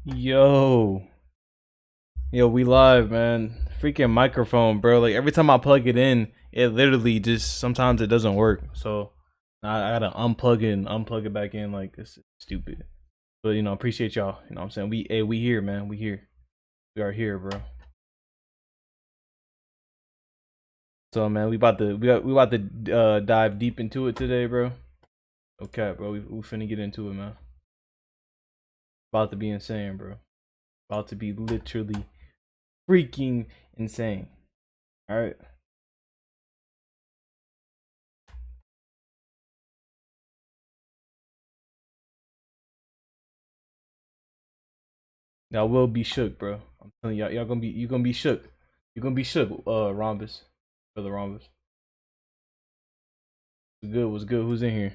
Yo, yo, we live, man. Freaking microphone, bro. Like every time I plug it in, it literally just sometimes it doesn't work. So I gotta unplug it and unplug it back in. Like it's stupid. But appreciate y'all. You know what I'm saying? We here, man. We here. We are here, bro. So man, we about to dive deep into it today, bro. Okay, bro. We finna get into it, man. About to be insane, bro. About to be literally freaking insane. All right. Y'all will be shook, bro. I'm telling y'all, you gonna be shook. You gonna be shook, Rhombus. Brother Rhombus. What's good? Who's in here?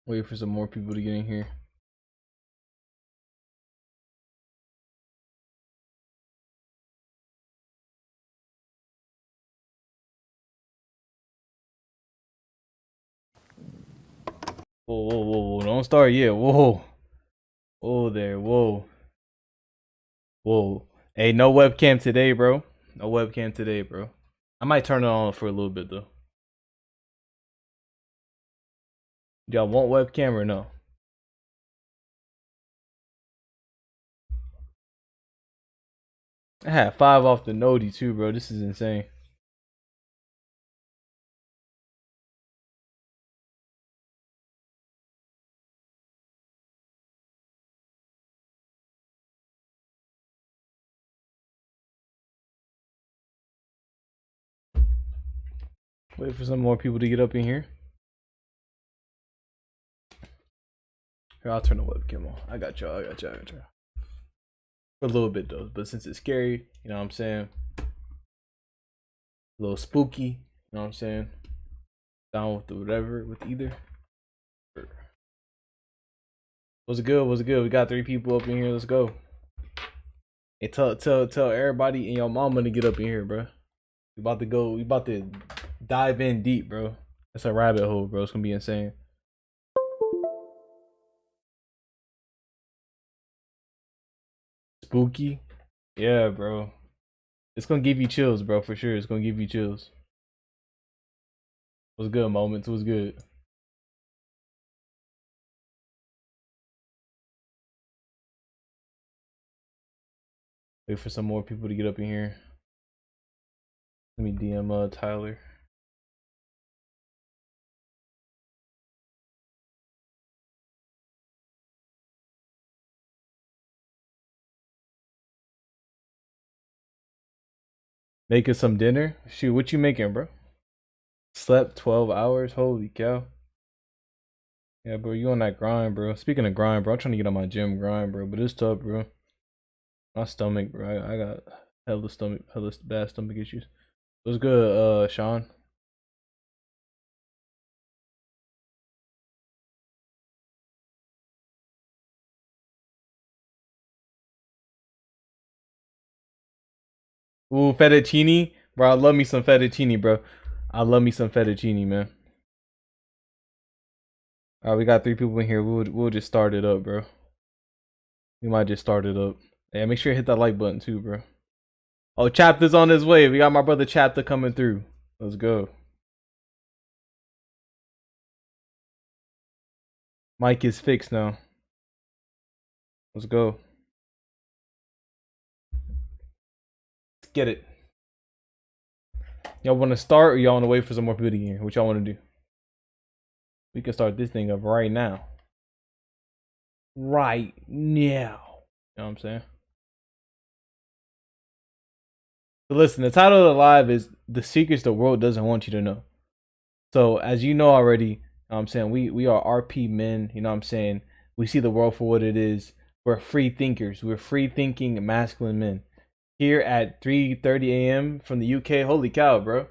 Wait for some more people to get in here. Whoa. Don't start yet. Whoa. Whoa there. Whoa. Hey, no webcam today, bro. No webcam today, bro. I might turn it on for a little bit though. Y'all want webcam or no? I had 5 off the Noti too, bro. This is insane. Wait for some more people to get up in here. Here, I'll turn the webcam on. I got y'all. For a little bit though, but since it's scary, you know what I'm saying? A little spooky, you know what I'm saying? Down with the whatever, with either. What's good? We got 3 people up in here. Let's go. Hey, tell everybody and your mama to get up in here, bro. We about to dive in deep, bro. That's a rabbit hole, bro. It's gonna be insane. Spooky? Yeah, bro. It's gonna give you chills, bro, for sure. It's gonna give you chills. What's good, moments? What's good? Wait for some more people to get up in here. Let me DM Tyler. Making some dinner? Shoot, what you making, bro? Slept 12 hours? Holy cow. Yeah, bro, you on that grind, bro. Speaking of grind, bro, I'm trying to get on my gym grind, bro, but it's tough, bro. My stomach, bro. I got hella bad stomach issues. What's good, Sean? Ooh, fettuccine? Bro, I love me some fettuccine, bro. I love me some fettuccine, man. Alright, we got 3 people in here. We'll just start it up, bro. We might just start it up. Yeah, make sure you hit that like button too, bro. Oh, Chapter's on his way. We got my brother Chapter coming through. Let's go. Mic is fixed now. Let's go. Let's get it. Y'all want to start or y'all want to wait for some more people to get here? What y'all want to do? We can start this thing up right now. Right now. You know what I'm saying? So listen, the title of the live is The Secrets the World Doesn't Want You to Know. So as you know already, you know what I'm saying, we are RP men, you know what I'm saying? We see the world for what it is. We're free thinkers. We're free thinking masculine men. Here at 3:30 a.m. from the UK. Holy cow, bro.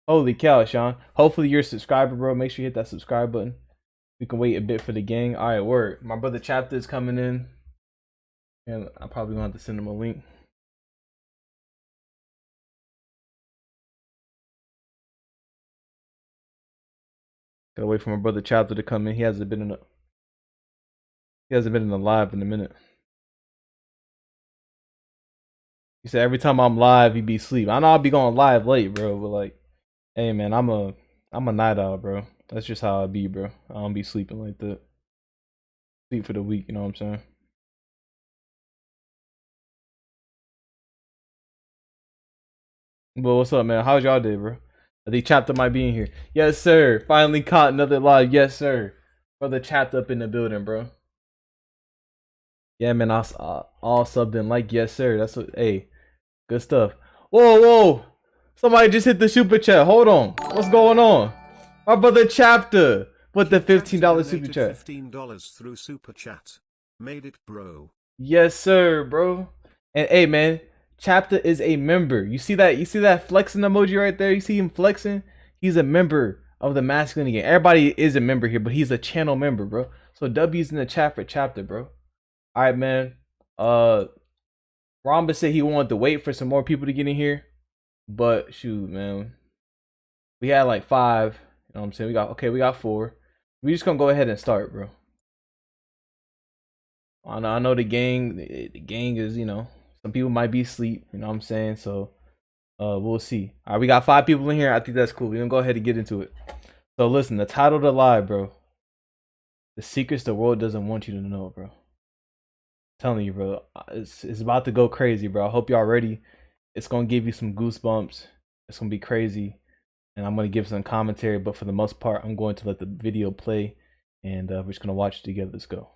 Holy cow, Sean. Hopefully you're a subscriber, bro. Make sure you hit that subscribe button. We can wait a bit for the gang. All right, word. My brother Chapter is coming in. And I probably gonna have to send him a link. Gotta wait for my brother Chapter to come in. He hasn't been in the live in a minute. He said every time I'm live, he be asleep. I know I'll be going live late, bro, but like, hey man, I'm a night owl, bro. That's just how I be, bro. I don't be sleeping like that. Sleep for the week, you know what I'm saying? But what's up, man? How's y'all day, bro? I think Chapter might be in here. Yes, sir. Finally caught another live. Yes, sir. Brother Chapter up in the building, bro. Yeah, man. I all subbed in like, yes, sir. That's what. Hey, good stuff. Whoa, whoa. Somebody just hit the super chat. Hold on. What's going on? My brother Chapter with the $15 super chat. $15 through super chat. Made it, bro. Yes, sir, bro. And hey, man, Chapter is a member. You see that? You see that flexing emoji right there? You see him flexing? He's a member of the Masculine Gang. Everybody is a member here, but he's a channel member, bro. So W's in the chat for Chapter, bro. All right, man. Ramba said he wanted to wait for some more people to get in here, but shoot, man, we had like 5. You know what I'm saying? We got 4. We just gonna go ahead and start, bro. I know the gang is, you know, some people might be asleep, you know what I'm saying? So we'll see. All right, we got 5 people in here. I think that's cool. We're gonna go ahead and get into it. So listen, the title of the live, bro. The secrets the world doesn't want you to know, bro. I'm telling you, bro. It's about to go crazy, bro. I hope y'all ready. It's gonna give you some goosebumps. It's gonna be crazy. And I'm gonna give some commentary, but for the most part, I'm going to let the video play and we're just gonna watch it together. Let's go.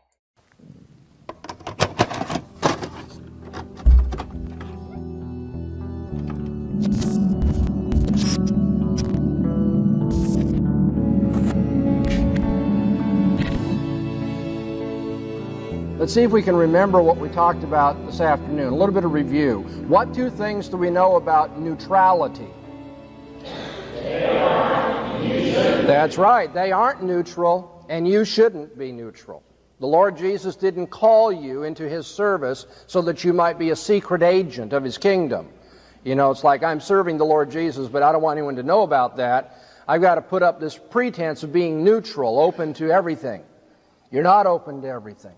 Let's see if we can remember what we talked about this afternoon. A little bit of review. What 2 things do we know about neutrality? That's right. They aren't neutral, and you shouldn't be neutral. The Lord Jesus didn't call you into His service so that you might be a secret agent of His kingdom. You know, it's like I'm serving the Lord Jesus, but I don't want anyone to know about that. I've got to put up this pretense of being neutral, open to everything. You're not open to everything.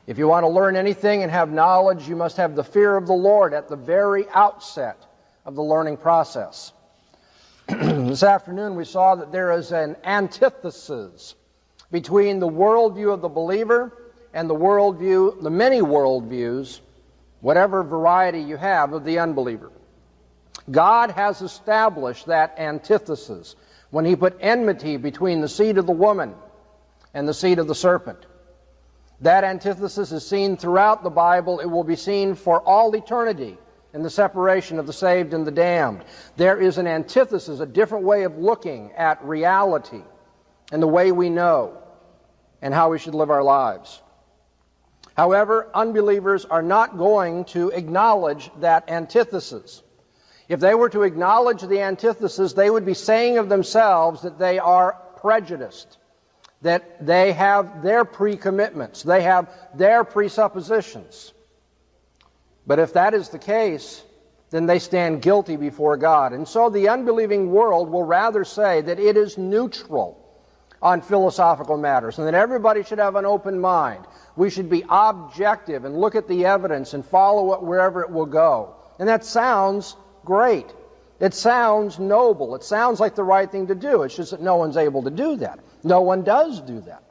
If you want to learn anything and have knowledge, you must have the fear of the Lord at the very outset of the learning process. This afternoon we saw that there is an antithesis between the worldview of the believer and the worldview, the many worldviews, whatever variety you have, of the unbeliever. God has established that antithesis when He put enmity between the seed of the woman and the seed of the serpent. That antithesis is seen throughout the Bible. It will be seen for all eternity in the separation of the saved and the damned. There is an antithesis, a different way of looking at reality and the way we know and how we should live our lives. However, unbelievers are not going to acknowledge that antithesis. If they were to acknowledge the antithesis, they would be saying of themselves that they are prejudiced, that they have their pre-commitments, they have their presuppositions. But if that is the case, then they stand guilty before God. And so the unbelieving world will rather say that it is neutral on philosophical matters and that everybody should have an open mind. We should be objective and look at the evidence and follow it wherever it will go. And that sounds great. It sounds noble. It sounds like the right thing to do. It's just that no one's able to do that. No one does do that.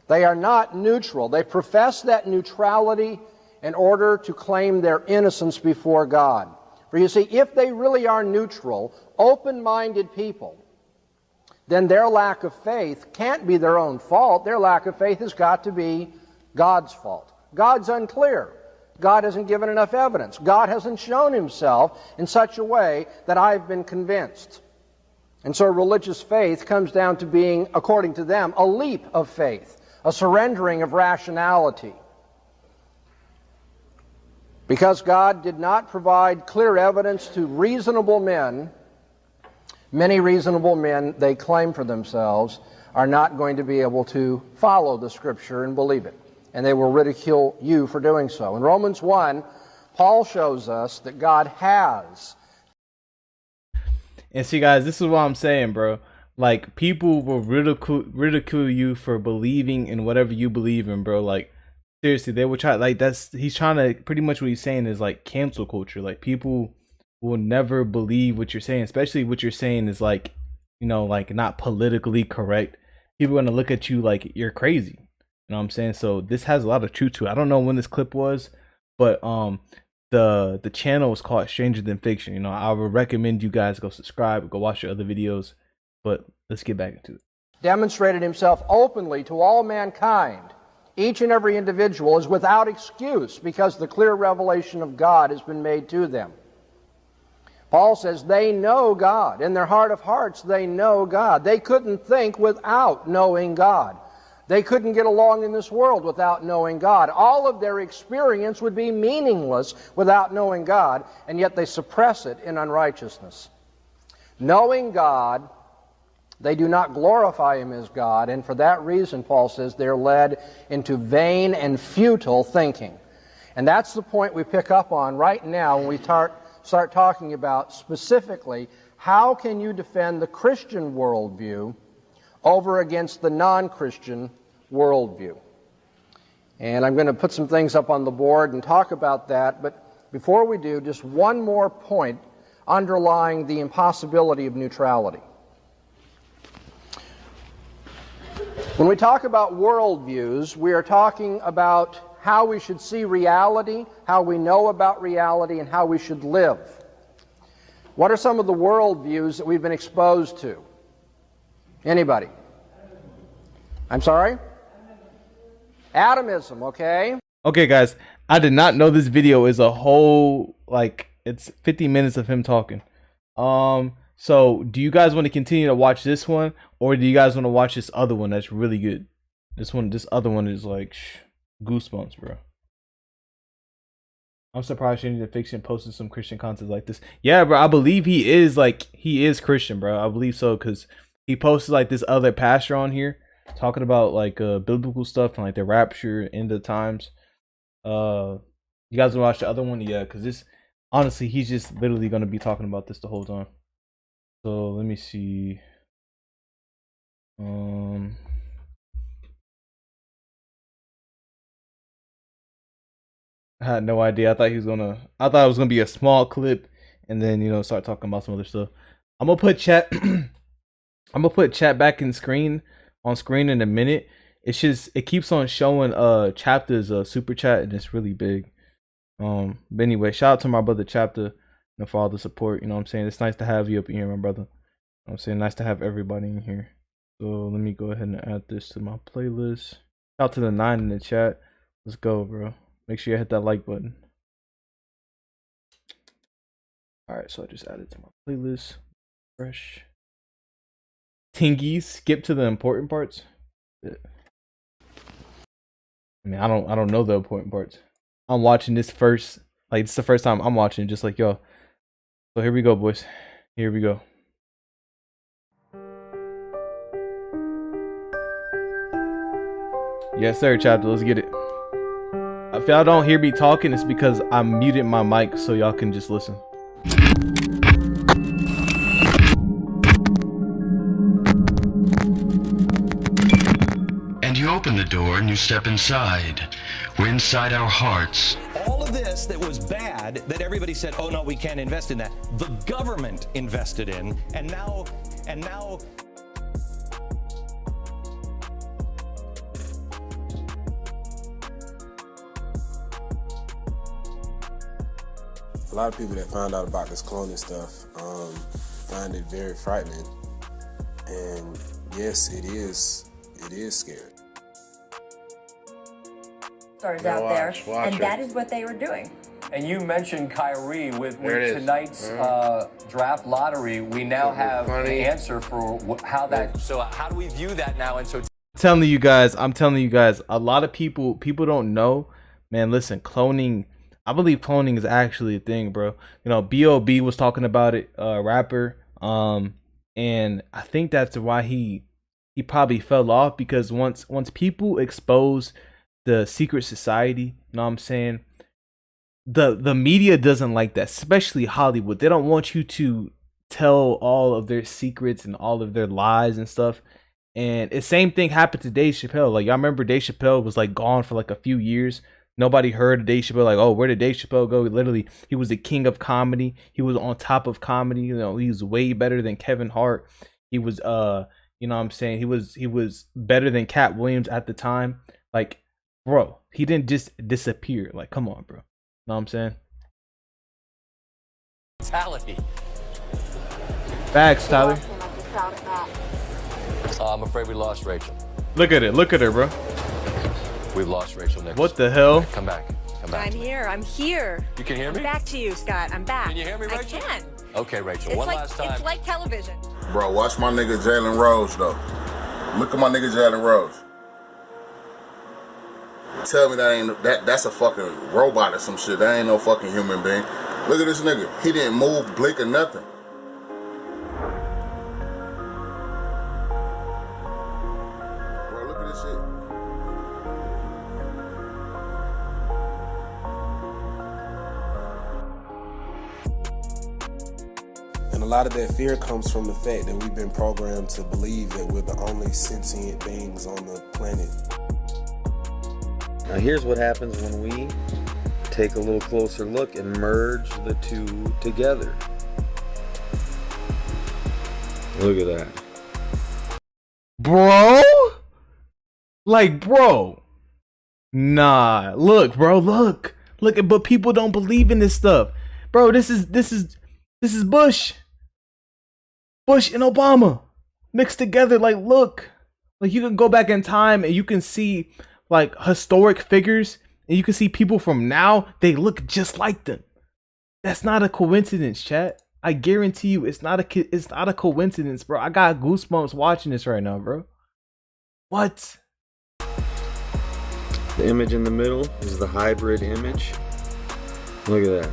They are not neutral. They profess that neutrality in order to claim their innocence before God. For you see, if they really are neutral, open-minded people, then their lack of faith can't be their own fault. Their lack of faith has got to be God's fault. God's unclear. God hasn't given enough evidence. God hasn't shown Himself in such a way that I've been convinced. And so religious faith comes down to being, according to them, a leap of faith, a surrendering of rationality. Because God did not provide clear evidence to reasonable men, many reasonable men, they claim for themselves, are not going to be able to follow the Scripture and believe it. And they will ridicule you for doing so. In Romans 1, Paul shows us that God has. And see, guys, this is what I'm saying, bro. like people will ridicule you for believing in whatever you believe in, bro. Like seriously, they will try, like he's trying to, pretty much what he's saying is like cancel culture. Like people will never believe what you're saying, especially what you're saying is like, you know, like not politically correct. People are gonna look at you like you're crazy. You know what I'm saying? So this has a lot of truth to it. I don't know when this clip was, but the channel is called Stranger Than Fiction. You know, I would recommend you guys go subscribe, go watch your other videos. But let's get back into it. Demonstrated himself openly to all mankind. Each and every individual is without excuse because the clear revelation of God has been made to them. Paul says they know God. In their heart of hearts, they know God. They couldn't think without knowing God. They couldn't get along in this world without knowing God. All of their experience would be meaningless without knowing God, and yet they suppress it in unrighteousness. Knowing God, they do not glorify Him as God, and for that reason, Paul says, they're led into vain and futile thinking. And that's the point we pick up on right now when we start talking about specifically how can you defend the Christian worldview over against the non-Christian worldview. And I'm going to put some things up on the board and talk about that, but before we do, just one more point underlying the impossibility of neutrality. When we talk about worldviews, we are talking about how we should see reality, how we know about reality, and how we should live. What are some of the worldviews that we've been exposed to? Anybody? I'm sorry? Atomism, okay? Okay, guys, I did not know this video is a whole, like, it's 50 minutes of him talking. So do you guys want to continue to watch this one, or do you guys want to watch this other one that's really good? This other one is like goosebumps, bro. I'm surprised Stranger Than Fiction posted some Christian content like this. Yeah, bro, I believe he is Christian, bro. I believe so, because he posted like this other pastor on here talking about like biblical stuff and like the rapture, end of times. You guys wanna watch the other one? Yeah, because this, honestly, he's just literally gonna be talking about this the whole time. So let me see. I had no idea. I thought it was gonna be a small clip and then, you know, start talking about some other stuff. I'm gonna put chat I'm gonna put chat back on screen in a minute. It's just, it keeps on showing Chapter's super chat, and it's really big. But anyway, shout out to my brother Chapter, and for all the support. You know what I'm saying? It's nice to have you up in here, my brother. You know what I'm saying? Nice to have everybody in here. So let me go ahead and add this to my playlist. Shout out to the 9 in the chat. Let's go, bro. Make sure you hit that like button. Alright, so I just added to my playlist. Fresh. Tingies, skip to the important parts. Yeah. I mean, I don't know the important parts. I'm watching this first. Like, it's the first time I'm watching, just like y'all. So here we go, boys. Here we go. Yes, sir, Chapter. Let's get it. If y'all don't hear me talking, it's because I'm muted my mic so y'all can just listen. And you open the door and you step inside. We're inside our hearts. All of this that was bad, that everybody said, oh no, we can't invest in that, the government invested in, and now a lot of people that find out about this cloning stuff find it very frightening, and yes, it is scary. Stars out there, and that is what they were doing. And you mentioned Kyrie with tonight's draft lottery. We now have the answer for how that. So how do we view that now? And so I'm telling you guys, a lot of people don't know, man. Listen, cloning. I believe cloning is actually a thing, bro. You know, B.O.B. was talking about it, rapper. And I think that's why he probably fell off, because once people expose the secret society, you know what I'm saying, the media doesn't like that, especially Hollywood. They don't want you to tell all of their secrets and all of their lies and stuff. And the same thing happened to Dave Chappelle. Like, y'all remember Dave Chappelle was like gone for like a few years. Nobody heard of Dave Chappelle. Like, oh, where did Dave Chappelle go? Literally, he was the king of comedy. He was on top of comedy. You know, he was way better than Kevin Hart. He was, you know what I'm saying? He was better than Cat Williams at the time. Like, bro, he didn't just disappear. Like, come on, bro. Know what I'm saying? Mentality. Facts, Tyler. I'm afraid we lost Rachel. Look at it. Look at her, bro. We've lost Rachel Nichols. What the hell? Come back. Come back. I'm here. I'm here. You can hear me? I'm back to you, Scott. I'm back. Can you hear me, Rachel? I can. Okay, Rachel. It's One like, last time. It's like television. Bro, watch my nigga Jalen Rose, though. Look at my nigga Jalen Rose. Tell me that ain't that's a fucking robot or some shit. That ain't no fucking human being. Look at this nigga. He didn't move, blink, or nothing. Bro, look at this shit. And a lot of that fear comes from the fact that we've been programmed to believe that we're the only sentient beings on the planet. Now here's what happens when we take a little closer look and merge the two together. Look at that. Bro? Like, bro. Nah. Look, bro, look. Look, but people don't believe in this stuff. Bro, this is Bush. Bush and Obama mixed together. Like, look. Like, you can go back in time and you can see like historic figures, and you can see people from now, they look just like them. That's not a coincidence, chat. I guarantee you it's not a coincidence, bro. I got goosebumps watching this right now, bro. What? The image in the middle is the hybrid image. Look at that.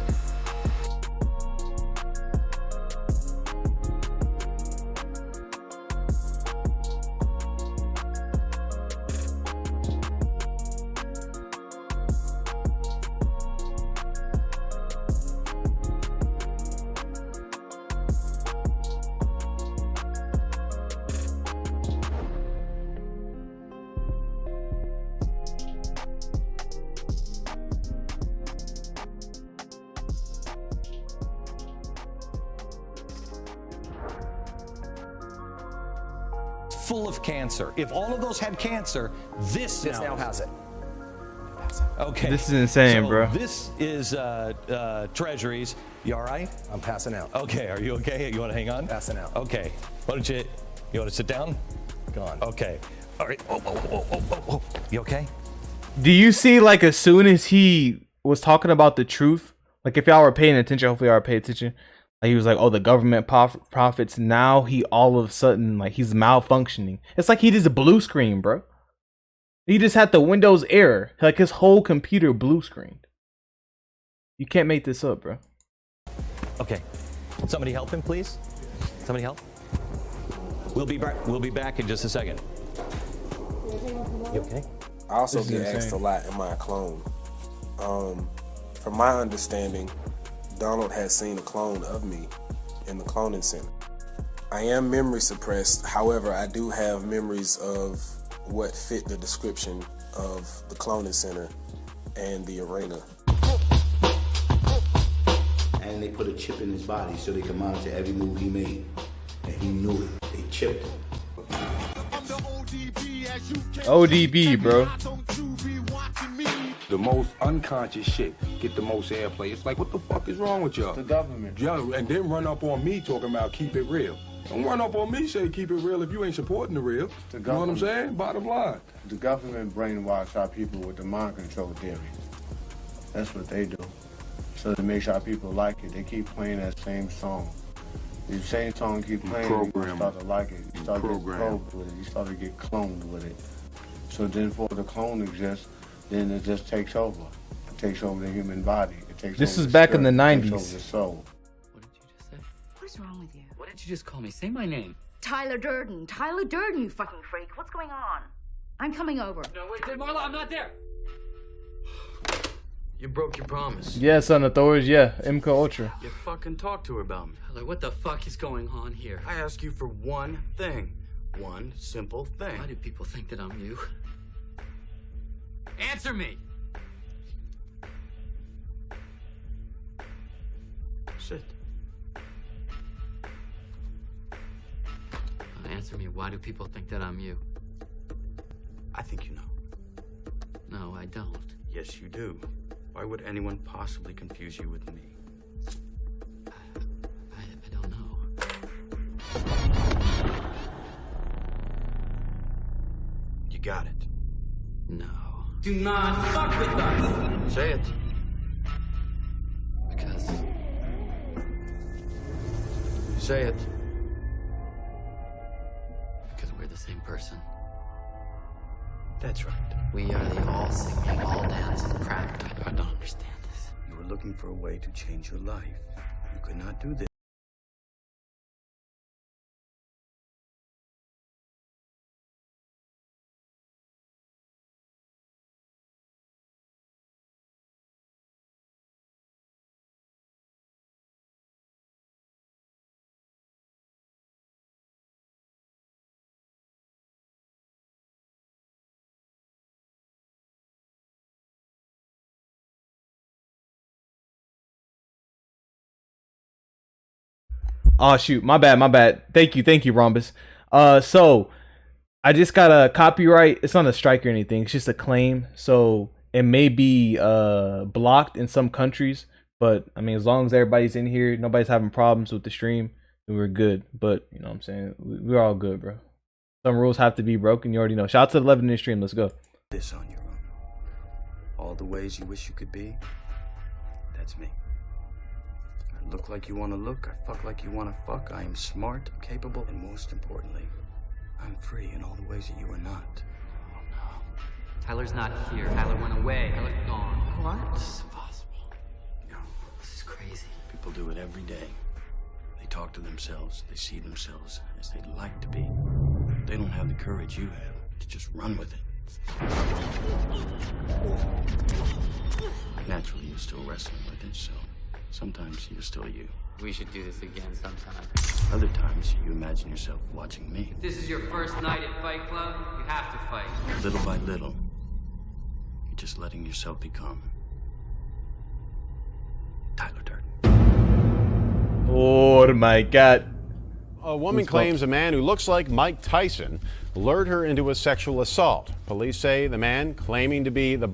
Full of cancer. If all of those had cancer, this now has it. Okay. This is insane, so bro. This is Treasuries. You all right? I'm passing out. Okay. Are you okay? You want to hang on? Passing out. Okay. Why don't you want to sit down? Gone. Okay. All right. Oh. You okay? Do you see, like, as soon as he was talking about the truth, like, if y'all were paying attention, hopefully y'all pay attention. Like, he was like, oh, the government profits. Now he all of a sudden, like, he's malfunctioning. It's like he just blue screen, bro. He just had the Windows error. Like, his whole computer blue screened. You can't make this up, bro. Okay. Somebody help him, please. Somebody help. We'll be back in just a second. You okay? I also get asked a lot, am I a clone? From my understanding, Donald has seen a clone of me in the cloning center. I am memory suppressed, however, I do have memories of what fit the description of the cloning center and the arena. And they put a chip in his body so they could monitor every move he made. And he knew it. They chipped him. ODB, bro. The most unconscious shit get the most airplay. It's like, what the fuck is wrong with y'all? The government. Yeah, and then run up on me talking about keep it real. Don't run up on me say keep it real if you ain't supporting the real. You know what I'm saying? Bottom line. The government brainwash our people with the mind control theory. That's what they do. So to make sure our people like it, they keep playing that same song. The same song keep playing, you start to like it. You start to get probed with it. You start to get cloned with it. So then for the clone exists, then it just takes over. It takes over the human body. It takes this over is the back spirit. in the 90s. It takes over the soul. What did you just say? What is wrong with you? What did you just call me? Say my name. Tyler Durden. Tyler Durden, you fucking freak. What's going on? I'm coming over. No, wait, Marla, I'm not there. You broke your promise. Yeah, son of Thor's, yeah. MK Ultra. You fucking talk to her about me. Tyler, what the fuck is going on here? I ask you for one thing. One simple thing. Why do people think that I'm you? Answer me! Sit. Answer me, why do people think that I'm you? I think you know. No, I don't. Yes, you do. Why would anyone possibly confuse you with me? I don't know. You got it. No. Do not fuck with us! Say it. Because... Say it. Because we're the same person. That's right. We are the all singing, all dancing crap. Tyler, I don't understand this. You were looking for a way to change your life. You could not do this. Oh shoot, my bad. Thank you, Rhombus. So I just got a copyright. It's not a strike or anything. It's just a claim. So it may be blocked in some countries, but I mean, as long as everybody's in here, nobody's having problems with the stream, then we're good. But you know what I'm saying? We're all good, bro. Some rules have to be broken. You already know. Shout out to the 11 in the stream. Let's go. This on your own. All the ways you wish you could be, that's me. I look like you want to look. I fuck like you want to fuck. I am smart, capable, and most importantly, I'm free in all the ways that you are not. Oh no. Tyler's not here. Tyler went away. Tyler's gone. What? This is impossible. No. This is crazy. People do it every day. They talk to themselves. They see themselves as they'd like to be. They don't have the courage you have to just run with it. Naturally, you're still wrestling with it, so sometimes you're still you. We should do this again sometime. Other times, you imagine yourself watching me. If this is your first night at Fight Club, you have to fight. Little by little, you're just letting yourself become Tyler Durden. Oh my God. A woman claims a man who looks like Mike Tyson lured her into a sexual assault. Police say the man, claiming to be the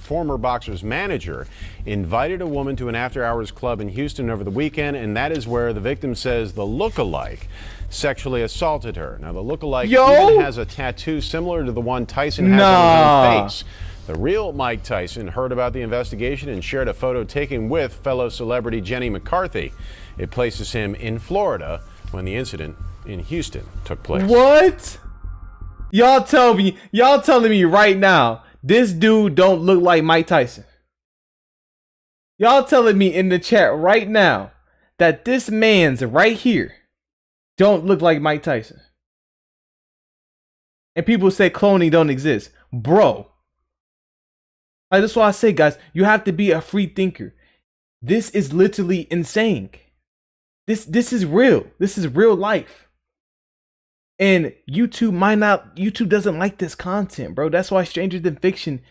former boxer's manager, invited a woman to an after-hours club in Houston over the weekend, and that is where the victim says the look-alike sexually assaulted her. Now, the look-alike even has a tattoo similar to the one Tyson has on his own face. The real Mike Tyson heard about the investigation and shared a photo taken with fellow celebrity Jenny McCarthy. It places him in Florida when the incident in Houston took place. What? Y'all telling me right now this dude don't look like Mike Tyson? Y'all telling me in the chat right now that this man's right here don't look like Mike Tyson? And people say cloning don't exist. Bro. Like, that's why I say, guys, you have to be a free thinker. This is literally insane. This is real. This is real life. And YouTube doesn't like this content, bro. That's why Stranger Than Fiction,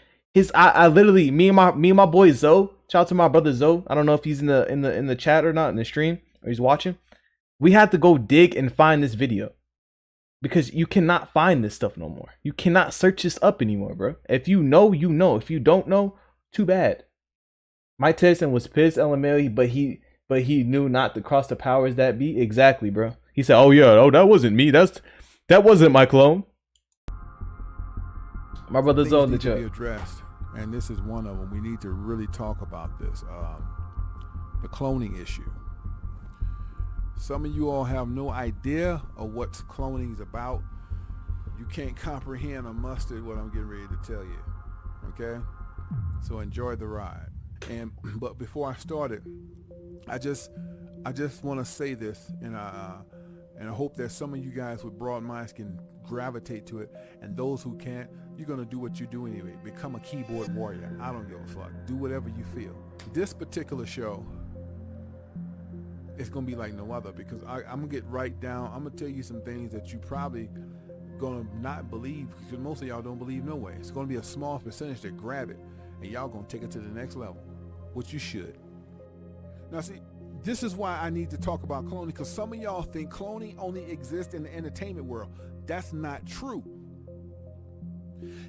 I literally, me and my boy Zoe, shout out to my brother Zoe. I don't know if he's in the chat or not, in the stream, or he's watching. We had to go dig and find this video. Because you cannot find this stuff no more. You cannot search this up anymore, bro. If you know, you know. If you don't know, too bad. Mike Tyson was pissed, LMAO, but he knew not to cross the powers that be. Exactly, bro. He said, that wasn't me. That wasn't my clone. My brother's on the chat. Be addressed, and this is one of them. We need to really talk about this. The cloning issue. Some of you all have no idea of what cloning is about. You can't comprehend or muster what I'm getting ready to tell you. Okay? So enjoy the ride. But before I started, I just want to say this, and And I hope that some of you guys with broad minds can gravitate to it. And those who can't, you're going to do what you do anyway. Become a keyboard warrior. I don't give a fuck. Do whatever you feel. This particular show, it's going to be like no other, because I'm going to get right down. I'm going to tell you some things that you probably going to not believe, because most of y'all don't believe no way. It's going to be a small percentage that grab it, and y'all going to take it to the next level, which you should. Now see, this is why I need to talk about cloning, because some of y'all think cloning only exists in the entertainment world. That's not true.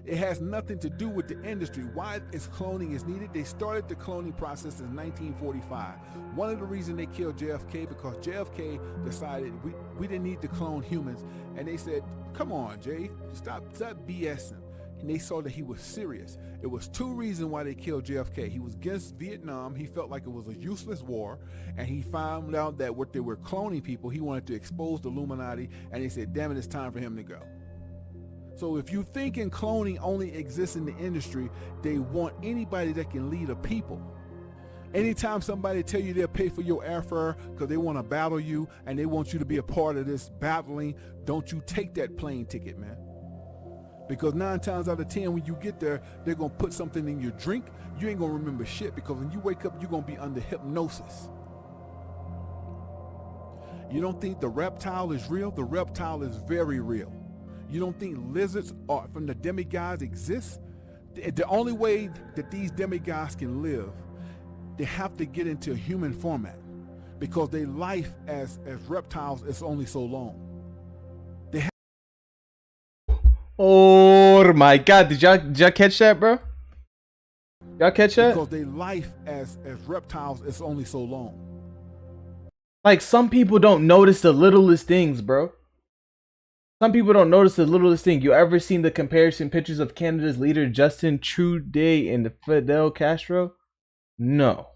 It has nothing to do with the industry. Why is cloning is needed? They started the cloning process in 1945. One of the reasons they killed JFK, because JFK decided we didn't need to clone humans. And they said, come on, Jay, stop BSing. And they saw that he was serious. It was two reasons why they killed JFK. He was against Vietnam. He felt like it was a useless war. And he found out that what they were cloning people, he wanted to expose the Illuminati. And they said, damn it, it's time for him to go. So if you thinking cloning only exists in the industry, they want anybody that can lead a people. Anytime somebody tell you they'll pay for your airfare because they want to battle you and they want you to be a part of this battling, don't you take that plane ticket, man. Because 9 times out of 10, when you get there, they're going to put something in your drink. You ain't going to remember shit, because when you wake up, you're going to be under hypnosis. You don't think the reptile is real? The reptile is very real. You don't think lizards are from the demigods exist? The only way that these demigods can live, they have to get into a human format, because their life as reptiles is only so long. Oh my God! Did y'all catch that, bro? Y'all catch that? Because their life as reptiles is only so long. Like, some people don't notice the littlest things, bro. Some people don't notice the littlest thing. You ever seen the comparison pictures of Canada's leader Justin Trudeau and Fidel Castro? No.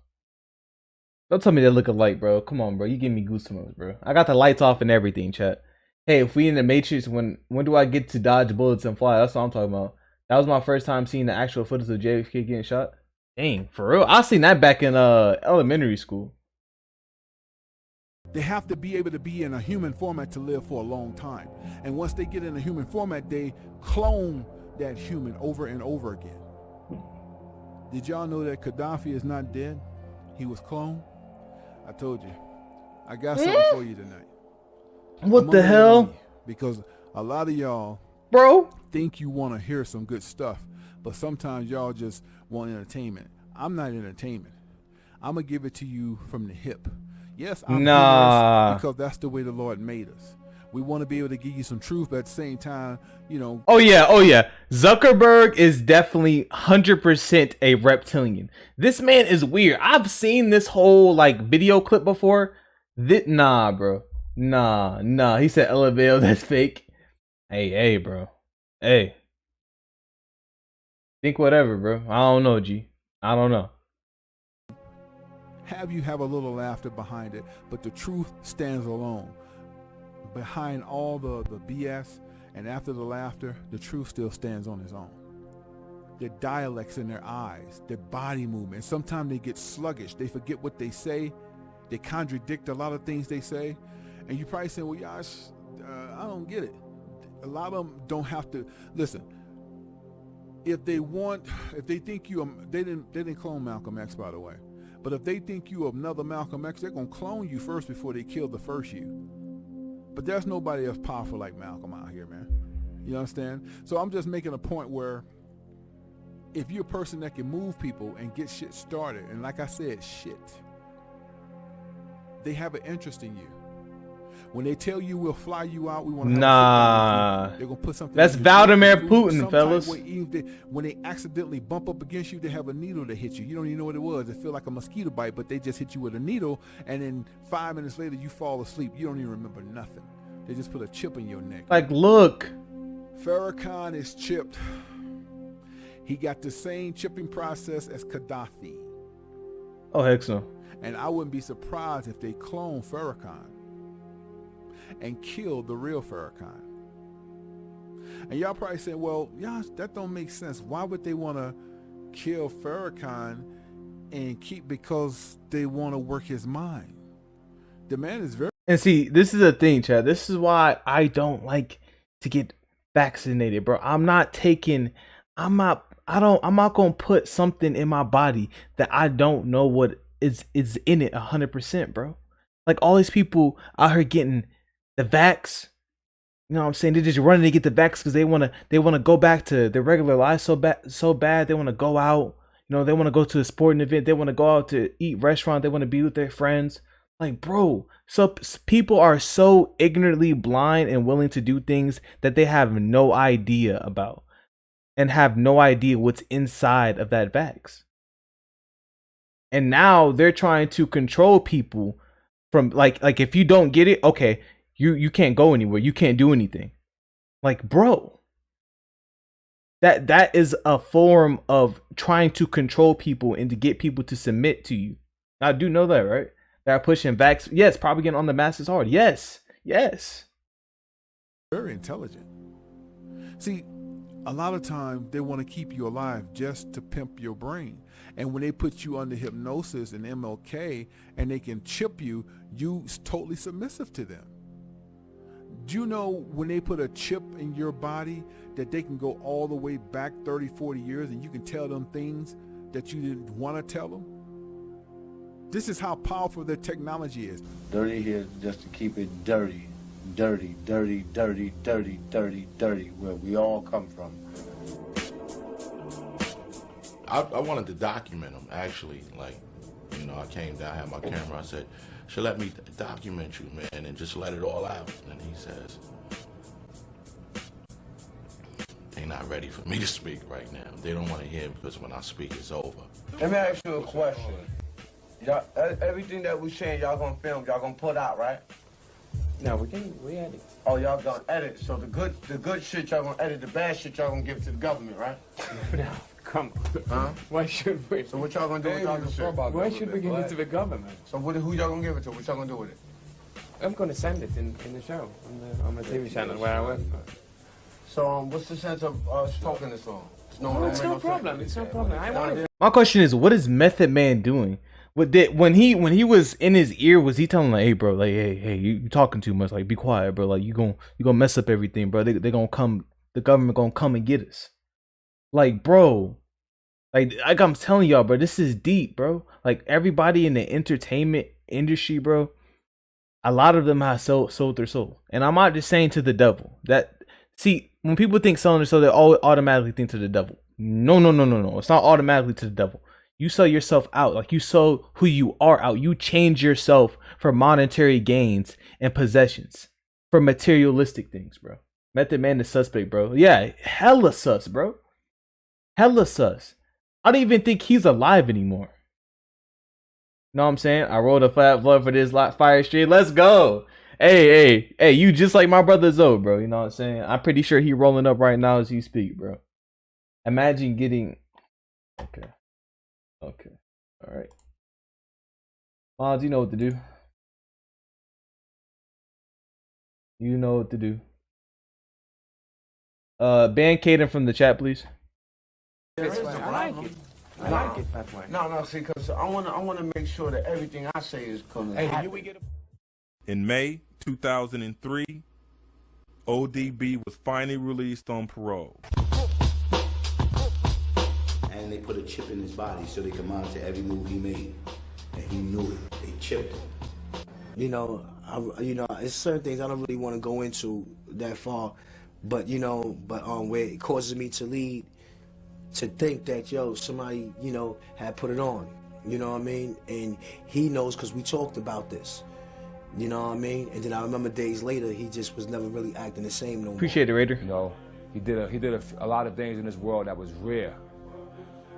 Don't tell me they look alike, bro. Come on, bro. You give me goosebumps, bro. I got the lights off and everything, chat. Hey, if we in the Matrix, when do I get to dodge bullets and fly? That's what I'm talking about. That was my first time seeing the actual footage of JFK getting shot. Dang, for real? I seen that back in elementary school. They have to be able to be in a human format to live for a long time. And once they get in a human format, they clone that human over and over again. Did y'all know that Gaddafi is not dead? He was cloned. I told you. I got something for you tonight. What the hell? Because a lot of y'all, bro, think you want to hear some good stuff, but sometimes y'all just want entertainment. I'm not entertainment. I'm going to give it to you from the hip. Yes, I'm humorous, because that's the way the Lord made us. We want to be able to give you some truth, but at the same time, you know. Oh yeah. Zuckerberg is definitely 100% a reptilian. This man is weird. I've seen this whole like video clip before. Nah, bro. Nah. He said LMAO, that's fake. Hey, bro. Hey. Think whatever, bro. I don't know, G. I don't know. Have a little laughter behind it, but the truth stands alone. Behind all the BS and after the laughter, the truth still stands on its own. Their dialects in their eyes, their body movement. Sometimes they get sluggish. They forget what they say. They contradict a lot of things they say. And you probably say, well, Yash, I don't get it. A lot of them don't have to listen. If they think they didn't clone Malcolm X, by the way. But if they think you another Malcolm X, they're going to clone you first before they kill the first you. But there's nobody as powerful like Malcolm out here, man. You understand? So I'm just making a point where if you're a person that can move people and get shit started, and like I said, they have an interest in you. When they tell you we'll fly you out, we want to they're gonna put something. That's Vladimir Putin, fellas. When they accidentally bump up against you, they have a needle that hit you. You don't even know what it was. It feel like a mosquito bite, but they just hit you with a needle, and then 5 minutes later you fall asleep. You don't even remember nothing. They just put a chip in your neck. Like, look, Farrakhan is chipped. He got the same chipping process as Gaddafi. Oh, heck no. And I wouldn't be surprised if they clone Farrakhan and kill the real Farrakhan. And y'all probably saying, well, y'all, that don't make sense. Why would they want to kill Farrakhan and keep, because they want to work his mind? The man is very And see, this is the thing, Chad. This is why I don't like to get vaccinated, bro. I'm not gonna put something in my body that I don't know what is in it 100%, bro. Like all these people out here getting the vax, you know what I'm saying? They're just running to get the vax because they wanna go back to their regular life so bad. They wanna go out, you know, they wanna go to a sporting event, they wanna go out to eat restaurant, they wanna be with their friends. Like, bro, so people are so ignorantly blind and willing to do things that they have no idea about and have no idea what's inside of that vax. And now they're trying to control people from like if you don't get it, okay, you can't go anywhere. You can't do anything. Like, bro, that is a form of trying to control people and to get people to submit to you. I do know that, right? They're pushing vax. Yes, probably getting on the masses hard. Yes. Very intelligent. See, a lot of times they want to keep you alive just to pimp your brain. And when they put you under hypnosis and MLK and they can chip you, you totally submissive to them. Do you know when they put a chip in your body that they can go all the way back 30, 40 years and you can tell them things that you didn't want to tell them? This is how powerful their technology is. Dirty here just to keep it dirty. Dirty, dirty, dirty, dirty, dirty, dirty, where we all come from. I wanted to document them, actually. Like, you know, I came down, I had my camera, I said, "Should let me document you, man, and just let it all out." And he says, "They're not ready for me to speak right now. They don't want to hear because when I speak, it's over." Let me ask you a question. Y'all, everything that we saying, y'all gonna film, y'all gonna put out, right? No, we edit. Oh, y'all gonna edit. So the good shit y'all gonna edit, the bad shit y'all gonna give to the government, right? No, come on. Huh? Why should we? So what y'all gonna do with all this shit? Why should we give it to the government? So who y'all gonna give it to? What y'all gonna do with it? I'm gonna send it in the show on the TV channel where I work. So what's the sense of us talking this long? It's no problem. It's no problem. My question is, what is Method Man doing? When he was in his ear, was he telling like, "Hey, bro, like, hey, you talking too much. Like, be quiet, bro. Like, you gonna mess up everything, bro. They gonna come. The government gonna come and get us." Like, bro, like I'm telling y'all, bro, this is deep, bro. Like everybody in the entertainment industry, bro, a lot of them have sold their soul. And I'm not just saying to the devil. That see, when people think selling their soul, they all automatically think to the devil. No. It's not automatically to the devil. You sell yourself out, like you sell who you are out. You change yourself for monetary gains and possessions, for materialistic things, bro. Method Man is suspect, bro. Yeah, hella sus, bro. Hella sus. I don't even think he's alive anymore. Know what I'm saying? I rolled a flat blood for this fire street. Let's go. Hey, you just like my brother Zoe, bro. You know what I'm saying? I'm pretty sure he rolling up right now as you speak, bro. Imagine getting... Okay. All right. Mons, you know what to do. You know what to do. Ban Caden from the chat, please. I like it that way. No, see, because I wanna make sure that everything I say is gonna happen. In May 2003, ODB was finally released on parole. And they put a chip in his body so they could monitor every move he made. And he knew it. They chipped him. It's certain things I don't really want to go into that far, but where it causes me to lead to think that somebody had put it on. You know what I mean? And he knows because we talked about this. You know what I mean? And then I remember days later, he just was never really acting the same no more. Appreciate it, Raider. You know, he did a lot of things in this world that was rare.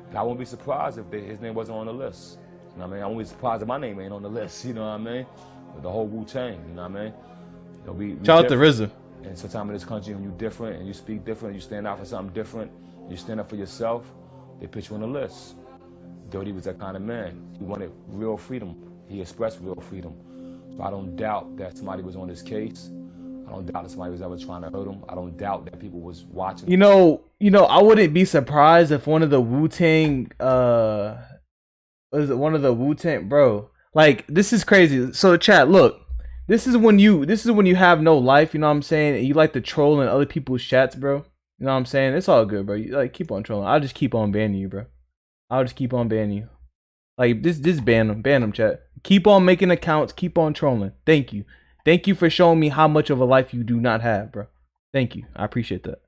And I won't be surprised if his name wasn't on the list. You know what I mean? I won't be surprised if my name ain't on the list. You know what I mean? With the whole Wu-Tang. You know what I mean? We shout out to RZA. And sometimes in this country, when you're different and you speak different, you stand out for something different, you stand up for yourself, they put you on the list. Dirty was that kind of man. He wanted real freedom. He expressed real freedom. So I don't doubt that somebody was on this case. I don't doubt that somebody was ever trying to hurt him. I don't doubt that people was watching. You know, I wouldn't be surprised if one of the Wu-Tang, bro? Like, this is crazy. So chat, look, This is when you have no life, you know what I'm saying? And you like to troll in other people's chats, bro. You know what I'm saying? It's all good, bro. You like keep on trolling. I'll just keep on banning you, bro. I'll just keep on banning you. Like this ban them, chat. Keep on making accounts, keep on trolling. Thank you. Thank you for showing me how much of a life you do not have, bro. Thank you. I appreciate that.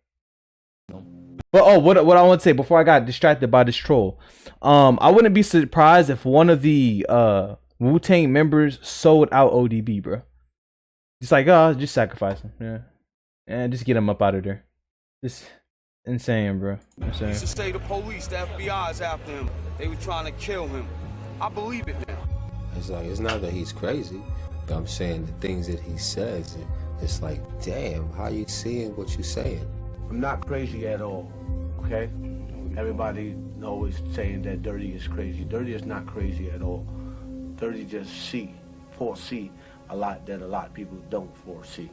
But what I want to say before I got distracted by this troll. I wouldn't be surprised if one of the Wu-Tang members sold out ODB, bro. Just like, oh, just sacrifice him. Yeah. And just get him up out of there. Just insane, bro. He used to say the police, the FBI is after him. They were trying to kill him. I believe it now. It's like, it's not that he's crazy, but I'm saying the things that he says, it's like, damn, how you seeing what you saying? I'm not crazy at all, okay? Everybody always saying that Dirty is crazy. Dirty is not crazy at all. Dirty just foresee a lot that a lot of people don't foresee.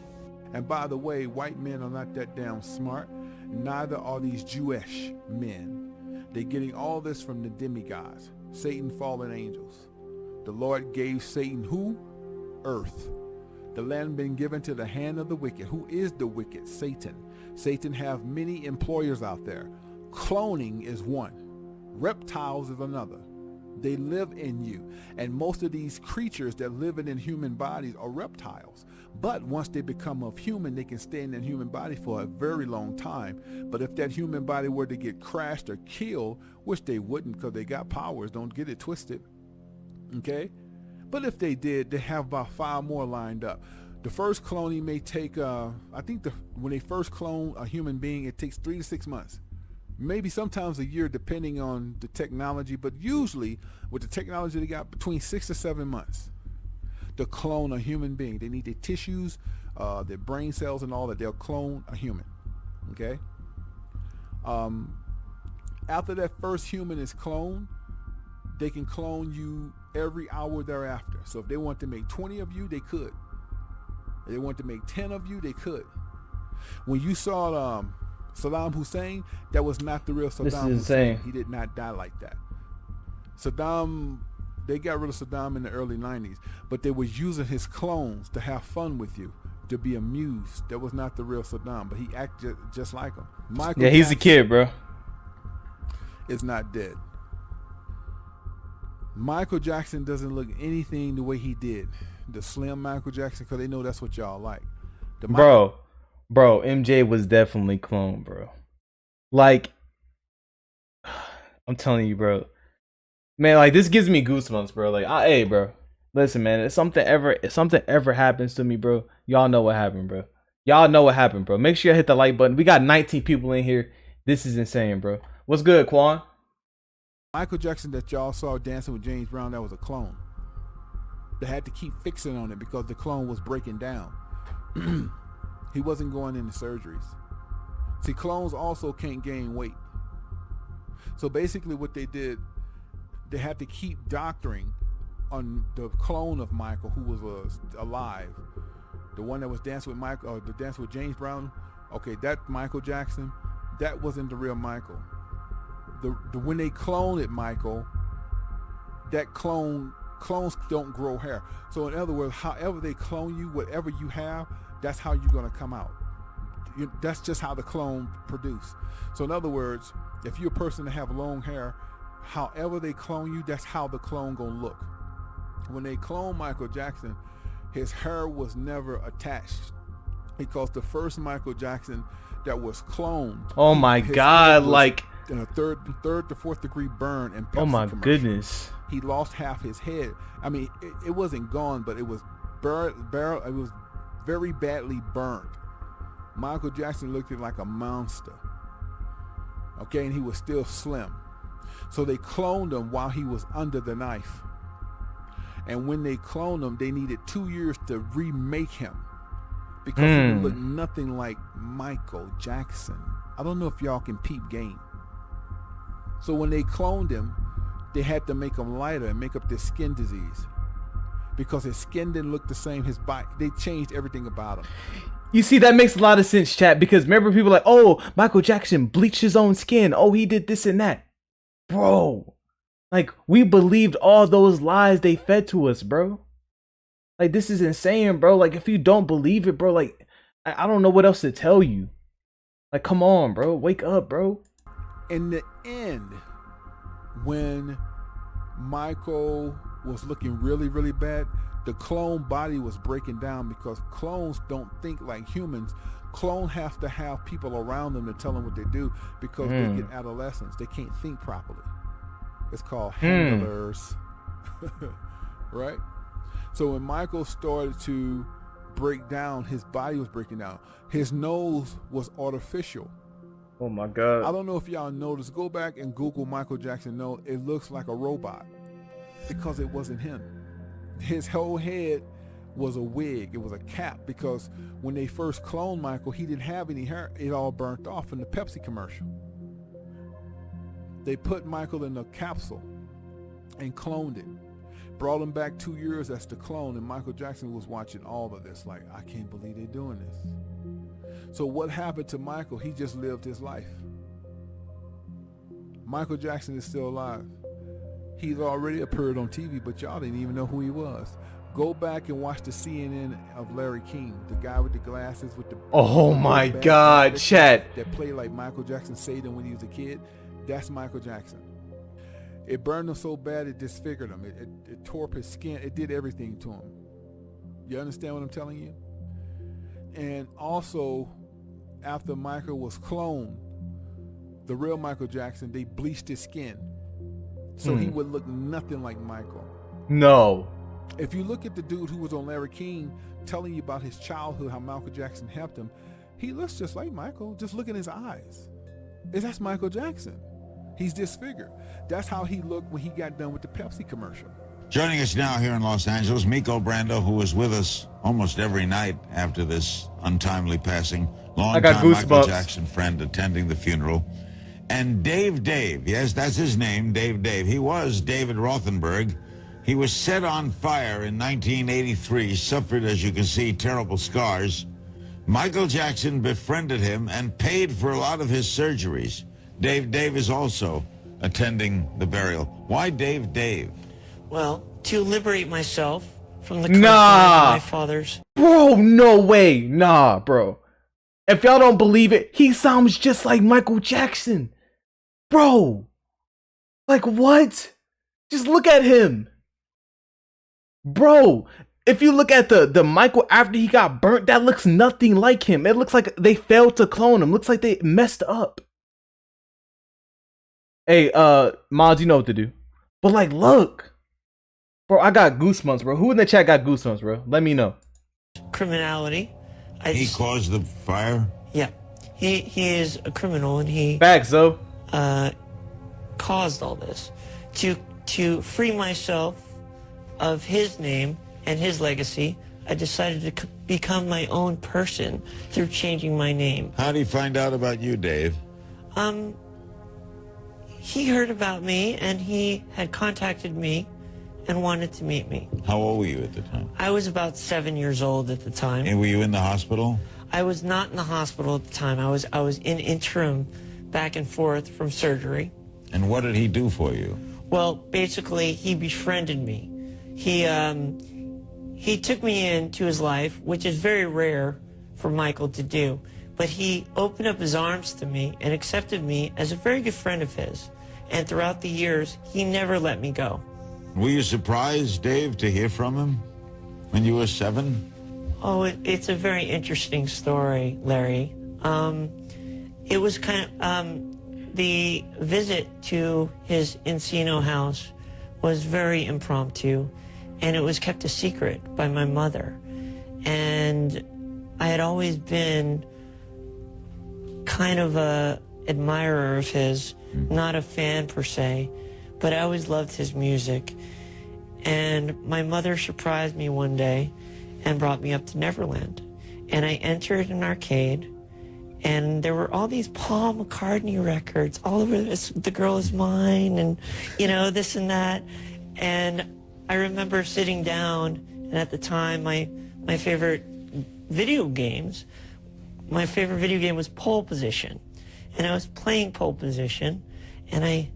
And by the way, white men are not that damn smart. Neither are these Jewish men. They're getting all this from the demigods, Satan, fallen angels. The Lord gave Satan who? Earth. The land been given to the hand of the wicked. Who is the wicked? Satan. Satan have many employers out there. Cloning is one. Reptiles is another. They live in you. And most of these creatures that live in human bodies are reptiles. But once they become of human, they can stay in that human body for a very long time. But if that human body were to get crashed or killed, which they wouldn't because they got powers, don't get it twisted. Okay? But if they did, they have about 5 more lined up. The first cloning may take, I think when they first clone a human being, it takes 3 to 6 months. Maybe sometimes a year depending on the technology, but usually with the technology they got, between 6 to 7 months to clone a human being. They need their tissues, their brain cells and all that. They'll clone a human, okay? After that first human is cloned, they can clone you every hour thereafter. So if they want to make 20 of you, they could. If they want to make 10 of you, they could. When you saw Saddam Hussein, that was not the real Saddam This is Hussein. insane. He did not die like that. Saddam, they got rid of Saddam in the early 90s, but they was using his clones to have fun with you, to be amused. That was not the real Saddam, but he acted just like him. Michael Yeah, he's a kid, bro. Is not dead. Michael Jackson doesn't look anything the way he did. The slim Michael Jackson, because they know that's what y'all like. Bro, MJ was definitely cloned, bro. Like, I'm telling you, bro. Man, like, this gives me goosebumps, bro. Like, hey, bro. Listen, man, if something ever happens to me, bro, y'all know what happened, bro. Y'all know what happened, bro. Make sure you hit the like button. We got 19 people in here. This is insane, bro. What's good, Quan? Michael Jackson that y'all saw dancing with James Brown, that was a clone. They had to keep fixing on it because the clone was breaking down. He wasn't going into surgeries. See, clones also can't gain weight. So basically what they did, they had to keep doctoring on the clone of Michael who was alive. The one that was dancing with Michael, or the dance with James Brown. Okay, that Michael Jackson, that wasn't the real Michael. When they cloned Michael, that clones don't grow hair. So in other words, however they clone you, whatever you have, that's how you're gonna come out. That's just how the clone produce. So in other words, if you're a person that have long hair, however they clone you, that's how the clone gonna look. When they cloned Michael Jackson, his hair was never attached because the first Michael Jackson that was cloned. Oh my God! Like in a third to fourth degree burn and Pepsi oh my commercial. Goodness! He lost half his head. I mean, it wasn't gone, but it was it was very badly burned. Michael Jackson looked like a monster. Okay, and he was still slim. So they cloned him while he was under the knife. And when they cloned him, they needed 2 years to remake him because he looked nothing like Michael Jackson. I don't know if y'all can peep game. So when they cloned him, they had to make him lighter and make up this skin disease because his skin didn't look the same. His body, they changed everything about him. You see, that makes a lot of sense, chat, because remember people like, oh, Michael Jackson bleached his own skin. Oh, he did this and that. Bro, like, we believed all those lies they fed to us, bro. Like, this is insane, bro. Like, if you don't believe it, bro, like, I don't know what else to tell you. Like, come on, bro. Wake up, bro. In the end, when Michael was looking really, really bad, the clone body was breaking down because clones don't think like humans. Clones have to have people around them to tell them what they do because they get adolescence. They can't think properly. It's called handlers. Right? So when Michael started to break down, his body was breaking down. His nose was artificial. Oh my God. I don't know if y'all noticed. Go back and Google Michael Jackson nose. It looks like a robot because it wasn't him. His whole head was a wig. It was a cap because when they first cloned Michael, he didn't have any hair. It all burnt off in the Pepsi commercial. They put Michael in a capsule and cloned him. Brought him back 2 years as the clone, and Michael Jackson was watching all of this like, I can't believe they're doing this. So what happened to Michael? He just lived his life. Michael Jackson is still alive. He's already appeared on TV, but y'all didn't even know who he was. Go back and watch the CNN of Larry King, the guy with the glasses with the... Oh my God, chat. That played like Michael Jackson Satan when he was a kid. That's Michael Jackson. It burned him so bad it disfigured him. It tore up his skin. It did everything to him. You understand what I'm telling you? And also, after Michael was cloned, the real Michael Jackson, they bleached his skin. So he would look nothing like Michael. No. If you look at the dude who was on Larry King telling you about his childhood, how Michael Jackson helped him, he looks just like Michael. Just look at his eyes. That's Michael Jackson. He's disfigured. That's how he looked when he got done with the Pepsi commercial. Joining us now here in Los Angeles, Miko Brando, who was with us almost every night after this untimely passing. Long-time Michael Jackson friend attending the funeral. And Dave, yes, that's his name, Dave. He was David Rothenberg. He was set on fire in 1983, suffered, as you can see, terrible scars. Michael Jackson befriended him and paid for a lot of his surgeries. Dave is also attending the burial. Why Dave? Well, to liberate myself from the confines of my father's. Bro, no way. Nah, bro. If y'all don't believe it, he sounds just like Michael Jackson. Bro. Like what? Just look at him. Bro, if you look at the Michael after he got burnt, that looks nothing like him. It looks like they failed to clone him. Looks like they messed up. Hey, Miles, you know what to do. But like, look. Bro, I got goosebumps, bro. Who in the chat got goosebumps, bro? Let me know. Criminality. He caused the fire? Yeah. He is a criminal and he... Facts, though. Caused all this. To free myself of his name and his legacy, I decided to become my own person through changing my name. How did he find out about you, Dave? He heard about me and he had contacted me and wanted to meet me. How old were you at the time? I was about 7 years old at the time. And were you in the hospital? I was not in the hospital at the time. I was in interim back and forth from surgery. And what did he do for you? Well, basically, he befriended me. He took me into his life, which is very rare for Michael to do. But he opened up his arms to me and accepted me as a very good friend of his. And throughout the years, he never let me go. Were you surprised, Dave, to hear from him when you were 7? Oh, it's a very interesting story, Larry. It was kind of, the visit to his Encino house was very impromptu, and it was kept a secret by my mother. And I had always been kind of a admirer of his, not a fan per se, but I always loved his music. And my mother surprised me one day and brought me up to Neverland. And I entered an arcade, and there were all these Paul McCartney records all over this, The Girl Is Mine, and, you know, this and that. And I remember sitting down, and at the time, my favorite video games, my favorite video game was Pole Position. And I was playing Pole Position, and I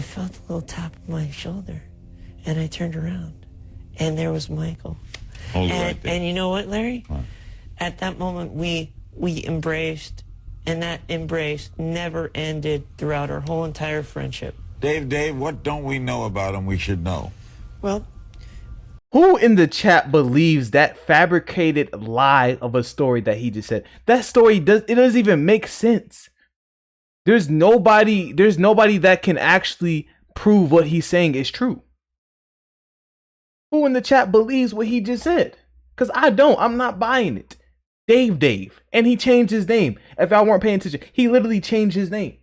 felt a little tap on my shoulder, and I turned around, and there was Michael. Hold it right there. And you know what, Larry? What? At that moment, we embraced, and that embrace never ended throughout our whole entire friendship. Dave, what don't we know about him we should know? Well, who in the chat believes that fabricated lie of a story that he just said? That story doesn't even make sense. There's nobody that can actually prove what he's saying is true. Who in the chat believes what he just said? Because I don't. I'm not buying it. Dave. And he changed his name. If y'all weren't paying attention, he literally changed his name.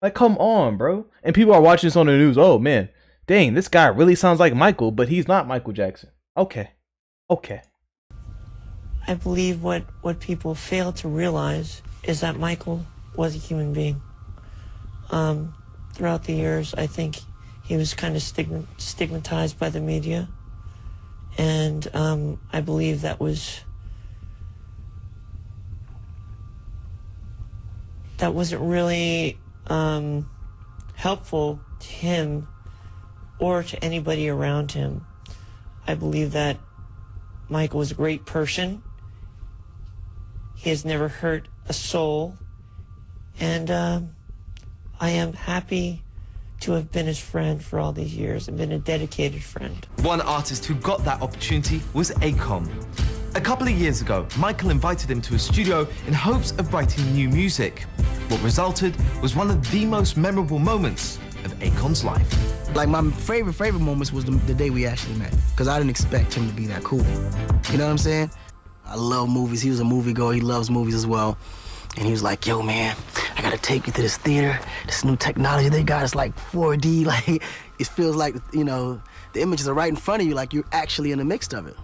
Like, come on, bro. And people are watching this on the news. Oh, man. Dang, this guy really sounds like Michael, but he's not Michael Jackson. Okay. I believe what people fail to realize is that Michael was a human being. Throughout the years, I think he was kind of stigmatized by the media. And I believe that wasn't really helpful to him or to anybody around him. I believe that Michael was a great person. He has never hurt a soul. And I am happy to have been his friend for all these years and been a dedicated friend. One artist who got that opportunity was Akon. A couple of years ago, Michael invited him to a studio in hopes of writing new music. What resulted was one of the most memorable moments of Akon's life. Like, my favorite moments was the day we actually met, because I didn't expect him to be that cool. You know what I'm saying? I love movies. He was a moviegoer. He loves movies as well. And he was like, yo, man, I gotta take you to this theater. This new technology they got, it's like 4D. Like, it feels like, you know, the images are right in front of you, like you're actually in the mix of it.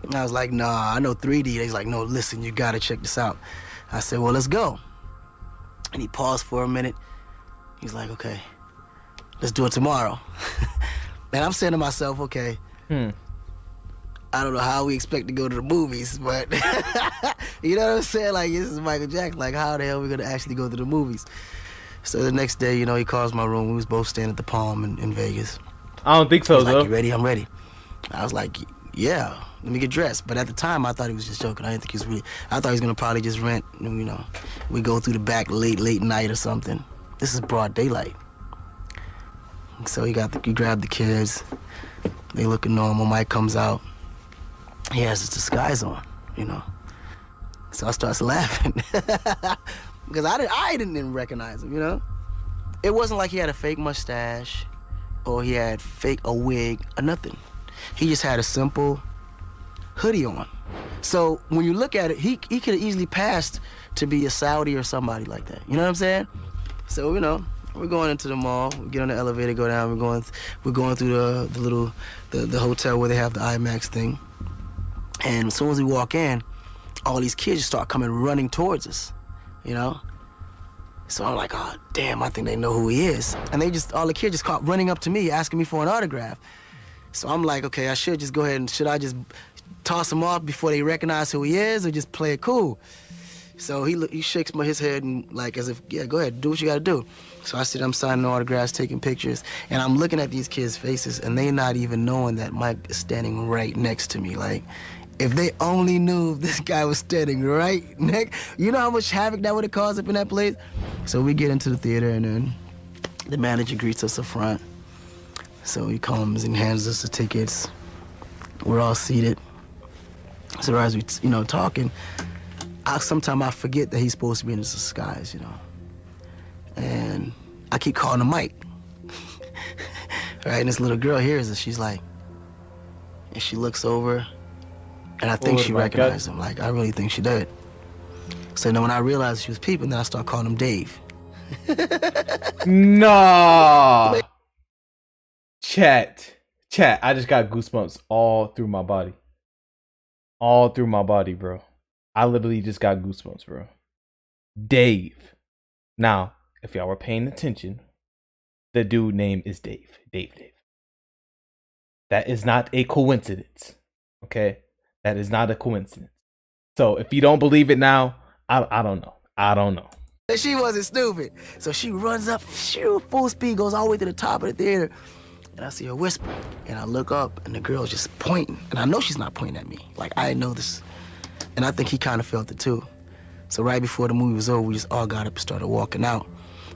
And I was like, nah, I know 3D. He's like, no, listen, you gotta check this out. I said, well, let's go. And he paused for a minute. He's like, okay, let's do it tomorrow. And I'm saying to myself, okay, I don't know how we expect to go to the movies, but you know what I'm saying? Like, this is Michael Jackson. Like, how the hell are we gonna actually go to the movies? So the next day, you know, he calls my room. We was both staying at the Palm in Vegas. I don't think so, He's though. Like, you ready? I'm ready. I was like, yeah, let me get dressed. But at the time, I thought he was just joking. I didn't think he was really. I thought he was gonna probably just rent. You know, we go through the back late night or something. This is broad daylight. So he grabbed the kids. They looking normal. Mike comes out. He has his disguise on, you know. So I starts laughing because I didn't recognize him, you know. It wasn't like he had a fake mustache or he had a wig or nothing. He just had a simple hoodie on. So when you look at it, he could have easily passed to be a Saudi or somebody like that. You know what I'm saying? So, you know, we're going into the mall. We get on the elevator, go down. We're going through the hotel where they have the IMAX thing. And as soon as we walk in, all these kids start coming running towards us, you know? So I'm like, oh, damn, I think they know who he is. And all the kids just caught running up to me, asking me for an autograph. So I'm like, okay, I should just go ahead and should I just toss him off before they recognize who he is or just play it cool? So he shakes his head and like as if, yeah, go ahead, do what you gotta do. So I'm signing autographs, taking pictures, and I'm looking at these kids' faces and they not even knowing that Mike is standing right next to me. Like, if they only knew this guy was standing right next, you know how much havoc that would have caused up in that place? So we get into the theater and then the manager greets us up front. So he comes and hands us the tickets. We're all seated. So as we, you know, talking, sometimes I forget that he's supposed to be in his disguise, you know. And I keep calling him Mike. Right, and this little girl hears us. She's like, and she looks over, and I think she recognized him. Like, I really think she did. So then when I realized she was peeping, then I start calling him Dave. Nah. Chat, I just got goosebumps all through my body. All through my body, bro. I literally just got goosebumps, bro. Dave. Now, if y'all were paying attention, the dude name is Dave. Dave. That is not a coincidence. Okay? That is not a coincidence. So if you don't believe it now, I don't know. I don't know. She wasn't stupid. So she runs up, full speed, goes all the way to the top of the theater. and I see her whisper. And I look up, and the girl's just pointing. And I know she's not pointing at me. Like, I know this. And I think he kind of felt it, too. So right before the movie was over, we just all got up and started walking out.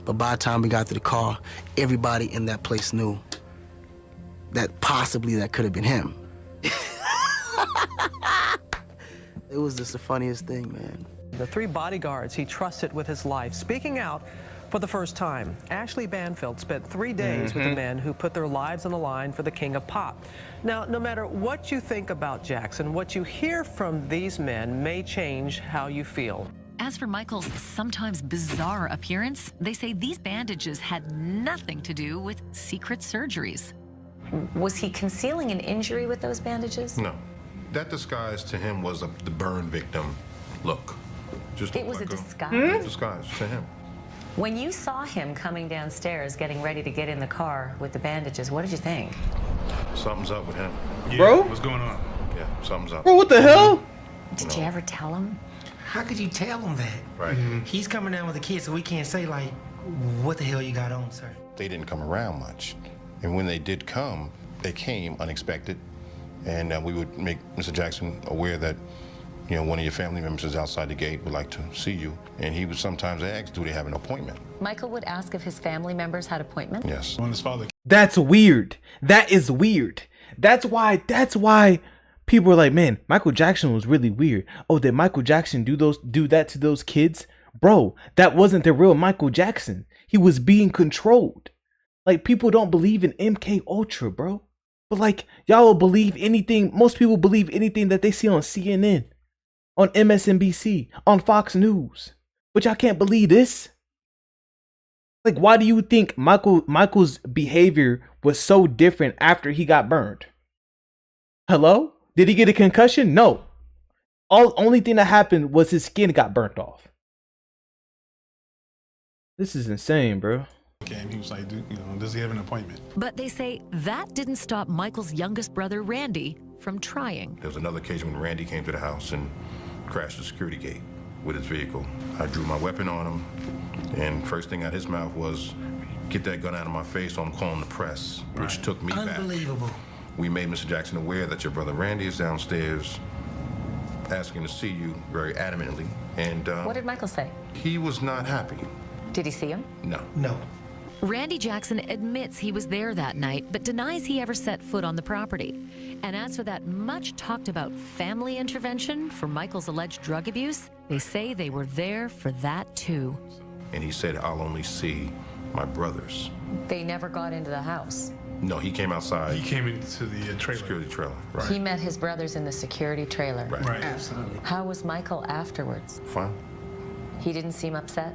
But by the time we got to the car, everybody in that place knew that possibly that could have been him. It was just the funniest thing, man. The 3 bodyguards he trusted with his life speaking out for the first time. Ashley Banfield spent 3 days with the men who put their lives on the line for the king of pop. Now, no matter what you think about Jackson, what you hear from these men may change how you feel. As for Michael's sometimes bizarre appearance, they say these bandages had nothing to do with secret surgeries. Was he concealing an injury with those bandages? No. That disguise to him was the burn victim look. Just it was a disguise? A disguise to him. When you saw him coming downstairs, getting ready to get in the car with the bandages, what did you think? Something's up with him. Yeah, bro? What's going on? Yeah, something's up. Bro, what the hell? Did you ever tell him? How could you tell him that? Right. He's coming down with the kids, so we can't say, like, what the hell you got on, sir? They didn't come around much. And when they did come, they came unexpected. And we would make Mr. Jackson aware that, you know, one of your family members is outside the gate, would like to see you. And he would sometimes ask, do they have an appointment? Michael would ask if his family members had appointments? Yes. When his father... That's weird. That is weird. That's why people are like, man, Michael Jackson was really weird. Oh, did Michael Jackson do that to those kids? Bro, that wasn't the real Michael Jackson. He was being controlled. Like, people don't believe in MK Ultra, bro. But like, y'all will believe anything. Most people believe anything that they see on CNN, on MSNBC, on Fox News. But y'all can't believe this. Like, why do you think Michael's behavior was so different after he got burned? Hello? Did he get a concussion? No. Only thing that happened was his skin got burnt off. This is insane, bro. Came, he was like, does he have an appointment? But they say that didn't stop Michael's youngest brother, Randy, from trying. There was another occasion when Randy came to the house and crashed the security gate with his vehicle. I drew my weapon on him, and first thing out his mouth was, get that gun out of my face or I'm calling the press, which took me back. Unbelievable. We made Mr. Jackson aware that your brother Randy is downstairs asking to see you very adamantly. And what did Michael say? He was not happy. Did he see him? No. No. Randy Jackson admits he was there that night, but denies he ever set foot on the property. And as for that much talked about family intervention for Michael's alleged drug abuse, they say they were there for that too. And he said, I'll only see my brothers. They never got into the house. No, he came outside. He came into the trailer. Security trailer, right. He met his brothers in the security trailer. Right. Absolutely. How was Michael afterwards? Fine. He didn't seem upset?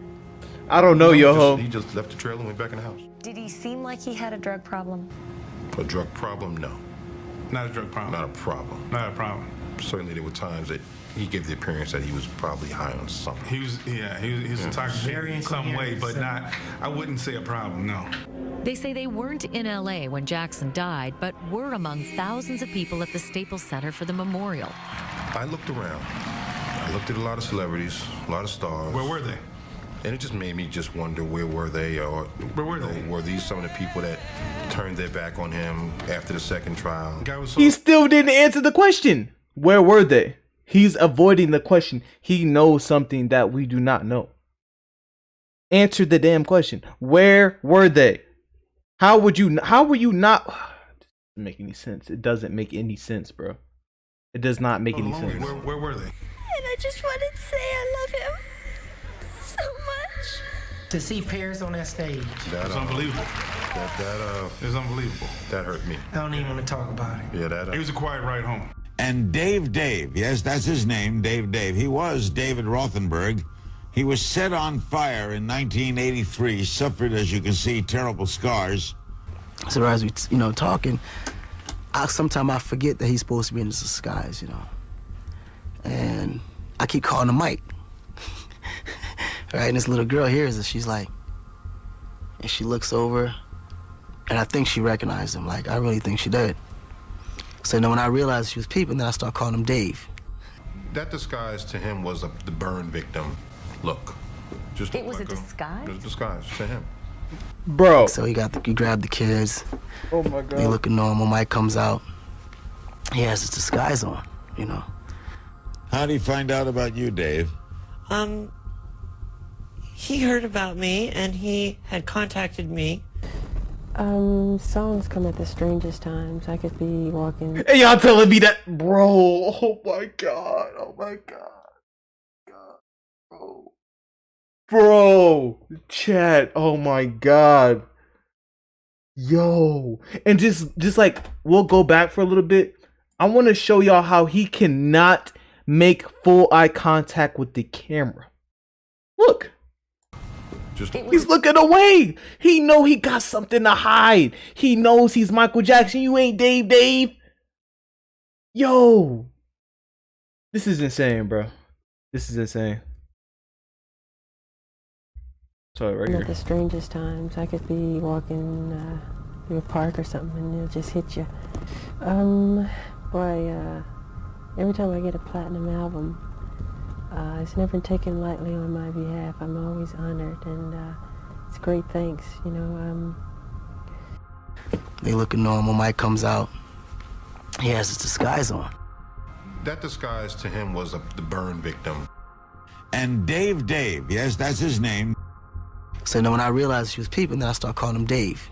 I don't know, yo-ho. He just left the trailer and went back in the house. Did he seem like he had a drug problem? A drug problem? No. Not a drug problem. Not a problem. Not a problem. Certainly there were times that he gave the appearance that he was probably high on something. He was intoxicated in some way, but not, I wouldn't say a problem, no. They say they weren't in LA when Jackson died, but were among thousands of people at the Staples Center for the memorial. I looked around. I looked at a lot of celebrities, a lot of stars. Where were they? And it just made me just wonder, where were they? Or where were they? Were these some of the people that turned their back on him after the second trial? He still didn't answer the question. Where were they? He's avoiding the question. He knows something that we do not know. Answer the damn question. Where were they? How were you not? It doesn't make any sense. It doesn't make any sense, bro. It does not make any sense. Where were they? And I just wanted to say I love him so much. To see Paris on that stage. That's unbelievable. It's unbelievable. That hurt me. I don't even want to talk about it. Yeah, It was a quiet ride home. And Dave, yes, that's his name, Dave. He was David Rothenberg. He was set on fire in 1983, suffered, as you can see, terrible scars. So as we, talking, sometimes I forget that he's supposed to be in this disguise, And I keep calling him Mike. Right, and this little girl hears it. She's like, and she looks over, and I think she recognized him. Like, I really think she did. So then when I realized she was peeping, then I start calling him Dave. That disguise to him was the burn victim look. It was a disguise? It was a disguise to him. Bro. So he grabbed the kids. Oh my God. They looking normal. Mike comes out. He has his disguise on, you know. How did he find out about you, Dave? He heard about me and he had contacted me. Songs come at the strangest times. I could be walking. Hey, y'all telling me that, bro? Oh my God! Oh my God! Bro, chat. Oh my God, yo, and just like we'll go back for a little bit. I want to show y'all how he cannot make full eye contact with the camera. Look. He's looking away. He know he got something to hide. He knows he's Michael Jackson. You ain't Dave. Yo. This is insane, bro. This is insane. Sorry, right here. At the strangest times, I could be walking through a park or something and it'll just hit you. Boy, every time I get a platinum album, it's never taken lightly on my behalf. I'm always honored, and it's great thanks, you know. They looking normal. Mike comes out. He has his disguise on. That disguise to him was the burn victim. And Dave, yes, that's his name. So then when I realized she was peeping, then I start calling him Dave.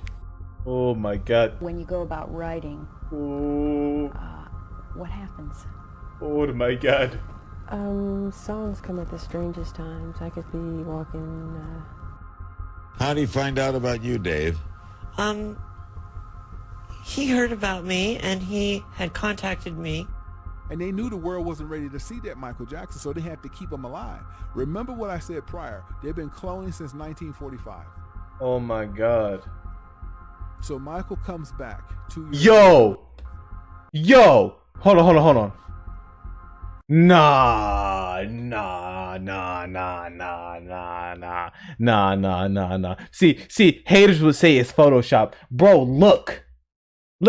Oh my God. When you go about writing, what happens? Oh my God. Songs come at the strangest times. I could be walking. How did he find out about you, Dave? He heard about me and he had contacted me. And they knew the world wasn't ready to see that Michael Jackson, so they had to keep him alive. Remember what I said prior. They've been cloning since 1945. Oh my God. So Michael comes back 2 years Yo. Hold on. Nah. See, haters would say it's Photoshop. Bro, look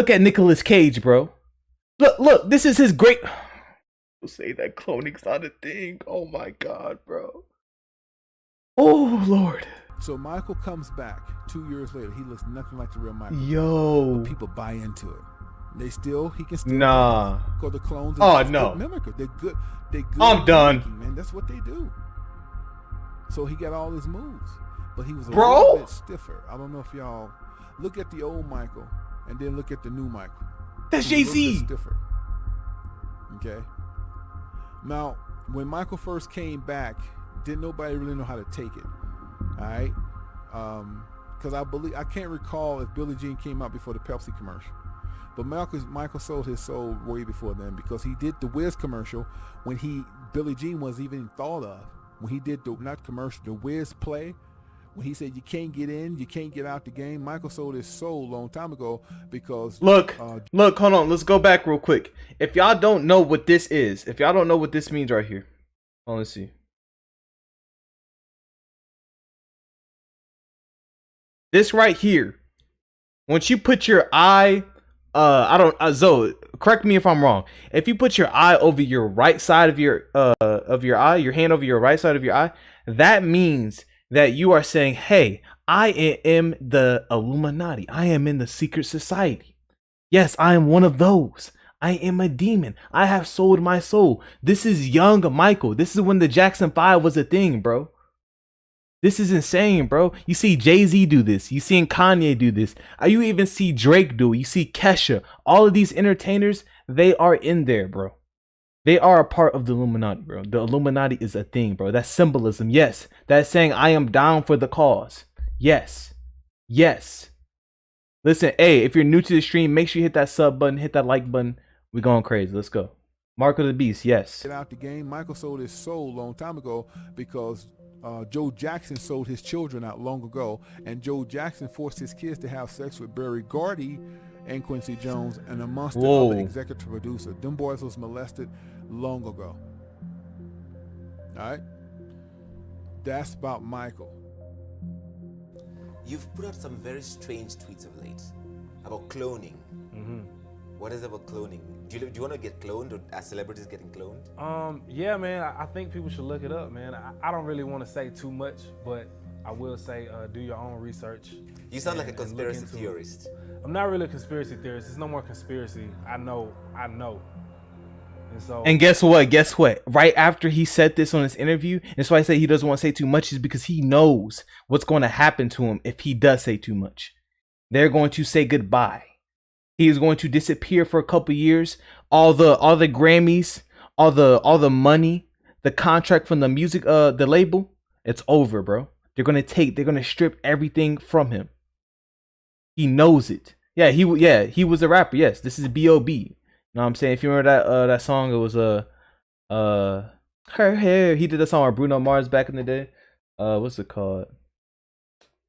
at Nicolas Cage, bro. Look, this is his great. We'll say that cloning's not a thing. Oh my God, bro. Oh Lord. So Michael comes back 2 years later. He looks nothing like the real Michael. Yo. But people buy into it. He can still nah. Because the clones. Oh no. Mimicker. They're good. I'm done. Mimicking, man. That's what they do. So he got all his moves, but he was a Bro? little bit stiffer. I don't know if y'all look at the old Michael and then look at the new Michael. That's Jay-Z. Stiffer. Okay. Now, when Michael first came back, didn't nobody really know how to take it. All right. Because I can't recall if Billie Jean came out before the Pepsi commercial. But Michael sold his soul way before then, because he did the Wiz commercial when Billie Jean wasn't even thought of. When he did the Wiz play, when he said you can't get in, you can't get out the game. Michael sold his soul a long time ago because look, hold on. Let's go back real quick. If y'all don't know what this is, if y'all don't know what this means right here, let's see. This right here, once you put your eye, Zoe, correct me if I'm wrong. If you put your eye over your right side of your eye, your hand over your right side of your eye, that means that you are saying, hey, I am the Illuminati. I am in the secret society. Yes, I am one of those. I am a demon. I have sold my soul. This is young Michael. This is when the Jackson 5 was a thing, bro. This is insane, bro. You see Jay-Z do this. You see Kanye do this. You even see Drake do it. You see Kesha. All of these entertainers, they are in there, bro. They are a part of the Illuminati, bro. The Illuminati is a thing, bro. That's symbolism. Yes. That's saying I am down for the cause. Yes. Yes. Listen, hey, if you're new to the stream, make sure you hit that sub button, hit that like button. We're going crazy. Let's go. Mark of the Beast, yes. Get out the game. Michael sold his soul a long time ago because Joe Jackson sold his children out long ago, and Joe Jackson forced his kids to have sex with Berry Gordy and Quincy Jones and amongst the other executive producer. Them boys was molested long ago. All right? That's about Michael. You've put out some very strange tweets of late about cloning. Mm-hmm. What is it about cloning? Do you want to get cloned, or are celebrities getting cloned? Yeah, man. I think people should look it up, man. I don't really want to say too much, but I will say, do your own research. You sound like a conspiracy theorist. I'm not really a conspiracy theorist. It's no more conspiracy. I know. And so. And guess what? Guess what? Right after he said this on his interview, and that's why I say he doesn't want to say too much, is because he knows what's going to happen to him if he does say too much. They're going to say goodbye. He is going to disappear for a couple years. All the Grammys, all the money, the contract from the music, the label, it's over, bro. They're gonna strip everything from him. He knows it. Yeah, he was a rapper. Yes, this is B.O.B. You know what I'm saying? If you remember that song, it was her hair. He did that song with Bruno Mars back in the day. What's it called?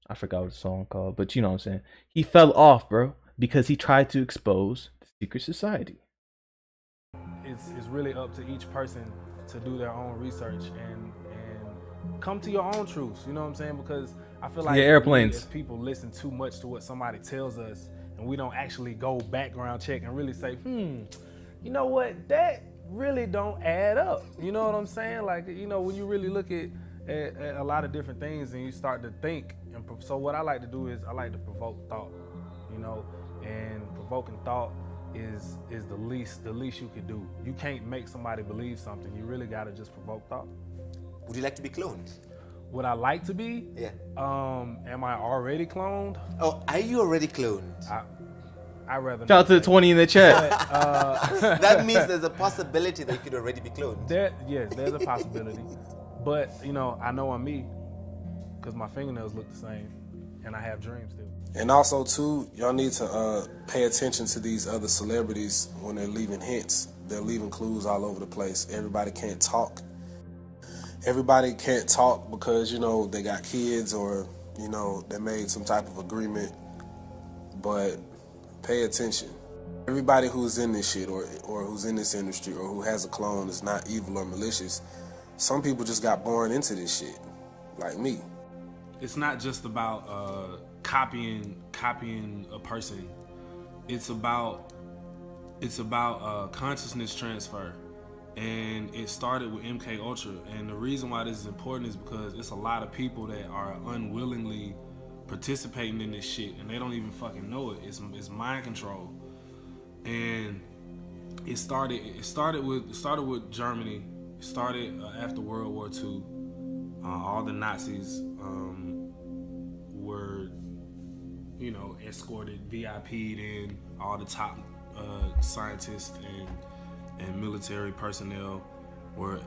I forgot what the song called, but you know what I'm saying. He fell off, bro, because he tried to expose the secret society. It's really up to each person to do their own research and come to your own truths. You know what I'm saying? Because I feel like airplanes. We as people listen too much to what somebody tells us, and we don't actually go background check and really say, you know what, that really don't add up. You know what I'm saying? Like, you know, when you really look at a lot of different things and you start to think. And so what I like to do is I like to provoke thought, you know, and provoking thought is the least you could do. You can't make somebody believe something. You really got to just provoke thought. Would you like to be cloned? Would I like to be? Yeah. Am I already cloned? Oh, are you already cloned? I rather. Shout out to the 20 in the chat. But, that means there's a possibility that you could already be cloned. Yes, there's a possibility. But you know, I know I'm me because my fingernails look the same, and I have dreams too. And also too, y'all need to pay attention to these other celebrities when they're leaving hints. They're leaving clues all over the place. Everybody can't talk. Everybody can't talk because, you know, they got kids or, you know, they made some type of agreement. But pay attention. Everybody who's in this shit or who's in this industry or who has a clone is not evil or malicious. Some people just got born into this shit, like me. It's not just about copying a person. It's about consciousness transfer. And it started with MK Ultra. And the reason why this is important is because it's a lot of people that are unwillingly participating in this shit and they don't even fucking know it. It's mind control. And it started with Germany. It started after World War II. All the Nazis were, you know, escorted, VIP'd in. All the top scientists and military personnel were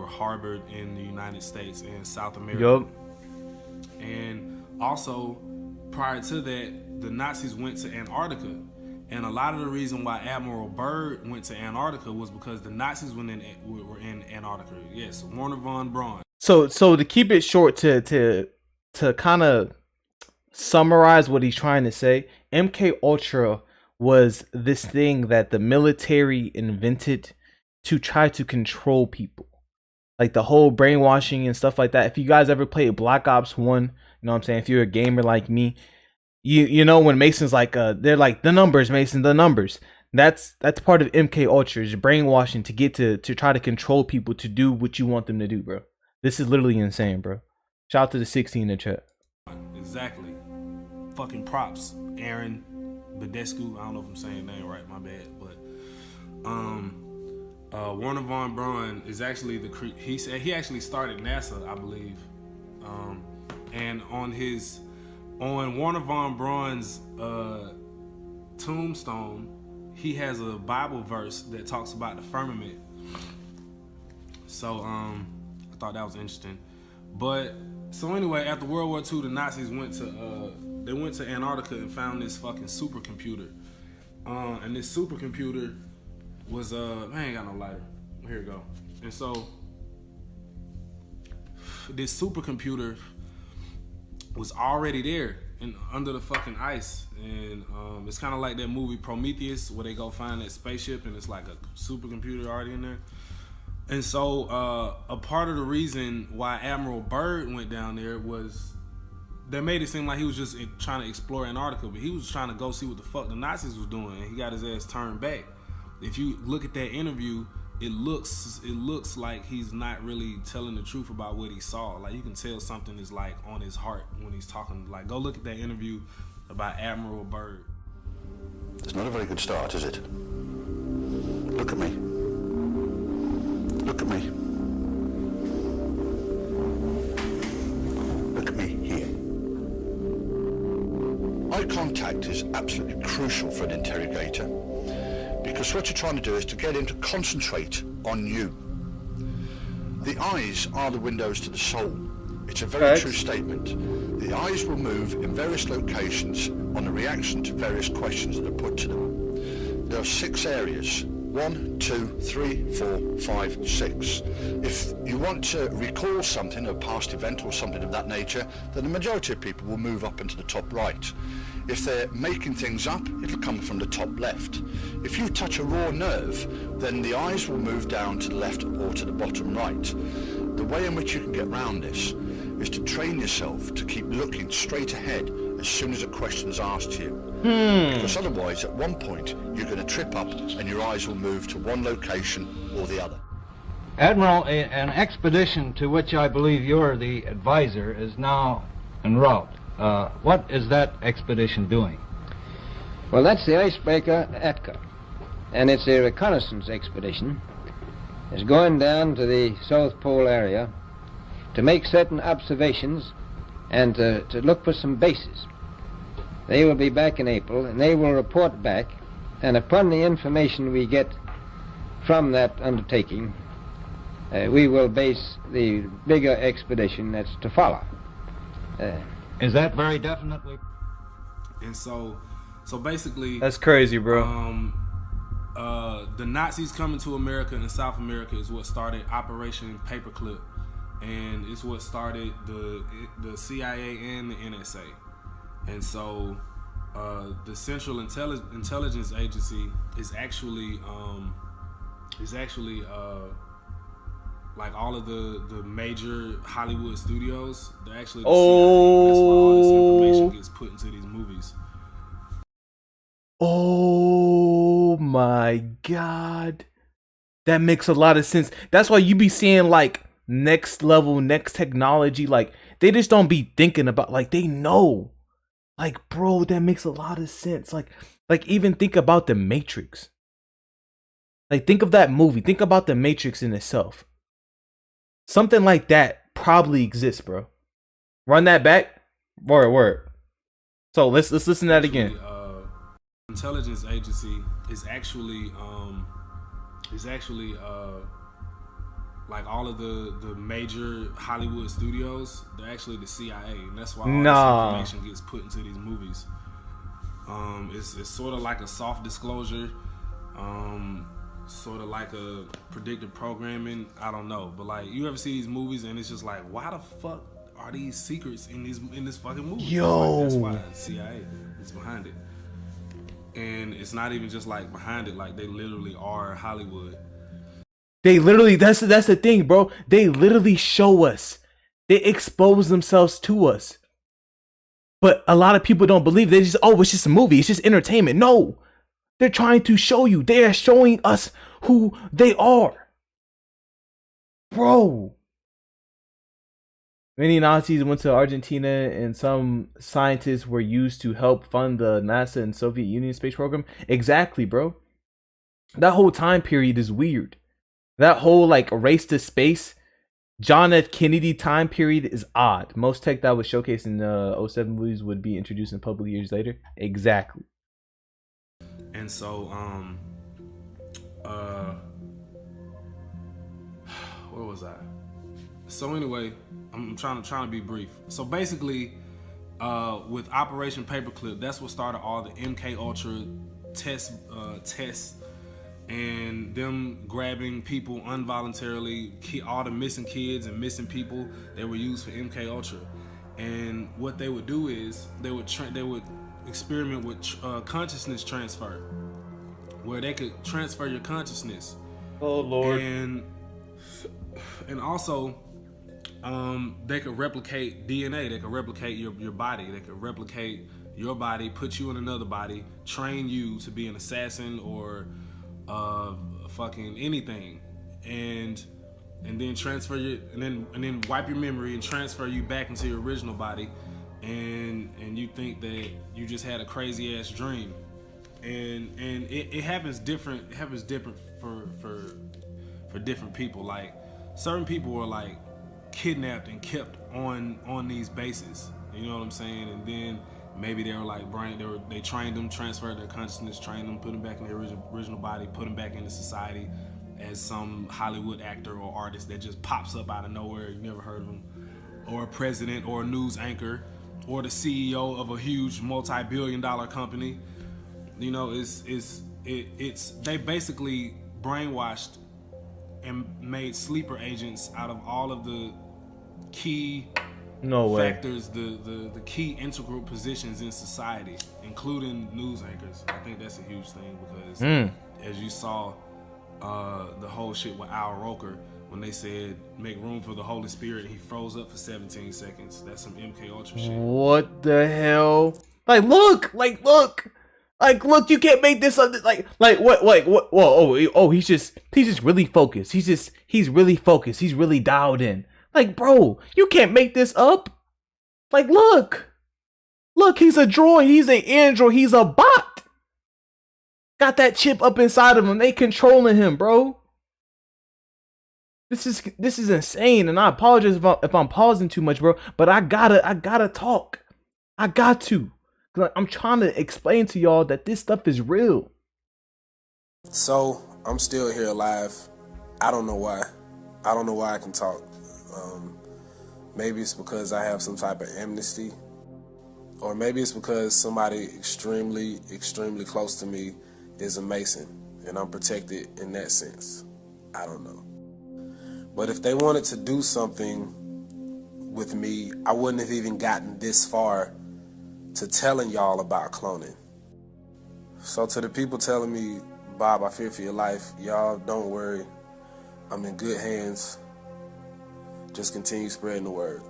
harbored in the United States and South America. Yup. And also, prior to that, the Nazis went to Antarctica. And a lot of the reason why Admiral Byrd went to Antarctica was because the Nazis were in Antarctica. Yes, Wernher von Braun. So to keep it short, to kind of summarize what he's trying to say, MK Ultra was this thing that the military invented to try to control people, like the whole brainwashing and stuff like that. If you guys ever played Black Ops 1, you know what I'm saying, if you're a gamer like me, you know when Mason's like they're like, the numbers, Mason, the numbers. That's part of MK Ultra, is brainwashing to get to try to control people to do what you want them to do, bro. This is literally insane, bro. Shout out to the 16 in the chat. Exactly. Fucking props, Aaron Badescu. I don't know if I'm saying the name right, my bad. But Wernher von Braun is actually he actually started NASA, I believe. And on Wernher von Braun's tombstone, he has a Bible verse that talks about the firmament. So I thought that was interesting. But so anyway, after World War II, the Nazis went to Antarctica and found this fucking supercomputer. And this supercomputer was I ain't got no lighter. Here we go. And so this supercomputer was already there and under the fucking ice. And it's kind of like that movie Prometheus, where they go find that spaceship and it's like a supercomputer already in there. And so a part of the reason why Admiral Byrd went down there was they made it seem like he was just trying to explore Antarctica, but he was trying to go see what the fuck the Nazis was doing, and he got his ass turned back. If you look at that interview it looks like he's not really telling the truth about what he saw. Like, you can tell something is like on his heart when he's talking. Like, go look at that interview about Admiral Byrd. It's not a very good start, is it? Look at me. Look at me. Look at me here. Eye contact is absolutely crucial for an interrogator, because what you're trying to do is to get him to concentrate on you. The eyes are the windows to the soul. It's a very true statement. The eyes will move in various locations on a reaction to various questions that are put to them. There are 6 areas. 1, 2, 3, 4, 5, 6. If you want to recall something, a past event or something of that nature, then the majority of people will move up into the top right. If they're making things up, it'll come from the top left. If you touch a raw nerve, then the eyes will move down to the left or to the bottom right. The way in which you can get around this is to train yourself to keep looking straight ahead as soon as a question is asked to you. Because otherwise, at one point, you're going to trip up and your eyes will move to one location or the other. Admiral, an expedition to which I believe you're the advisor is now en route. What is that expedition doing? Well, that's the icebreaker Atka, and it's a reconnaissance expedition. It's going down to the South Pole area to make certain observations and to look for some bases. They will be back in April, and they will report back, and upon the information we get from that undertaking, we will base the bigger expedition that's to follow. Is that very definitely? And so basically, that's crazy, bro. The Nazis coming to America and South America is what started Operation Paperclip, and it's what started the CIA and the NSA. And so the Central Intelligence Agency is actually like all of the major Hollywood studios. They're actually the CIA. That's why all this information gets put into these movies. Oh my God, that makes a lot of sense. That's why you be seeing like next level, next technology. Like, they just don't be thinking about, like, they know. Like, bro, that makes a lot of sense. Like even think about The Matrix. Like, think of that movie. Think about The Matrix in itself. Something like that probably exists, bro. Run that back. Word. So let's listen to that again. Intelligence agency is actually like all of the major Hollywood studios. They're actually the CIA, and that's why all this information gets put into these movies. It's sort of like a soft disclosure, sort of like a predictive programming. I don't know, but like, you ever see these movies and it's just like, why the fuck are these secrets in this fucking movie? Yo, like, that's why the CIA is behind it. And it's not even just like behind it, like they literally are Hollywood. They literally, that's the thing, bro. They literally show us. They expose themselves to us. But a lot of people don't believe. They just, it's just a movie. It's just entertainment. No. They're trying to show you. They are showing us who they are. Bro. Many Nazis went to Argentina, and some scientists were used to help fund the NASA and Soviet Union space program. Exactly, bro. That whole time period is weird. That whole like race to space, John F. Kennedy time period is odd. Most tech that was showcased in the 07 movies would be introduced in public years later. Exactly. And so, where was I? So anyway, I'm trying to be brief. So basically, with Operation Paperclip, that's what started all the MK Ultra tests, and them grabbing people involuntarily, all the missing kids and missing people that were used for MK Ultra. And what they would do is they would experiment with consciousness transfer, where they could transfer your consciousness. Oh Lord. And also, they could replicate DNA. They could replicate your body. They could replicate your body, put you in another body, train you to be an assassin or fucking anything, and then transfer you, and then wipe your memory and transfer you back into your original body, and you think that you just had a crazy ass dream, and it happens different. It happens different for different people. Like certain people are like kidnapped and kept on these bases. You know what I'm saying? And then maybe they were like they trained them, transferred their consciousness, trained them, put them back in their original body, put them back into society as some Hollywood actor or artist that just pops up out of nowhere. You never heard of them, or a president, or a news anchor, or the CEO of a huge multi-billion-dollar company. You know, it's they basically brainwashed and made sleeper agents out of all of the key factors, the key integral positions in society, including news anchors. I think that's a huge thing because as you saw the whole shit with Al Roker, when they said make room for the Holy Spirit, he froze up for 17 seconds. That's some MK Ultra shit. What the hell? Look, you can't make this up. Whoa, he's just really focused. He's really focused. He's really dialed in. Like, bro, you can't make this up. Like, look, he's a droid. He's an android. He's a bot. Got that chip up inside of him. They controlling him, bro. This is insane. And I apologize if I'm pausing too much, bro. But I gotta talk. I got to. I'm trying to explain to y'all that this stuff is real. So I'm still here alive. I don't know why. I don't know why I can talk. Maybe it's because I have some type of amnesty, or maybe it's because somebody extremely, extremely close to me is a Mason, and I'm protected in that sense. I don't know. But if they wanted to do something with me, I wouldn't have even gotten this far to telling y'all about cloning. So to the people telling me, Bob, I fear for your life, y'all don't worry. I'm in good hands. Just continue spreading the word.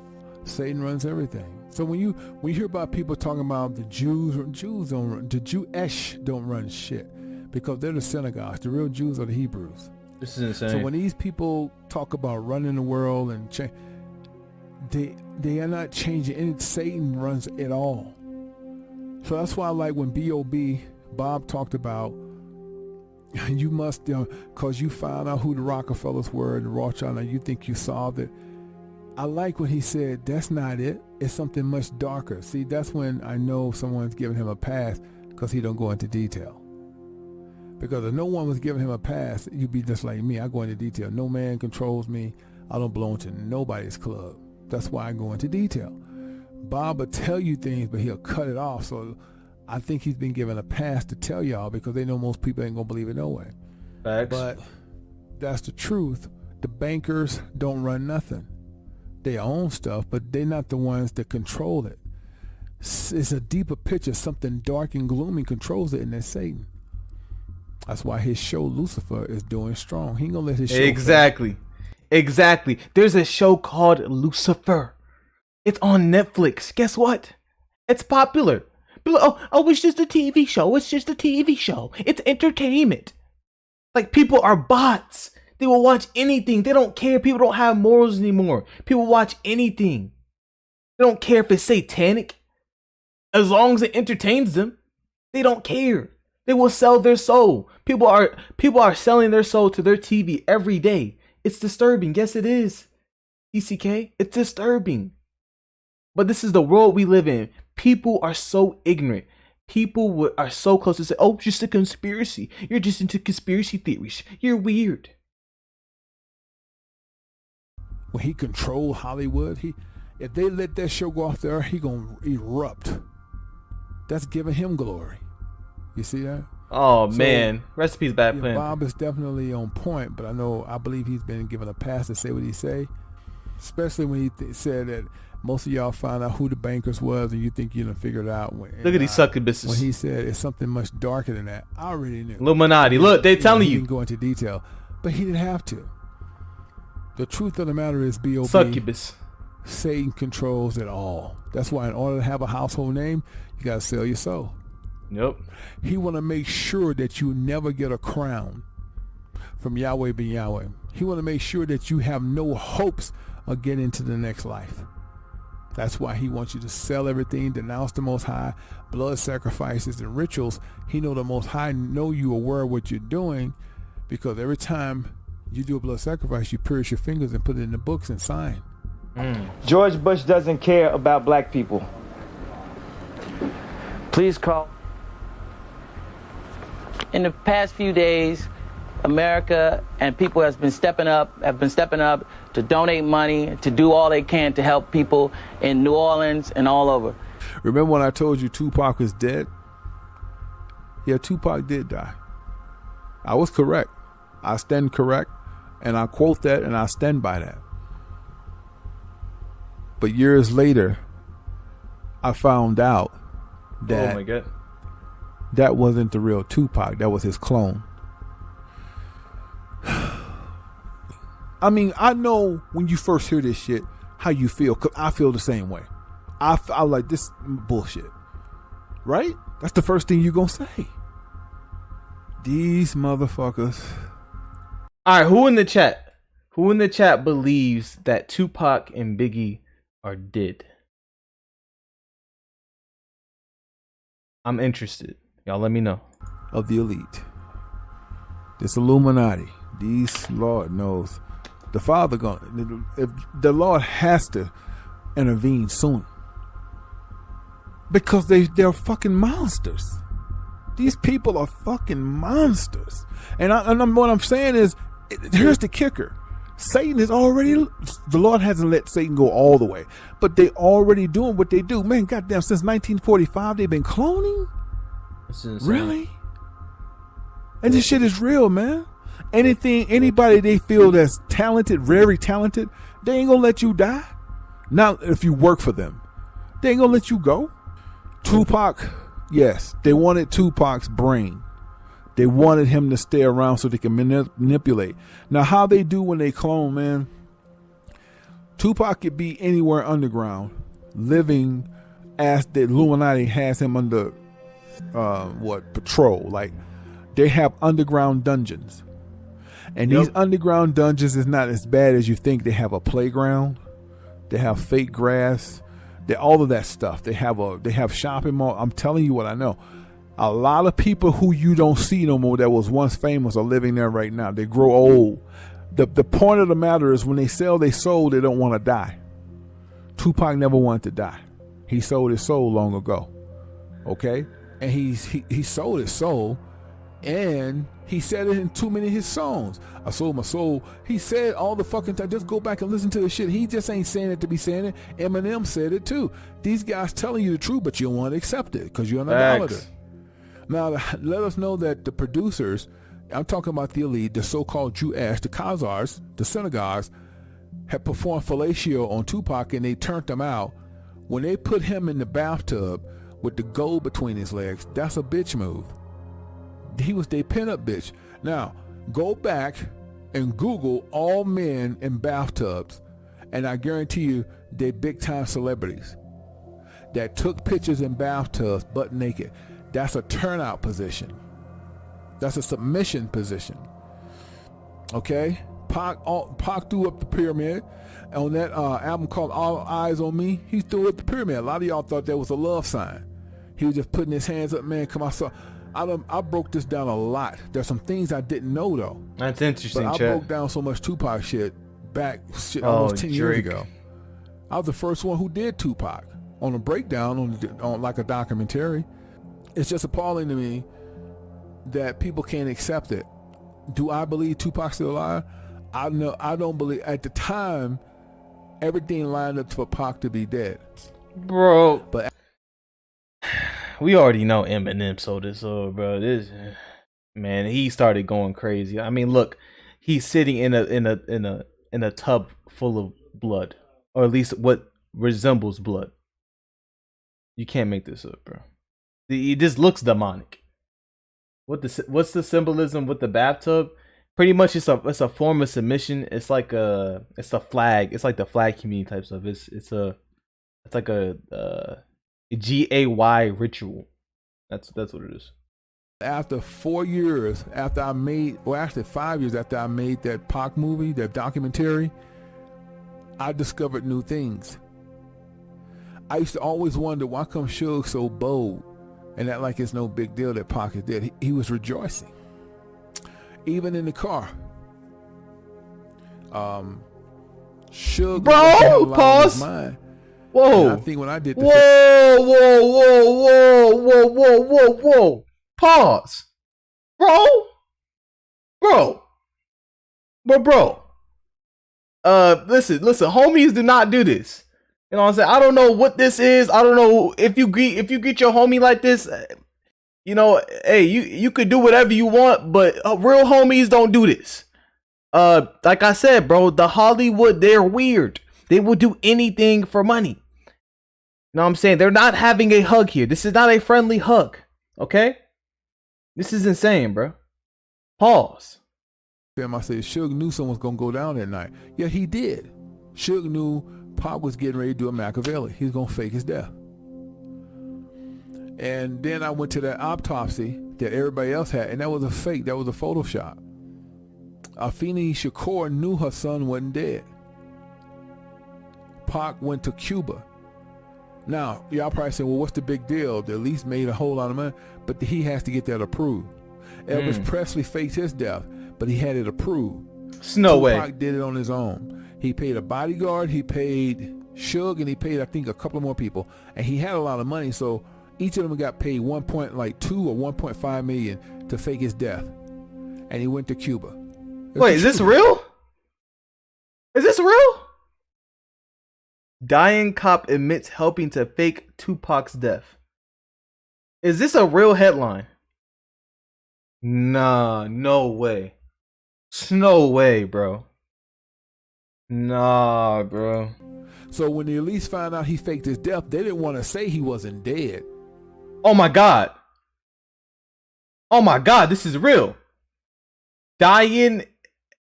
Satan runs everything. So when you hear about people talking about the Jews don't run, the Jewish don't run shit, because they're the synagogues. The real Jews are the Hebrews. This is insane. So when these people talk about running the world and change, they are not changing any. Satan runs it all. So that's why I like when Bob talked about, you must, because you found out who the Rockefellers were, the Rothschild, and you think you solved it. I like when he said, that's not it. It's something much darker. See, that's when I know someone's giving him a pass, because he don't go into detail. Because if no one was giving him a pass, you'd be just like me. I go into detail. No man controls me. I don't belong to nobody's club. That's why I go into detail. Bob will tell you things, but he'll cut it off. So I think he's been given a pass to tell y'all, because they know most people ain't gonna believe it no way. Facts. But that's the truth. The bankers don't run nothing. They own stuff, but they're not the ones that control it. It's a deeper picture. Something dark and gloomy controls it, and that's Satan. That's why his show Lucifer is doing strong. He ain't gonna let his show Exactly. There's a show called Lucifer. It's on Netflix. Guess what? It's popular. It's just a TV show. It's just a TV show. It's entertainment. Like, people are bots. They will watch anything. They don't care. People don't have morals anymore. People watch anything. They don't care if it's satanic. As long as it entertains them, they don't care. They will sell their soul. People are selling their soul to their TV every day. It's disturbing. Yes, it is. TCK, it's disturbing. But this is the world we live in. People are so ignorant. People are so close to say, oh, it's just a conspiracy. You're just into conspiracy theories. You're weird. When he controlled Hollywood, if they let that show go off there, he gonna erupt. That's giving him glory. You see that? Oh, man. Recipes bad plan. Bob is definitely on point, but I believe he's been given a pass to say what he say, especially when he said that most of y'all find out who the bankers was and you think you done figured it out. Look at these succubuses. When he said it's something much darker than that, I already knew. Illuminati. Look, they're telling you. He didn't go into detail, but he didn't have to. The truth of the matter is, B.O.B. Succubus. Satan controls it all. That's why in order to have a household name, you got to sell your soul. Yep. He want to make sure that you never get a crown. from Yahweh ben Yahweh. He want to make sure that you have no hopes of getting to the next life. That's why he wants you to sell everything, denounce the Most High, blood sacrifices and rituals. He know the Most High know you aware of what you're doing, because every time you do a blood sacrifice, you pierce your fingers and put it in the books and sign. George Bush doesn't care about black people. Please call. In the past few days, America and people have been stepping up to donate money, to do all they can to help people in New Orleans and all over. Remember when I told you Tupac was dead? Yeah, Tupac did die. I was correct. I stand correct, and I quote that, and I stand by that. But years later, I found out that oh my God, that wasn't the real Tupac. That was his clone. I mean, I know when you first hear this shit, how you feel. 'Cause I feel the same way. I like this bullshit. Right? That's the first thing you're going to say. These motherfuckers. All right, who in the chat? Who in the chat believes that Tupac and Biggie are dead? I'm interested. Y'all let me know. Of the elite. This Illuminati. These, Lord knows. The Father if the Lord has to intervene soon. Because they're fucking monsters. These people are fucking monsters. And what I'm saying is, here's the kicker. Satan is already, the Lord hasn't let Satan go all the way, but they already doing what they do. Man, goddamn, since 1945, they've been cloning? Really? And this shit is real, man. Anybody they feel that's talented, very talented, they ain't gonna let you die. Not if you work for them. They ain't gonna let you go. Tupac, yes, they wanted Tupac's brain. They wanted him to stay around so they can manipulate. Now, how they do when they clone, man, Tupac could be anywhere underground, living as the Illuminati has him under, patrol. Like, they have underground dungeons. And these underground dungeons is not as bad as you think. They have a playground. They have fake grass. All of that stuff. They have shopping mall. I'm telling you what I know. A lot of people who you don't see no more that was once famous are living there right now. They grow old. The point of the matter is when they sell their soul, they don't want to die. Tupac never wanted to die. He sold his soul long ago. Okay? And he sold his soul, and he said it in too many of his songs. I sold my soul. He said all the fucking time. Just go back and listen to the shit. He just ain't saying it to be saying it. Eminem said it too. These guys telling you the truth, but you don't want to accept it because you're an idolater. Now, let us know that the producers, I'm talking about the elite, the so-called Jewish, the Khazars, the synagogues, had performed fellatio on Tupac, and they turned him out. When they put him in the bathtub with the gold between his legs, that's a bitch move. He was their pin-up bitch. Now, go back and Google all men in bathtubs, and I guarantee you they're big-time celebrities that took pictures in bathtubs butt naked. That's a turnout position. That's a submission position. Okay? Pac threw up the pyramid. On that album called All Eyes on Me, he threw up the pyramid. A lot of y'all thought that was a love sign. He was just putting his hands up, man. Come on, I broke this down a lot. There's some things I didn't know, though. That's interesting, but I broke down so much Tupac shit back almost 10 years ago. I was the first one who did Tupac on a breakdown on like a documentary. It's just appalling to me that people can't accept it. Do I believe Tupac's still alive? I don't believe. At the time, everything lined up for Pac to be dead, bro. But we already know Eminem sold his soul, bro. This man, he started going crazy. I mean, look, he's sitting in a tub full of blood, or at least what resembles blood. You can't make this up, bro. It just looks demonic. What's the symbolism with the bathtub? Pretty much, it's a form of submission. It's like a flag. It's like the flag community type stuff. It's like a GAY ritual. That's what it is. After 4 years after I made, or actually 5 years after I made that Pac movie, that documentary, I discovered new things. I used to always wonder, why come Suge so bold and act like it's no big deal that Pac is dead? He was rejoicing. Even in the car. Suge, bro, pause. Whoa. I think when I did the whoa. Pause. Bro. Listen, homies do not do this. You know what I'm saying? I don't know what this is. I don't know if you greet your homie like this, you know, hey, you could do whatever you want, but real homies don't do this. Like I said, bro, the Hollywood, they're weird. They will do anything for money. You know what I'm saying? They're not having a hug here. This is not a friendly hug. Okay? This is insane, bro. Pause. I said, Suge knew someone was going to go down that night. Yeah, he did. Suge knew Pac was getting ready to do a Machiavelli. He was going to fake his death. And then I went to that autopsy that everybody else had, and that was a fake. That was a Photoshop. Afeni Shakur knew her son wasn't dead. Pac went to Cuba. Now, y'all probably saying, well, what's the big deal? They at least made a whole lot of money, but he has to get that approved. Elvis Presley faked his death, but he had it approved. No way. Tupac did it on his own. He paid a bodyguard, he paid Suge, and he paid, I think, a couple of more people. And he had a lot of money, so each of them got paid 1.2 or 1.5 million to fake his death. And he went to Cuba. Wait, is this real? Is this real? Dying cop admits helping to fake Tupac's death. Is this a real headline? Nah, no way. No way, bro. Nah, bro. So when the police found out he faked his death, they didn't want to say he wasn't dead. Oh my God. Oh my God, this is real. Dying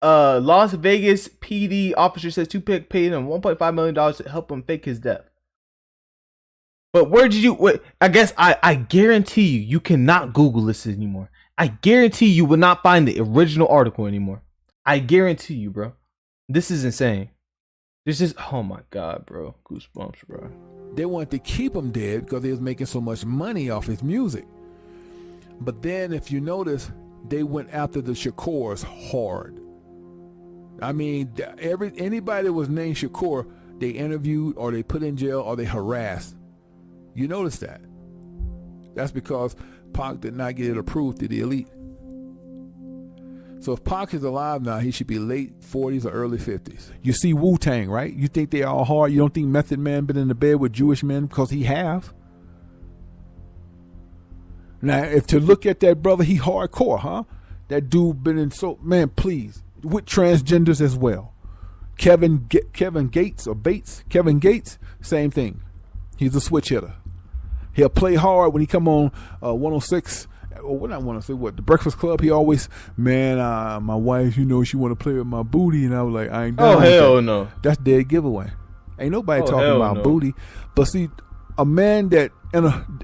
Las Vegas PD officer says Tupac paid him $1.5 million to help him fake his death. But where did you? I guess I guarantee you cannot Google this anymore. I guarantee you will not find the original article anymore. I guarantee you, bro. This is insane. This is, oh my God, bro. Goosebumps, bro. They wanted to keep him dead because he was making so much money off his music. But then, if you notice, they went after the Shakurs hard. I mean, anybody that was named Shakur, they interviewed or they put in jail or they harassed. You notice that. That's because Pac did not get it approved to the elite. So if Pac is alive now, he should be late 40s or early 50s. You see Wu-Tang, right? You think they all hard? You don't think Method Man been in the bed with Jewish men? Because he have. Now, if to look at that brother, he hardcore, huh? That dude been in man, please. With transgenders as well. Kevin Gates, Kevin Gates, same thing. He's a switch hitter. He'll play hard when he come on 106. Well, not 106. What, the Breakfast Club? He always, man, my wife, you know, she want to play with my booty, and I was like, I ain't down. Oh hell no. That's dead giveaway. Ain't nobody talking about booty. But see, a man that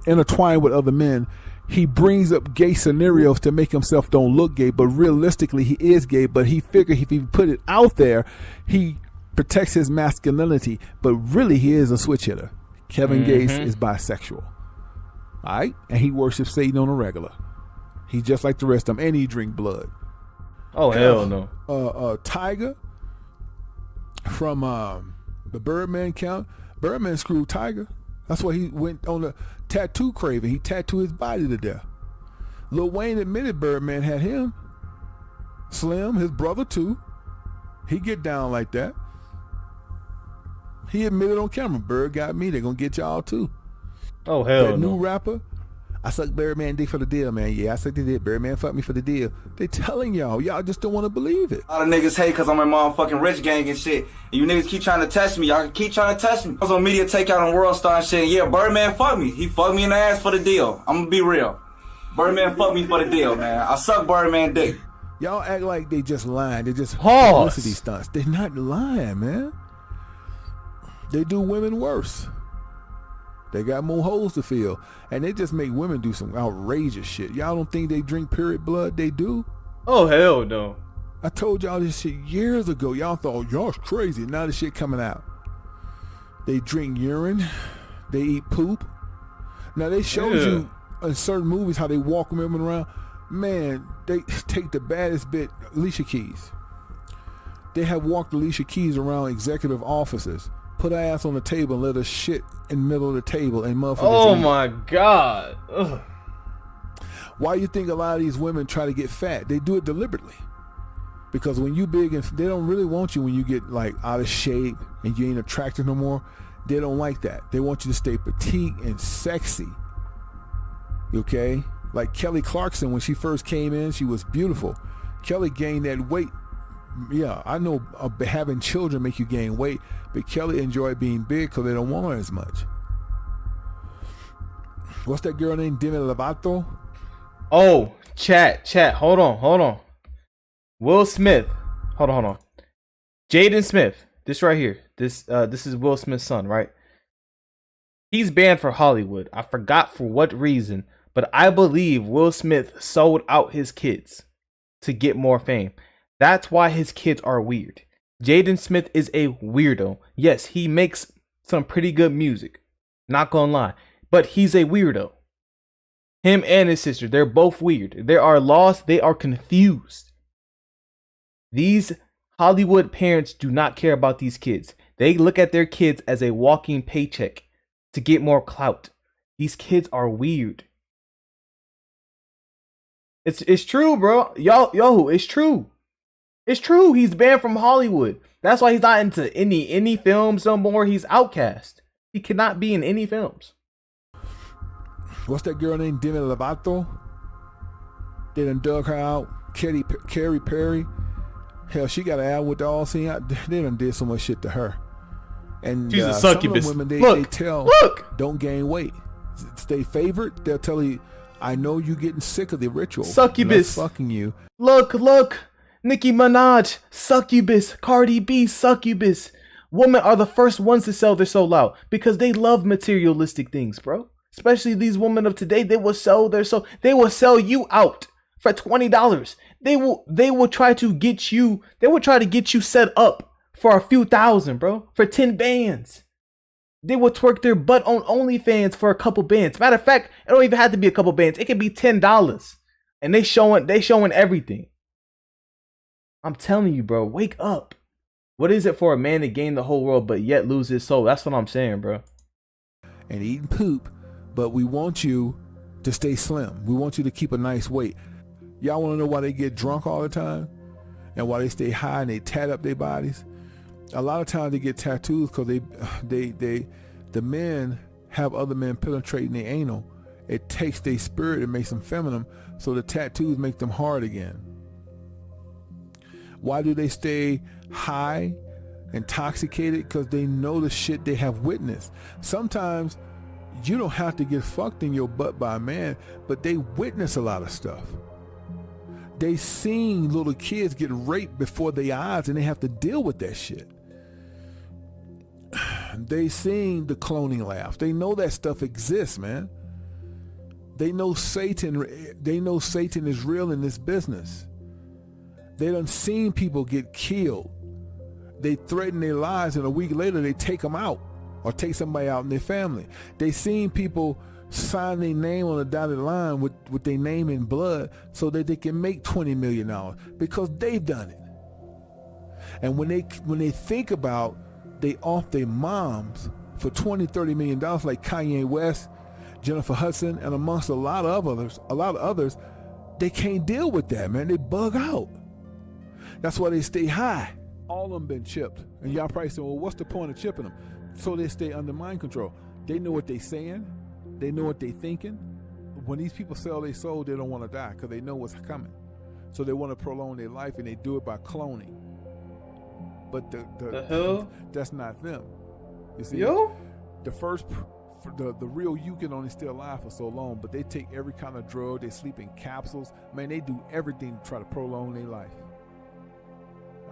intertwined with other men, he brings up gay scenarios to make himself don't look gay, but realistically he is gay. But he figured if he put it out there, he protects his masculinity. But really, he is a switch hitter. Kevin Gates is bisexual. All right? And he worships Satan on a regular. He's just like the rest of them, and he drink blood. Oh, hell no. Tiger from the Birdman count. Birdman screwed Tiger. That's why he went on the tattoo craving. He tattooed his body to death. Lil Wayne admitted Birdman had him. Slim, his brother too. He get down like that. He admitted on camera, Bird got me, they're gonna get y'all too. Oh hell that no. New rapper, I sucked Birdman dick for the deal, man. Yeah, I sucked the dick. Birdman fucked me for the deal. They telling y'all just don't want to believe it. A lot of niggas hate because I'm a motherfucking rich gang and shit. And you niggas keep trying to test me. Y'all keep trying to test me. I was on Media Takeout on World Star and shit. Yeah, Birdman fucked me. He fucked me in the ass for the deal. I'm gonna be real. Birdman fucked me for the deal, man. I suck Birdman dick. Y'all act like they just lying. They just pause. These stunts. They're not lying, man. They do women worse. They got more holes to fill. And they just make women do some outrageous shit. Y'all don't think they drink period blood? They do. Oh, hell no. I told y'all this shit years ago. Y'all thought, y'all's crazy. Now the shit coming out. They drink urine. They eat poop. Now they showed you in certain movies how they walk women around. Man, they take the baddest bit, Alicia Keys. They have walked Alicia Keys around executive offices, put her ass on the table and let her shit in the middle of the table and motherfuckers. Oh my God. Ugh. Why you think a lot of these women try to get fat? They do it deliberately. Because when you big and they don't really want you when you get like out of shape and you ain't attractive no more. They don't like that. They want you to stay petite and sexy. Okay? Like Kelly Clarkson, when she first came in, she was beautiful. Kelly gained that weight. Yeah, I know having children make you gain weight, but Kelly enjoyed being big because they don't want her as much. What's that girl named Demi Lovato? Oh, chat. Hold on. Will Smith. Hold on. Jaden Smith. This right here. This is Will Smith's son, right? He's banned for Hollywood. I forgot for what reason, but I believe Will Smith sold out his kids to get more fame. That's why his kids are weird. Jaden Smith is a weirdo. Yes, he makes some pretty good music. Not gonna lie. But he's a weirdo. Him and his sister, they're both weird. They are lost. They are confused. These Hollywood parents do not care about these kids. They look at their kids as a walking paycheck to get more clout. These kids are weird. It's true, bro. Yo, it's true. It's true. He's banned from Hollywood. That's why he's not into any films no more. He's outcast. He cannot be in any films. What's that girl named Demi Lovato? They done dug her out. Carrie Perry. Hell, she got an album with the all scene out. They done did so much shit to her. And she's a succubus. Some of the women, they tell, don't gain weight. Stay favored. They'll tell you, I know you getting sick of the ritual. Succubus. Fucking you. Look. Nicki Minaj, succubus. Cardi B, succubus. Women are the first ones to sell their soul out because they love materialistic things, bro. Especially these women of today, they will sell their soul. They will sell you out for $20. They will try to get you. They will try to get you set up for a few thousand, bro. For 10 bands. They will twerk their butt on OnlyFans for a couple bands. Matter of fact, it don't even have to be a couple bands. It can be $10, and they showing everything. I'm telling you, bro. Wake up. What is it for a man to gain the whole world but yet lose his soul? That's what I'm saying, bro. And eating poop. But we want you to stay slim. We want you to keep a nice weight. Y'all want to know why they get drunk all the time? And why they stay high and they tat up their bodies? A lot of times they get tattoos because the men have other men penetrating their anal. It takes their spirit and makes them feminine. So the tattoos make them hard again. Why do they stay high, intoxicated? Because they know the shit they have witnessed. Sometimes you don't have to get fucked in your butt by a man, but they witness a lot of stuff. They seen little kids get raped before their eyes and they have to deal with that shit. They seen the cloning labs. They know that stuff exists, man. They know Satan is real in this business. They done seen people get killed. They threaten their lives and a week later they take them out. Or take somebody out in their family. They seen people sign their name on the dotted line with their name in blood so that they can make $20 million because they've done it. And when they think about they off their moms for $20-30 million like Kanye West, Jennifer Hudson, and amongst a lot of others, they can't deal with that, man. They bug out. That's why they stay high. All of them been chipped. And y'all probably say, well, what's the point of chipping them? So they stay under mind control. They know what they saying. They know what they thinking. When these people sell their soul, they don't want to die because they know what's coming. So they want to prolong their life, and they do it by cloning. But the hell? That's not them. You see, the real you can only stay alive for so long, but they take every kind of drug. They sleep in capsules. Man, they do everything to try to prolong their life.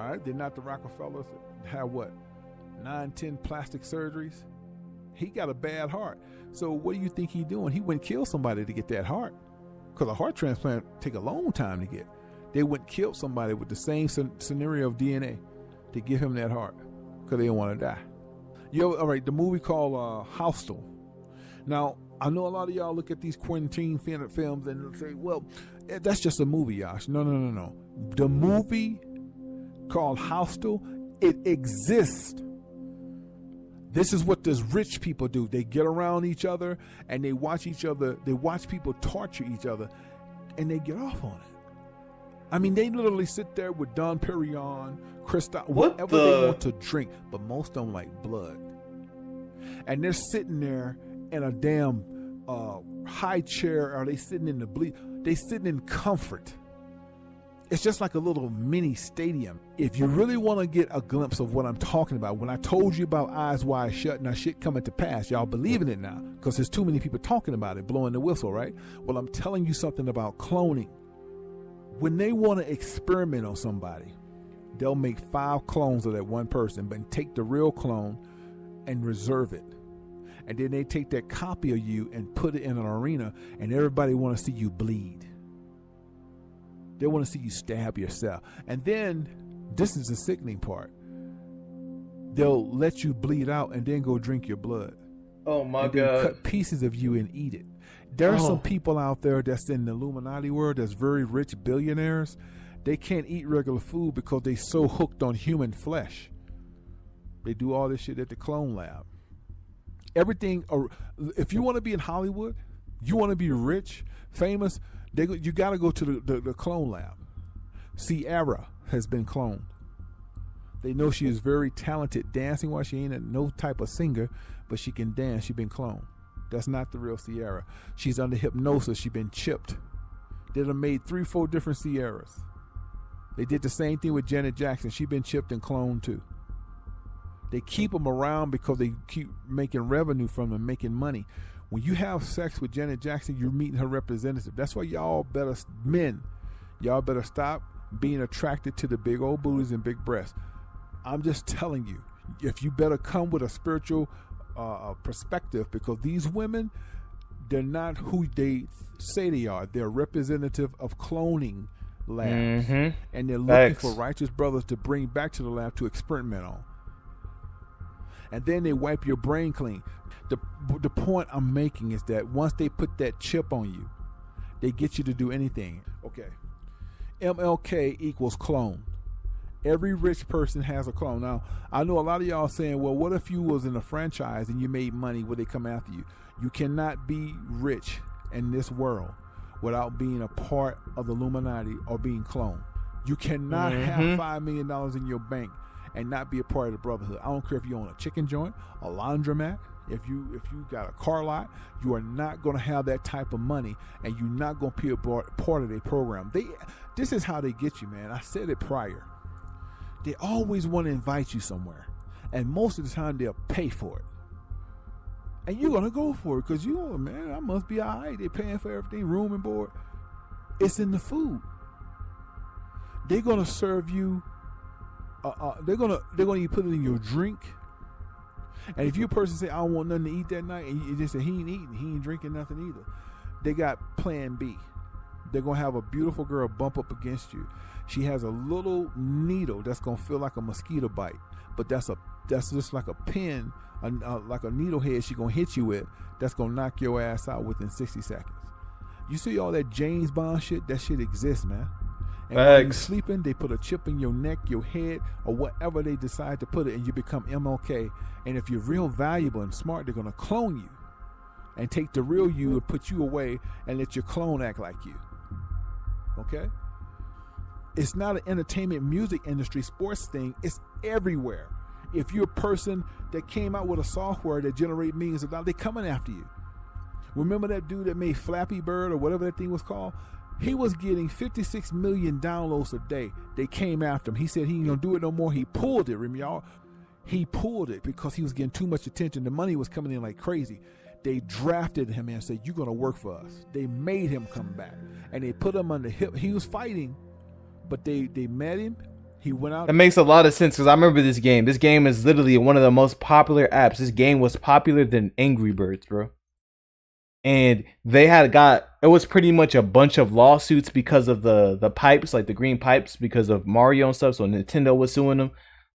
All right, they're not the Rockefellers that have what? 9-10 plastic surgeries. He got a bad heart. So what do you think he doing? He wouldn't kill somebody to get that heart, because a heart transplant take a long time to get. They wouldn't kill somebody with the same scenario of DNA to give him that heart, because they don't want to die. All right, the movie called Hostel. Now, I know a lot of y'all look at these Quentin films and say, well, that's just a movie, Yash. No. The movie called Hostel, it exists. This is what those rich people do. They get around each other and they watch each other. They watch people torture each other and they get off on it. I mean, they literally sit there with Dom Perignon, Cristal, whatever they want to drink, but most of them like blood. And they're sitting there in a damn high chair, or they sitting in the they sitting in comfort. It's just like a little mini stadium. If you really want to get a glimpse of what I'm talking about, when I told you about Eyes Wide Shut, now shit coming to pass, y'all believing it now, because there's too many people talking about it, blowing the whistle, right? Well, I'm telling you something about cloning. When they want to experiment on somebody, they'll make 5 clones of that one person, but take the real clone and reserve it. And then they take that copy of you and put it in an arena, and everybody want to see you bleed. They want to see you stab yourself. And then, this is the sickening part, they'll let you bleed out and then go drink your blood. Oh my and God. then cut pieces of you and eat it. There are some people out there that's in the Illuminati world that's very rich billionaires. They can't eat regular food because they so hooked on human flesh. They do all this shit at the clone lab. Everything, if you want to be in Hollywood, you want to be rich, famous, you got to go to the clone lab. Ciara has been cloned. They know she is very talented dancing wise. She ain't no type of singer, but she can dance. She's been cloned. That's not the real Ciara. She's under hypnosis. She's been chipped. They done made 3-4 different Ciaras. They did the same thing with Janet Jackson. She's been chipped and cloned too. They keep them around because they keep making revenue from them, making money. When you have sex with Janet Jackson, you're meeting her representative. That's why y'all better stop being attracted to the big old booties and big breasts. I'm just telling you, if you better come with a spiritual perspective, because these women, they're not who they say they are. They're representative of cloning labs. Mm-hmm. And they're looking for righteous brothers to bring back to the lab to experiment on. And then they wipe your brain clean. The point I'm making is that once they put that chip on you, they get you to do anything. Okay. MLK equals clone. Every rich person has a clone. Now, I know a lot of y'all saying, well, what if you was in a franchise and you made money? Would they come after you? You cannot be rich in this world without being a part of the Illuminati or being cloned. You cannot have $5 million in your bank and not be a part of the brotherhood. I don't care if you own a chicken joint, a laundromat, if you got a car lot, you are not going to have that type of money, and you're not going to be a part of their program. This is how they get you, man. I said it prior. They always want to invite you somewhere, and most of the time they'll pay for it. And you're going to go for it because man, I must be all right. They're paying for everything, room and board. It's in the food. They're going to serve you. They're gonna put it in your drink. And if you a person say, I don't want nothing to eat that night, and you just say he ain't eating, he ain't drinking nothing either, they got plan B. They're gonna have a beautiful girl bump up against you. She has a little needle that's gonna feel like a mosquito bite, but that's just like a pin, like a needle head she gonna hit you with, that's gonna knock your ass out within 60 seconds. You see all that James Bond shit? That shit exists, man. And when you're sleeping, they put a chip in your neck, your head, or whatever they decide to put it, and you become MLK. And if you're real valuable and smart, they're going to clone you and take the real you and put you away and let your clone act like you. Okay? It's not an entertainment, music industry, sports thing. It's everywhere. If you're a person that came out with a software that generates millions of dollars, they're coming after you. Remember that dude that made Flappy Bird or whatever that thing was called? He was getting 56 million downloads a day. They came after him. He said he ain't gonna do it no more. He pulled it, remember y'all? He pulled it because he was getting too much attention. The money was coming in like crazy. They drafted him and said, you're gonna work for us. They made him come back. And they put him on the hip. He was fighting, but they met him He went out. That makes a lot of sense because I remember this game. This game is literally one of the most popular apps. This game was popular than Angry Birds, bro. And they it was pretty much a bunch of lawsuits because of the pipes, like the green pipes, because of Mario and stuff. So Nintendo was suing them.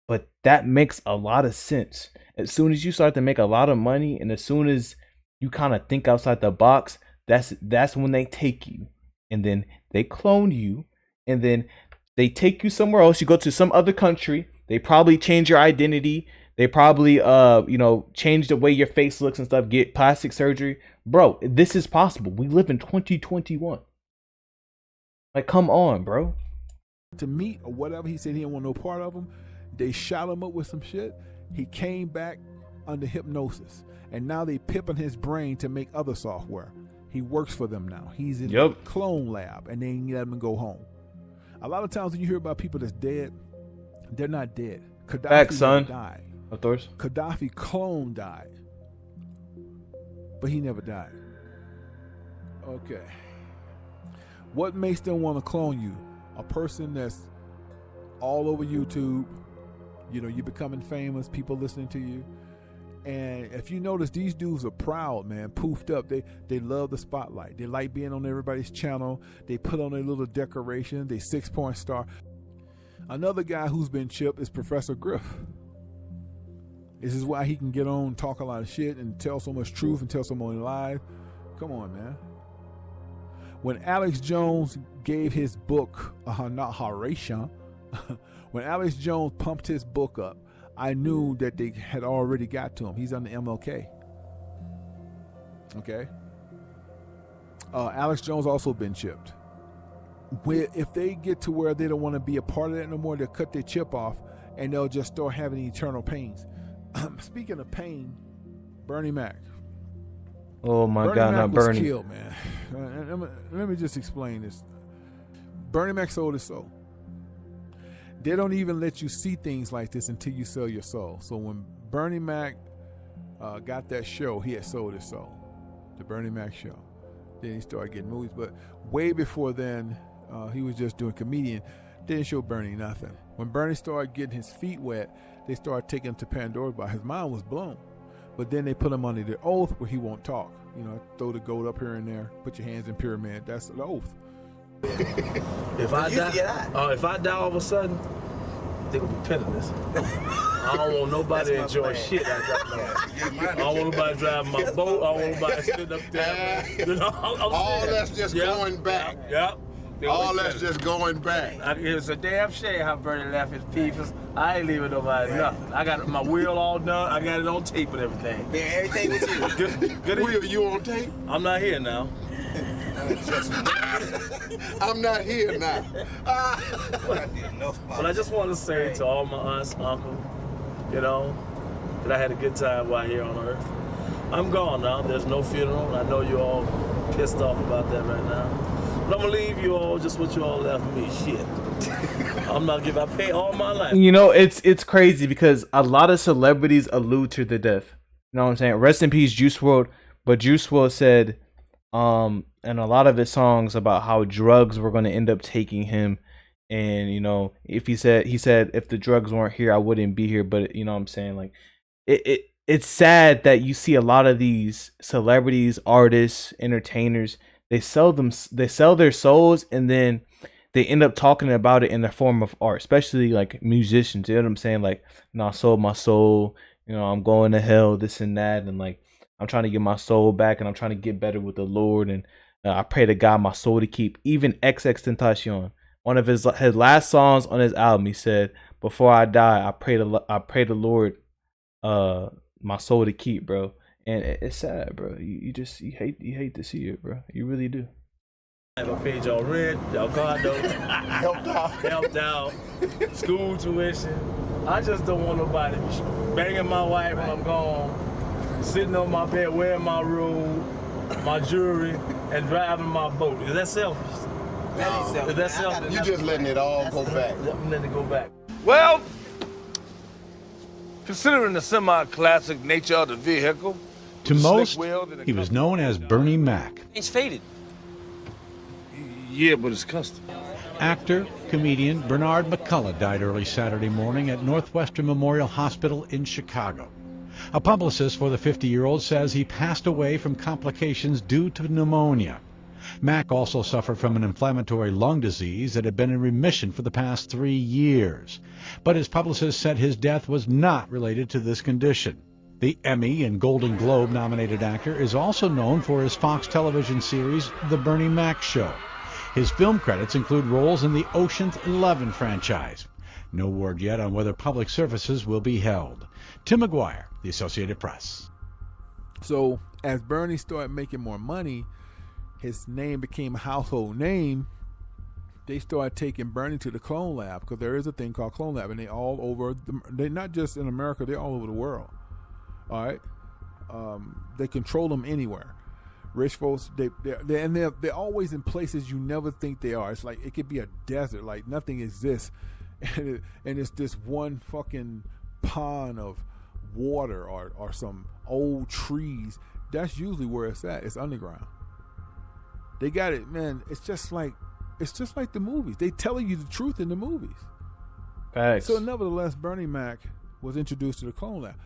But that makes a lot of sense. As soon as you start to make a lot of money, and as soon as you kind of think outside the box, that's when they take you, and then they clone you, and then they take you somewhere else. You go to some other country. They probably change your identity. They probably change the way your face looks and stuff. Get plastic surgery, bro. This is possible. We live in 2021. Like, come on, bro. To meet or whatever, he said he didn't want no part of him. They shot him up with some shit. He came back under hypnosis, and now they pipping his brain to make other software. He works for them now. He's in the clone lab, and they ain't let him go home. A lot of times when you hear about people that's dead, they're not dead. Gaddafi died. Of course. Gaddafi clone died, but he never died. Okay. What makes them want to clone you? A person that's all over YouTube. You know, you're becoming famous. People listening to you. And if you notice, these dudes are proud, man, poofed up. They love the spotlight. They like being on everybody's channel. They put on their little decoration. They 6-point star. Another guy who's been chipped is Professor Griff. This is why he can get on, talk a lot of shit, and tell so much truth and tell so many lies. Come on, man. When Alex Jones gave his book, narration, when Alex Jones pumped his book up, I knew that they had already got to him. He's on the MLK. Okay. Alex Jones also been chipped. If they get to where they don't want to be a part of that no more, they'll cut their chip off and they'll just start having eternal pains. Speaking of pain, Bernie Mac. Oh my God, not Bernie. Was killed, man. Let me just explain this. Bernie Mac sold his soul. They don't even let you see things like this until you sell your soul. So when Bernie Mac got that show, he had sold his soul. The Bernie Mac show. Then he started getting movies. But way before then, he was just doing comedian. They didn't show Bernie nothing. When Bernie started getting his feet wet, they started taking him to Pandora Bar. His mind was blown. But then they put him under the oath where he won't talk. You know, throw the goat up here and there, put your hands in pyramid. That's the oath. If I die all of a sudden, they gonna be penniless. I don't want nobody to enjoy shit. I don't want nobody driving my boat. I don't want nobody sitting up there. You know, all that's just going back. Yep. All that's just going back. It's a damn shame how Bernie left his peoples. I ain't leaving nobody nothing. I got my wheel all done. I got it on tape and everything. Man, everything with you. Good wheel, you on tape? I'm not here now. I'm not here now. But I just want to say to all my aunts, uncle, you know, that I had a good time while here on Earth. I'm gone now. There's no funeral. I know you're all pissed off about that right now. But I'm going to leave you all just what you all left me. Shit. I'm not giving. I pay all my life. You know, it's crazy because a lot of celebrities allude to the death. You know what I'm saying? Rest in peace, Juice WRLD. But Juice WRLD said, and a lot of his songs about how drugs were going to end up taking him. And, you know, if he said if the drugs weren't here, I wouldn't be here. But, you know what I'm saying? Like, it's sad that you see a lot of these celebrities, artists, entertainers, they sell their souls, and then they end up talking about it in the form of art, especially like musicians. You know what I'm saying? Like, I sold my soul, you know, I'm going to hell, this and that. And like, I'm trying to get my soul back, and I'm trying to get better with the Lord. And I pray to God my soul to keep. Even XXXTentacion, one of his last songs on his album, he said, "Before I die, I pray the Lord, my soul to keep," bro. And it's sad, bro. You hate to see it, bro. You really do. I paid y'all rent, y'all condo, helped out, school tuition. I just don't want nobody banging my wife when I'm gone, sitting on my bed, wearing my robe, my jewelry, and driving my boat. Is that selfish? No. Is that selfish? You just letting it all go back. I'm letting it go back. Well, considering the semi-classic nature of the vehicle, to most, he was known as Bernie Mac. It's faded. Yeah, but it's custom. Actor, comedian Bernard McCullough died early Saturday morning at Northwestern Memorial Hospital in Chicago. A publicist for the 50-year-old says he passed away from complications due to pneumonia. Mack also suffered from an inflammatory lung disease that had been in remission for the past 3 years. But his publicist said his death was not related to this condition. The Emmy and Golden Globe nominated actor is also known for his Fox television series, The Bernie Mac Show. His film credits include roles in the Ocean's 11 franchise. No word yet on whether public services will be held. Tim McGuire, The Associated Press. So as Bernie started making more money, his name became a household name. They started taking Bernie to the clone lab, because there is a thing called clone lab, and they all over. They're not just in America; they're all over the world. All right, they control them anywhere. Rich folks, they're always in places you never think they are. It's like it could be a desert, like nothing exists, and it's this one fucking pond of water or some old trees. That's usually where it's at. It's underground. They got it, man. It's just like the movies. They telling you the truth in the movies. Facts. So nevertheless, Bernie Mac was introduced to the clone lab.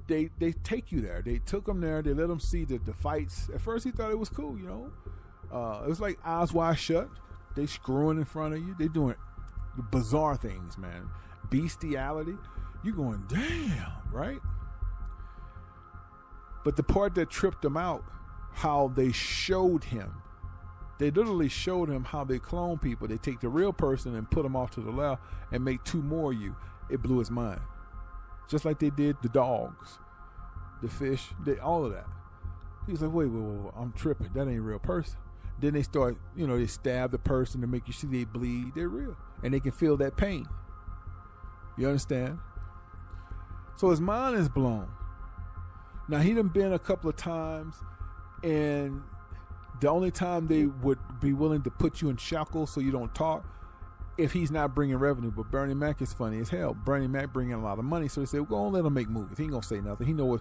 They take you there. They took him there. They let him see the fights. At first, he thought it was cool, you know. It was like eyes wide shut. They screwing in front of you. They doing bizarre things, man. Bestiality. You going, damn, right? But the part that tripped him out, how they showed him. They literally showed him how they clone people. They take the real person and put them off to the left and make two more of you. It blew his mind. Just like they did the dogs, the fish, all of that. He was like, wait, I'm tripping. That ain't a real person. Then they start, they stab the person to make you see they bleed. They're real. And they can feel that pain. You understand? So his mind is blown. Now, he done been a couple of times, and the only time they would be willing to put you in shackles so you don't talk, if he's not bringing revenue. But Bernie Mac is funny as hell. Bernie Mac bringing a lot of money, so they say, well, go on, let him make movies. He ain't gonna say nothing. He know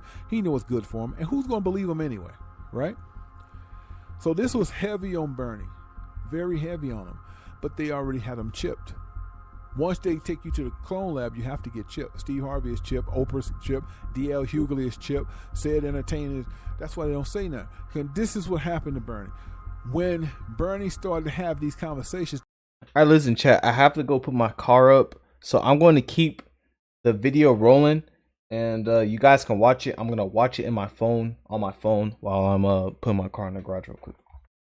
what's good for him, and who's gonna believe him anyway, right? So this was heavy on Bernie, very heavy on him, but they already had him chipped. Once they take you to the clone lab, you have to get chipped. Steve Harvey is chipped, Oprah's chipped, D.L. Hughley is chipped, Said Entertainers. That's why they don't say nothing. And this is what happened to Bernie. When Bernie started to have these conversations. All right, listen, chat. I have to go put my car up, so I'm going to keep the video rolling, and you guys can watch it. I'm gonna watch it on my phone while I'm putting my car in the garage real quick.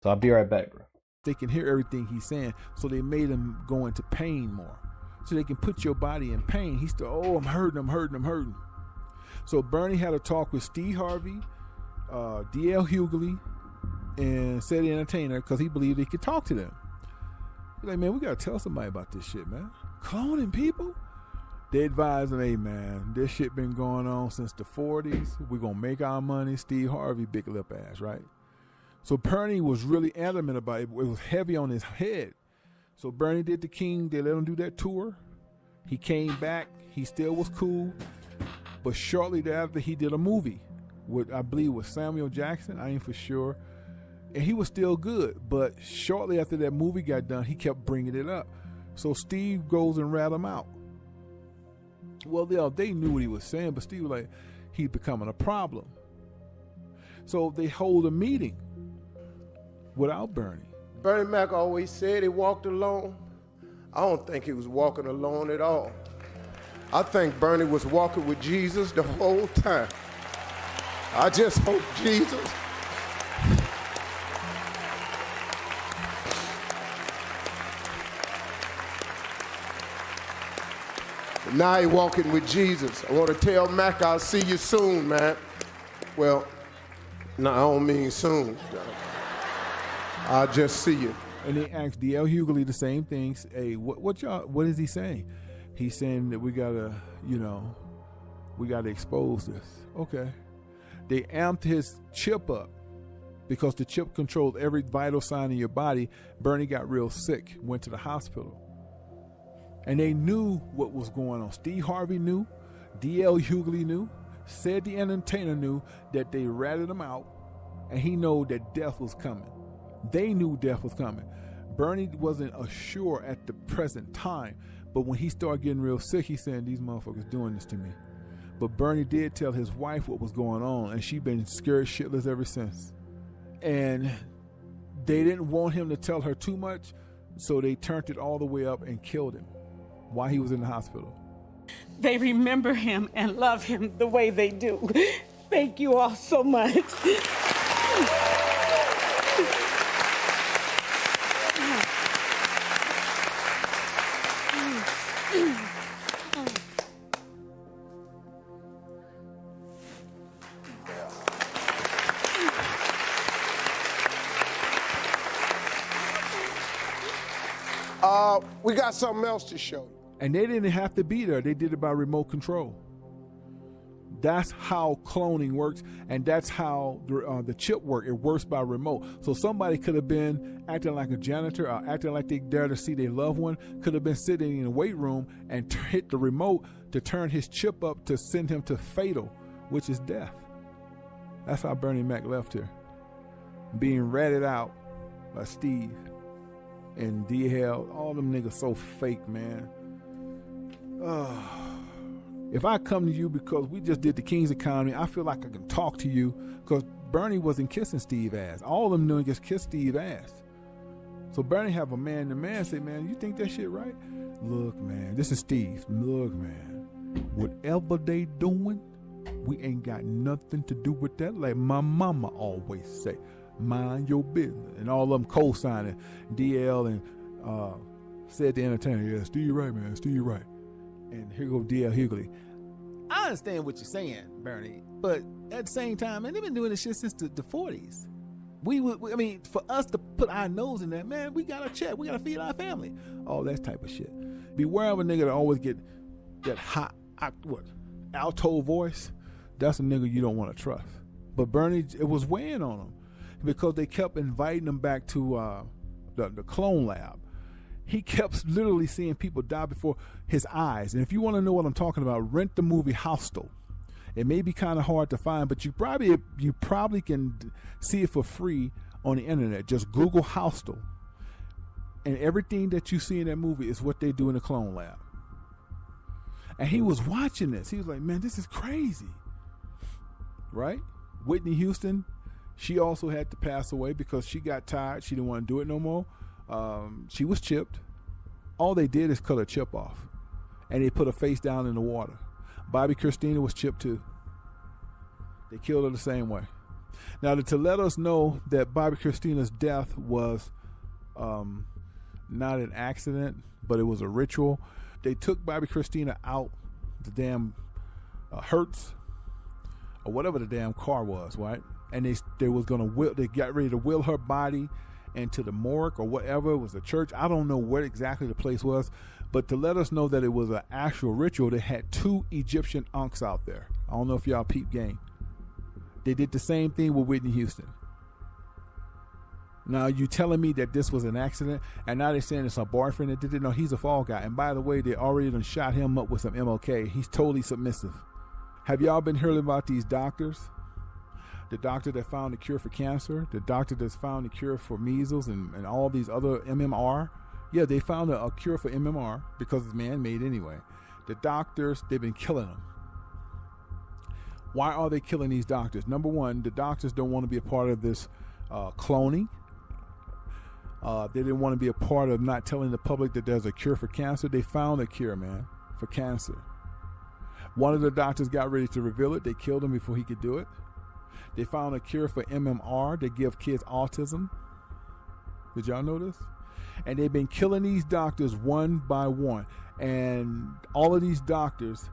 So I'll be right back, bro. They can hear everything he's saying, so they made him go into pain more, so they can put your body in pain. He's still, I'm hurting. So Bernie had a talk with Steve Harvey, D.L. Hughley, and Said Entertainer, because he believed he could talk to them. He's like, man, we got to tell somebody about this shit, man. Cloning people? They advised him, hey, man, this shit been going on since the 40s. We're going to make our money. Steve Harvey, big lip ass, right? So Bernie was really adamant about it. It was heavy on his head. So Bernie did the King. They let him do that tour. He came back. He still was cool. But shortly thereafter, he did a movie with, I believe, with Samuel Jackson. I ain't for sure. And he was still good. But shortly after that movie got done, he kept bringing it up. So Steve goes and rat him out. Well, they knew what he was saying, but Steve was like, he's becoming a problem. So they hold a meeting without Bernie. Bernie Mac always said he walked alone. I don't think he was walking alone at all. I think Bernie was walking with Jesus the whole time. I just hope Jesus now he walking with Jesus. I want to tell Mac I'll see you soon, man. Well, no, I don't mean soon. I'll just see you. And they asked D.L. Hughley the same things. Hey, what is he saying? He's saying that we gotta expose this. Okay. They amped his chip up because the chip controlled every vital sign in your body. Bernie got real sick, went to the hospital. And they knew what was going on. Steve Harvey knew, D.L. Hughley knew, Said the Entertainer knew that they ratted him out, and he knew that death was coming. They knew death was coming. Bernie wasn't assured at the present time, but when he started getting real sick, he said, these motherfuckers doing this to me. But Bernie did tell his wife what was going on, and she been scared shitless ever since. And they didn't want him to tell her too much, so they turned it all the way up and killed him while he was in the hospital. They remember him and love him the way they do. Thank you all so much. We got something else to show you. And they didn't have to be there. They did it by remote control. That's how cloning works, and that's how the chip works. It works by remote. So somebody could have been acting like a janitor or acting like they there to see their loved one, could have been sitting in a weight room and hit the remote to turn his chip up to send him to fatal, which is death. That's how Bernie Mac left here, being ratted out by Steve and DL. All them niggas so fake, man. If I come to you because we just did the King's Economy, I feel like I can talk to you because Bernie wasn't kissing Steve ass. All them doing is kiss Steve ass. So Bernie have a man to man say, man, you think that shit right? Look, man, this is Steve. Look, man, whatever they doing, we ain't got nothing to do with that. Like my mama always say, mind your business. And all of them co-signing DL and said the entertainer, yeah, Steve right, man, Steve right. And here go DL Hughley. I understand what you're saying, Bernie, but at the same time, man, they've been doing this shit since the 40s. I mean, for us to put our nose in that, man, we gotta check. We gotta feed our family. All that type of shit. Beware of a nigga that always get that hot, alto voice. That's a nigga you don't want to trust. But Bernie, it was weighing on him because they kept inviting him back to the clone lab. He kept literally seeing people die before his eyes. And if you want to know what I'm talking about, rent the movie Hostel. It may be kind of hard to find, but you probably can see it for free on the internet. Just Google Hostel. And everything that you see in that movie is what they do in the clone lab. And he was watching this. He was like, man, this is crazy. Right? Whitney Houston, she also had to pass away because she got tired. She didn't want to do it no more. She was chipped. All they did is cut her chip off, and they put her face down in the water. Bobby Christina was chipped too. They killed her the same way. Now, to let us know that Bobby Christina's death was not an accident, but it was a ritual, they took Bobby Christina out the damn Hertz or whatever the damn car was, right? And they got ready to wheel her body into the morgue or whatever. It was a church. I don't know where exactly the place was, but to let us know that it was an actual ritual, they had 2 Egyptian unks out there. I don't know if y'all peep game. They did the same thing with Whitney Houston. Now you telling me that this was an accident, and now they're saying it's her boyfriend that did it? No, he's a fall guy. And by the way, they already done shot him up with some MLK. He's totally submissive. Have y'all been hearing about these doctors? The doctor that found the cure for cancer, the doctor that's found the cure for measles and all these other MMR. Yeah, they found a cure for MMR because it's man-made anyway. The doctors, they've been killing them. Why are they killing these doctors? Number one, the doctors don't want to be a part of this cloning. They didn't want to be a part of not telling the public that there's a cure for cancer. They found a cure, man, for cancer. One of the doctors got ready to reveal it. They killed him before he could do it. They found a cure for MMR. They give kids autism. Did y'all know this? And they've been killing these doctors one by one. And all of these doctors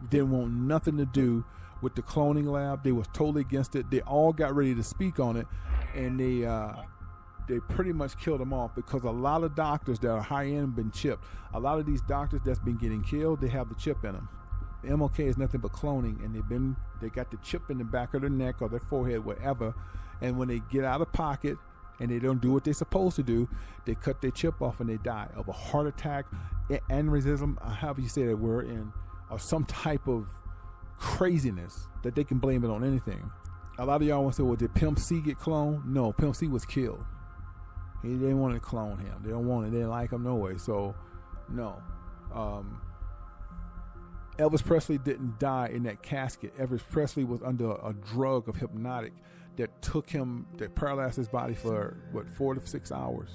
didn't want nothing to do with the cloning lab. They was totally against it. They all got ready to speak on it. And they pretty much killed them off because a lot of doctors that are high-end been chipped. A lot of these doctors that's been getting killed, they have the chip in them. The MLK is nothing but cloning, and they got the chip in the back of their neck or their forehead, whatever. And when they get out of pocket and they don't do what they're supposed to do, they cut their chip off and they die of a heart attack, aneurysm, however you say that word, or some type of craziness that they can blame it on anything. A lot of y'all want to say, well, did Pimp C get cloned? No, Pimp C was killed. They didn't want to clone him. They don't want it. They didn't like him no way. So, no. Elvis Presley didn't die in that casket. Elvis Presley was under a drug of hypnotic that took him, that paralyzed his body for, 4 to 6 hours.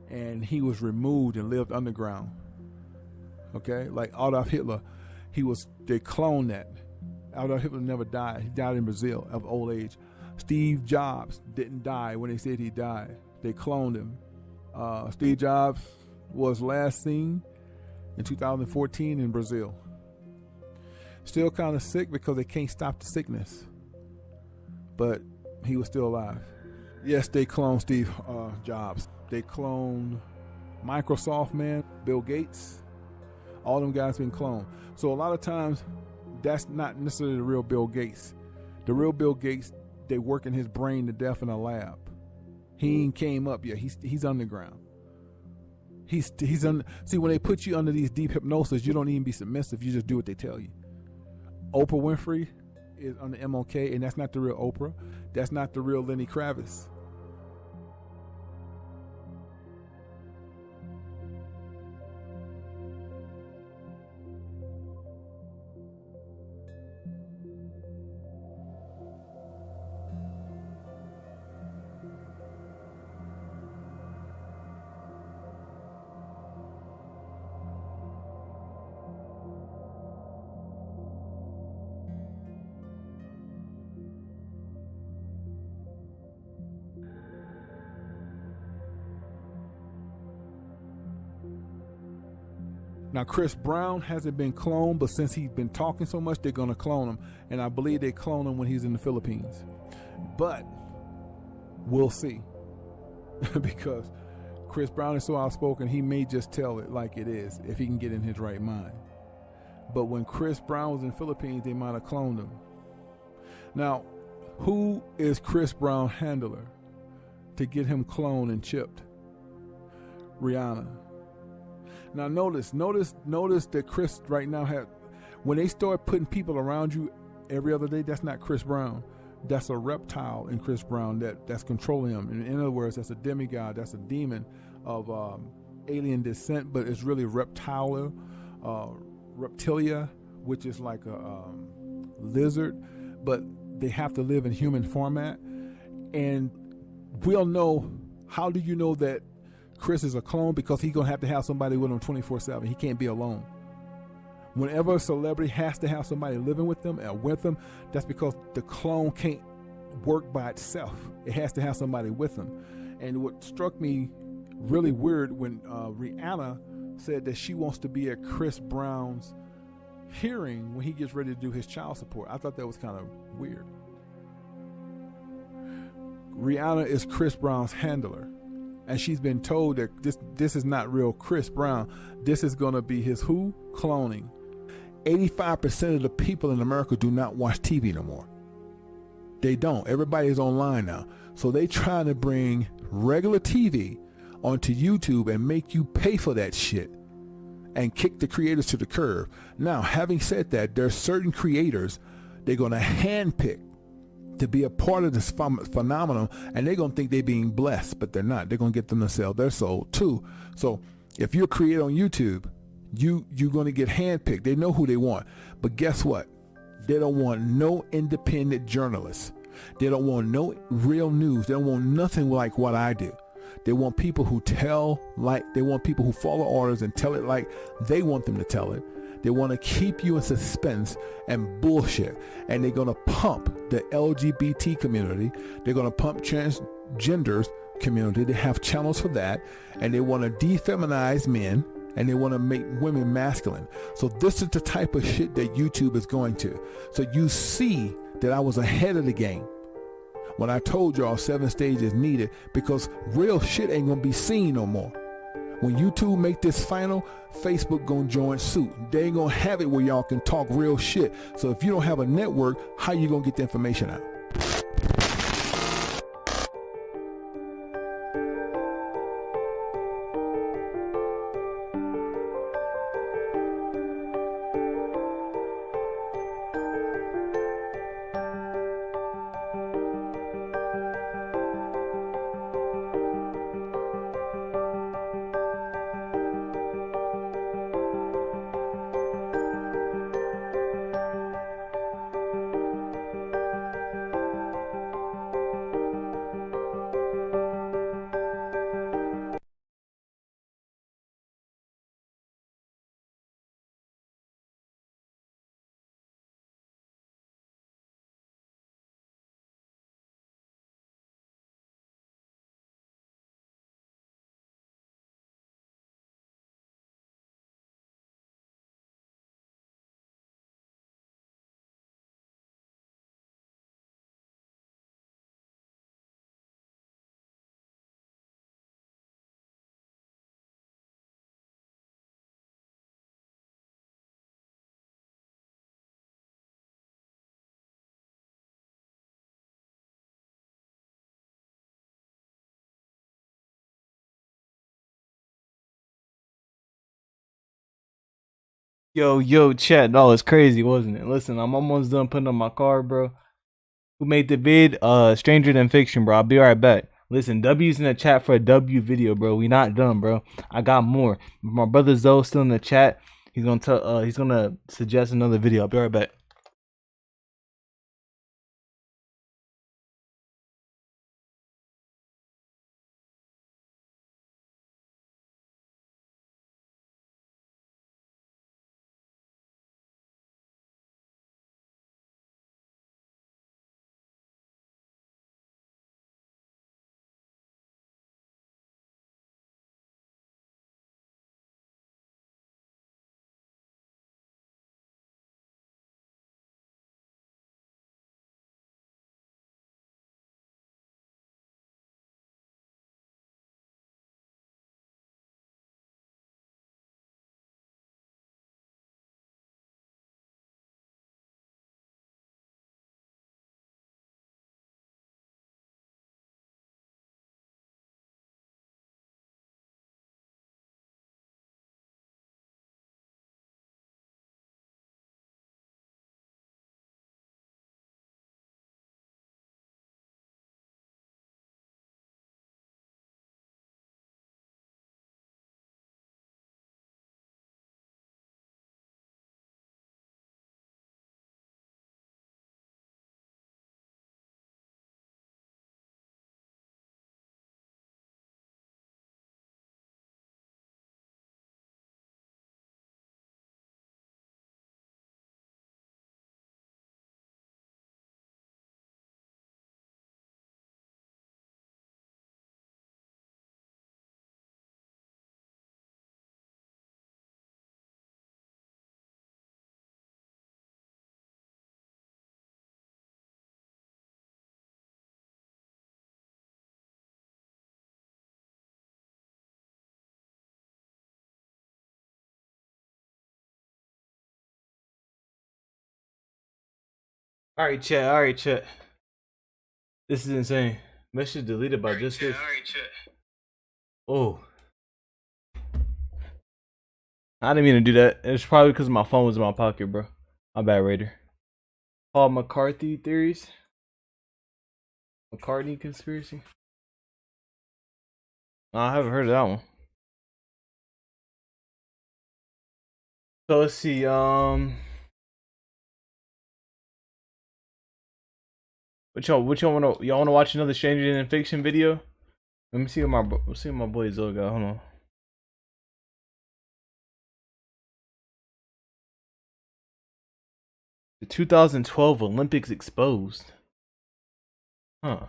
And he was removed and lived underground. Okay? Like Adolf Hitler, they cloned that. Adolf Hitler never died. He died in Brazil of old age. Steve Jobs didn't die when they said he died. They cloned him. Steve Jobs was last seen in 2014 in Brazil. Still kind of sick because they can't stop the sickness. But he was still alive. Yes, they cloned Steve Jobs. They cloned Microsoft man, Bill Gates. All them guys been cloned. So a lot of times, that's not necessarily the real Bill Gates. The real Bill Gates, they working his brain to death in a lab. He ain't came up yet. He's underground. See, when they put you under these deep hypnosis, you don't even be submissive. You just do what they tell you. Oprah Winfrey is on the MOK, and that's not the real Oprah. That's not the real Lenny Kravitz. Now, Chris Brown hasn't been cloned, but since he's been talking so much, they're going to clone him. And I believe they clone him when he's in the Philippines. But we'll see. Because Chris Brown is so outspoken, he may just tell it like it is if he can get in his right mind. But when Chris Brown was in the Philippines, they might have cloned him. Now, who is Chris Brown's handler to get him cloned and chipped? Rihanna. Now notice that Chris right now when they start putting people around you every other day, that's not Chris Brown. That's a reptile in Chris Brown that's controlling him. In other words, that's a demigod, that's a demon of alien descent, but it's really reptilia, which is like a lizard, but they have to live in human format. And we'll know, how do you know that Chris is a clone? Because he's going to have somebody with him 24/7. He can't be alone. Whenever a celebrity has to have somebody living with them and with them, that's because the clone can't work by itself. It has to have somebody with them. And what struck me really weird when Rihanna said that she wants to be at Chris Brown's hearing when he gets ready to do his child support. I thought that was kind of weird. Rihanna is Chris Brown's handler. And she's been told that this is not real Chris Brown. This is going to be his who? Cloning. 85% of the people in America do not watch TV no more. They don't. Everybody's online now. So they trying to bring regular TV onto YouTube and make you pay for that shit and kick the creators to the curb. Now, having said that, there's certain creators they're going to handpick to be a part of this phenomenon, and they're going to think they're being blessed, but they're not. They're going to get them to sell their soul too. So if you're a creator on YouTube, you're going to get handpicked. They know who they want. But guess what? They don't want no independent journalists. They don't want no real news. They don't want nothing like what I do. They want people who they want people who follow orders and tell it like they want them to tell it. They want to keep you in suspense and bullshit. And they're going to pump the LGBT community. They're going to pump transgenders community. They have channels for that. And they want to defeminize men. And they want to make women masculine. So this is the type of shit that YouTube is going to. So you see that I was ahead of the game when I told y'all 7 stages needed, because real shit ain't going to be seen no more. When YouTube make this final, Facebook gonna join suit. They ain't gonna have it where y'all can talk real shit. So if you don't have a network, how you gonna get the information out? Yo, chat. No, it's crazy, wasn't it? Listen, I'm almost done putting on my card, bro. Who made the vid? Stranger Than Fiction, bro. I'll be right back. Listen, W's in the chat for a W video, bro. We not done, bro. I got more. My brother Zoe still in the chat. He's gonna suggest another video. I'll be right back. All right, chat. This is insane. Message deleted by just this. Oh. I didn't mean to do that. It's probably because my phone was in my pocket, bro. My bad, Raider. Paul McCarthy theories. McCartney conspiracy. No, I haven't heard of that one. So let's see. Which y'all wanna watch another Stranger Than Fiction video? Let me see what my boy Zoe got. Hold on. The 2012 Olympics exposed. Huh.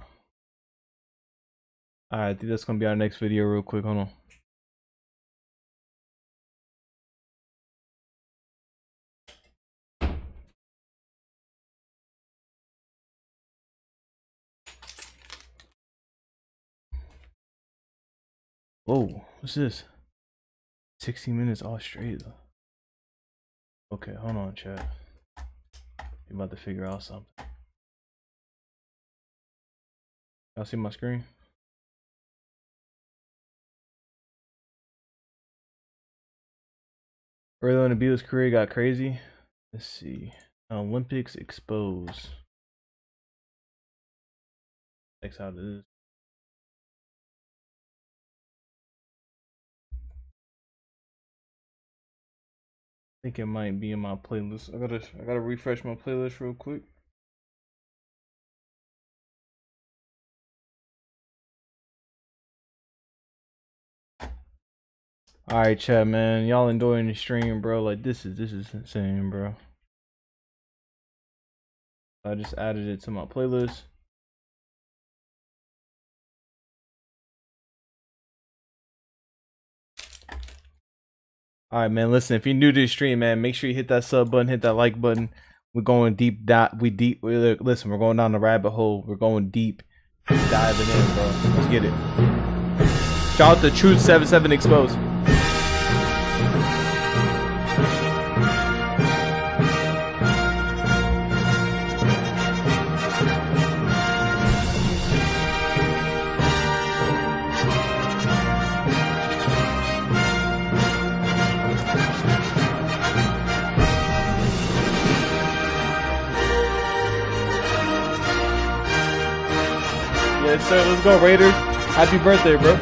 Alright, I think that's gonna be our next video real quick. Hold on. Whoa, what's this? 60 minutes Australia. Okay, hold on, chat. I'm about to figure out something. Y'all see my screen? Early in the Beatles' career got crazy. Let's see. Olympics exposed. That's how it is. I think it might be in my playlist. I gotta refresh my playlist real quick. Alright, chat, man. Y'all enjoying the stream, bro. Like this is insane, bro. I just added it to my playlist. Alright, man, listen, if you're new to the stream, man, make sure you hit that sub button, hit that like button. We're going deep. Listen, we're going down the rabbit hole. We're going deep. Diving in, bro. Let's get it. Shout out to Truth 77 Exposed. Yes, sir. Let's go, Raider. Happy birthday, bro.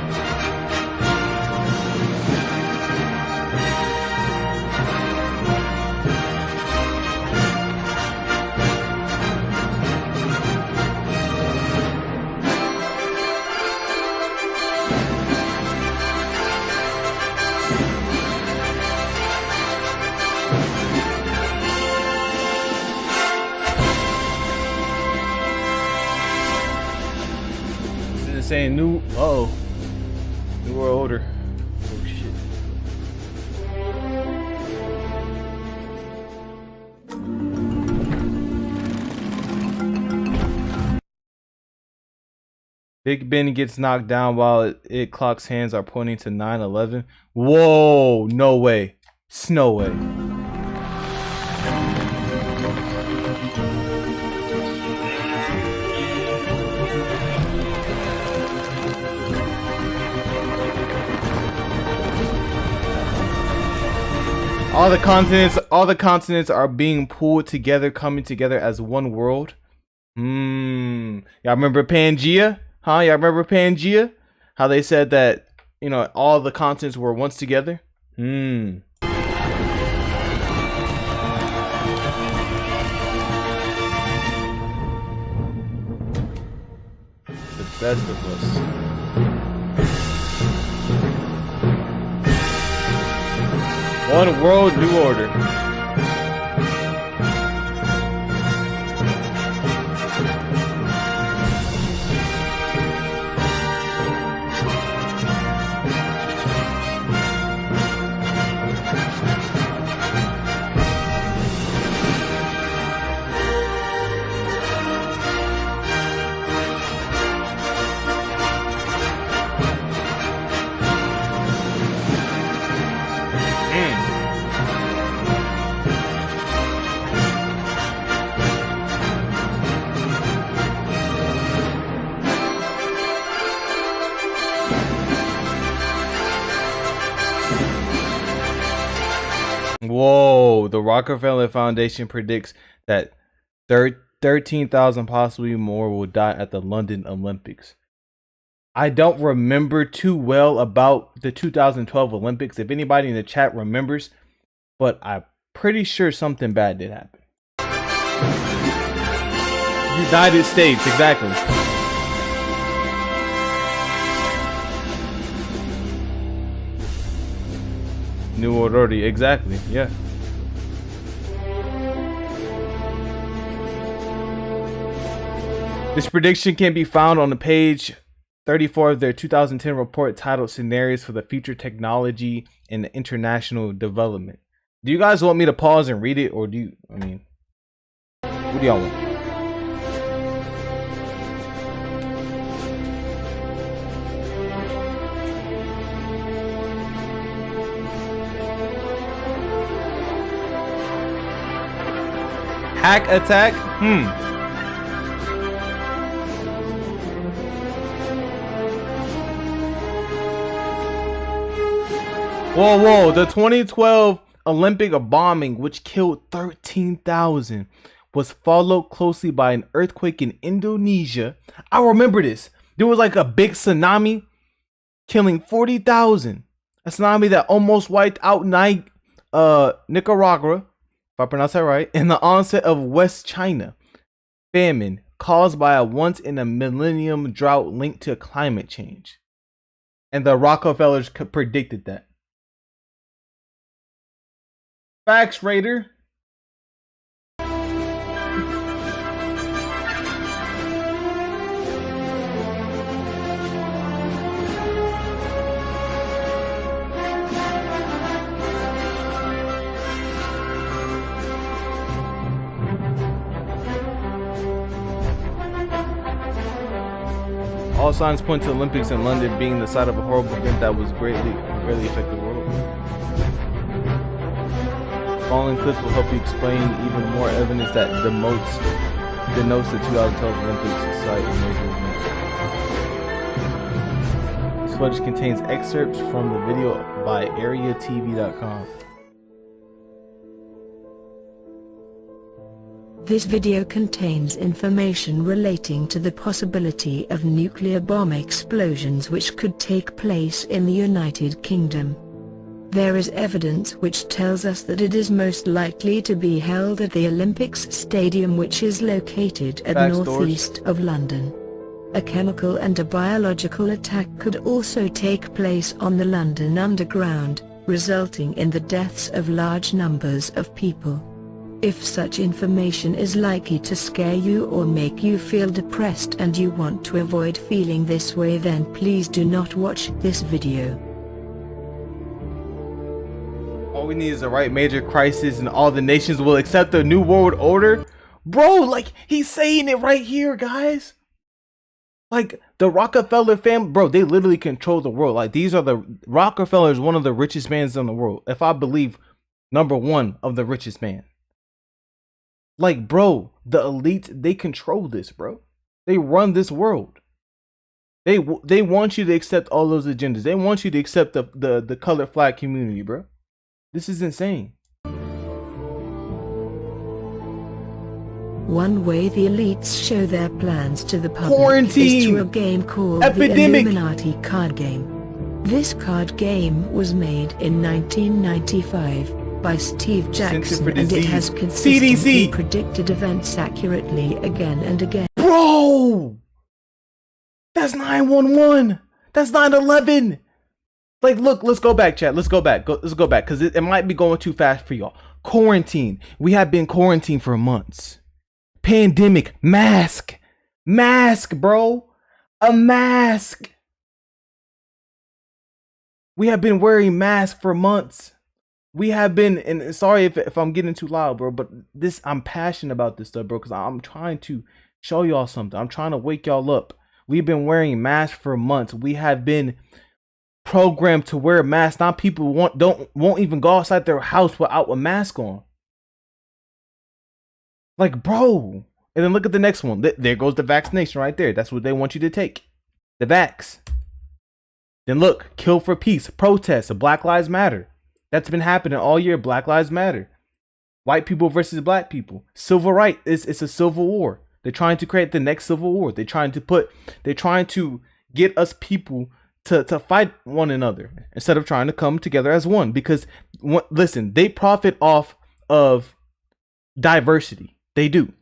Saying new world order. Oh shit. Big Ben gets knocked down while it clock's hands are pointing to 9/11. Whoa, no way. No way. All the continents are being pulled together, coming together as one world. Y'all remember Pangea? Huh? Y'all remember Pangea? How they said that, you know, all the continents were once together? The best of us. One world, new order. Whoa, the Rockefeller Foundation predicts that 13,000, possibly more, will die at the London Olympics. I don't remember too well about the 2012 Olympics. If anybody in the chat remembers, but I'm pretty sure something bad did happen. United States, exactly. New World Order, exactly, yeah. This prediction can be found on the page 34 of their 2010 report titled Scenarios for the Future Technology and International Development. Do you guys want me to pause and read it, or do you, I mean, what do y'all want? Hack attack? Whoa, the 2012 Olympic bombing, which killed 13,000, was followed closely by an earthquake in Indonesia. I remember this. There was like a big tsunami killing 40,000. A tsunami that almost wiped out Nicaragua, if I pronounce that right, in the onset of West China. Famine caused by a once-in-a-millennium drought linked to climate change. And the Rockefellers predicted that. Facts, Raider. All signs point to the Olympics in London being the site of a horrible event that was greatly affect the world. Following clips will help you explain even more evidence that denotes the 2012 Olympics site a major event. This footage contains excerpts from the video by AreaTV.com. This video contains information relating to the possibility of nuclear bomb explosions which could take place in the United Kingdom. There is evidence which tells us that it is most likely to be held at the Olympics Stadium, which is located at northeast of London. A chemical and a biological attack could also take place on the London Underground, resulting in the deaths of large numbers of people. If such information is likely to scare you or make you feel depressed and you want to avoid feeling this way, then please do not watch this video. All we need is a right major crisis and all the nations will accept the new world order. Bro, like, he's saying it right here, guys. Like, the Rockefeller family, bro, they literally control the world. Like, these are the Rockefeller is one of the richest men in the world. If I believe, #1 of the richest man. Like, bro, the elite, they control this, bro. They run this world. They want you to accept all those agendas. They want you to accept the colored flag community, bro. This is insane. One way the elites show their plans to the public Quarantine. is through a game called Epidemic. the Illuminati card game. This card game was made in 1995 by Steve Jackson, and it has consistently CDC. predicted events accurately again and again. Bro! That's 911. That's 9/11. Like, look, let's go back, chat. Let's go back. Let's go back, because it might be going too fast for y'all. Quarantine. We have been quarantined for months. Pandemic. Mask. Mask, bro. A mask. We have been wearing masks for months. We have been, and sorry if I'm getting too loud, bro, but this, I'm passionate about this stuff, bro, because I'm trying to show y'all something. I'm trying to wake y'all up. We've been wearing masks for months. We have been programmed to wear masks. Now people won't even go outside their house without a mask on. Like, bro. And then look at the next one. There goes the vaccination right there. That's what they want you to take. The vax. Then look, kill for peace, protests, Black Lives Matter. That's been happening all year. Black Lives Matter. White people versus black people. Civil rights. It's a civil war. They're trying to create the next civil war. They're trying to get us people to fight one another instead of trying to come together as one. Because listen, they profit off of diversity. They do.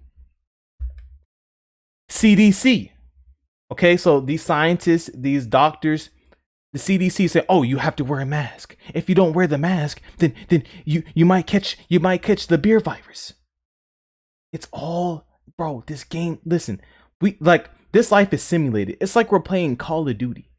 CDC. Okay, so these scientists, these doctors, the CDC say, "Oh, you have to wear a mask. If you don't wear the mask, then you might catch the beer virus." It's all, bro, this game, listen, this life is simulated. It's like we're playing Call of Duty.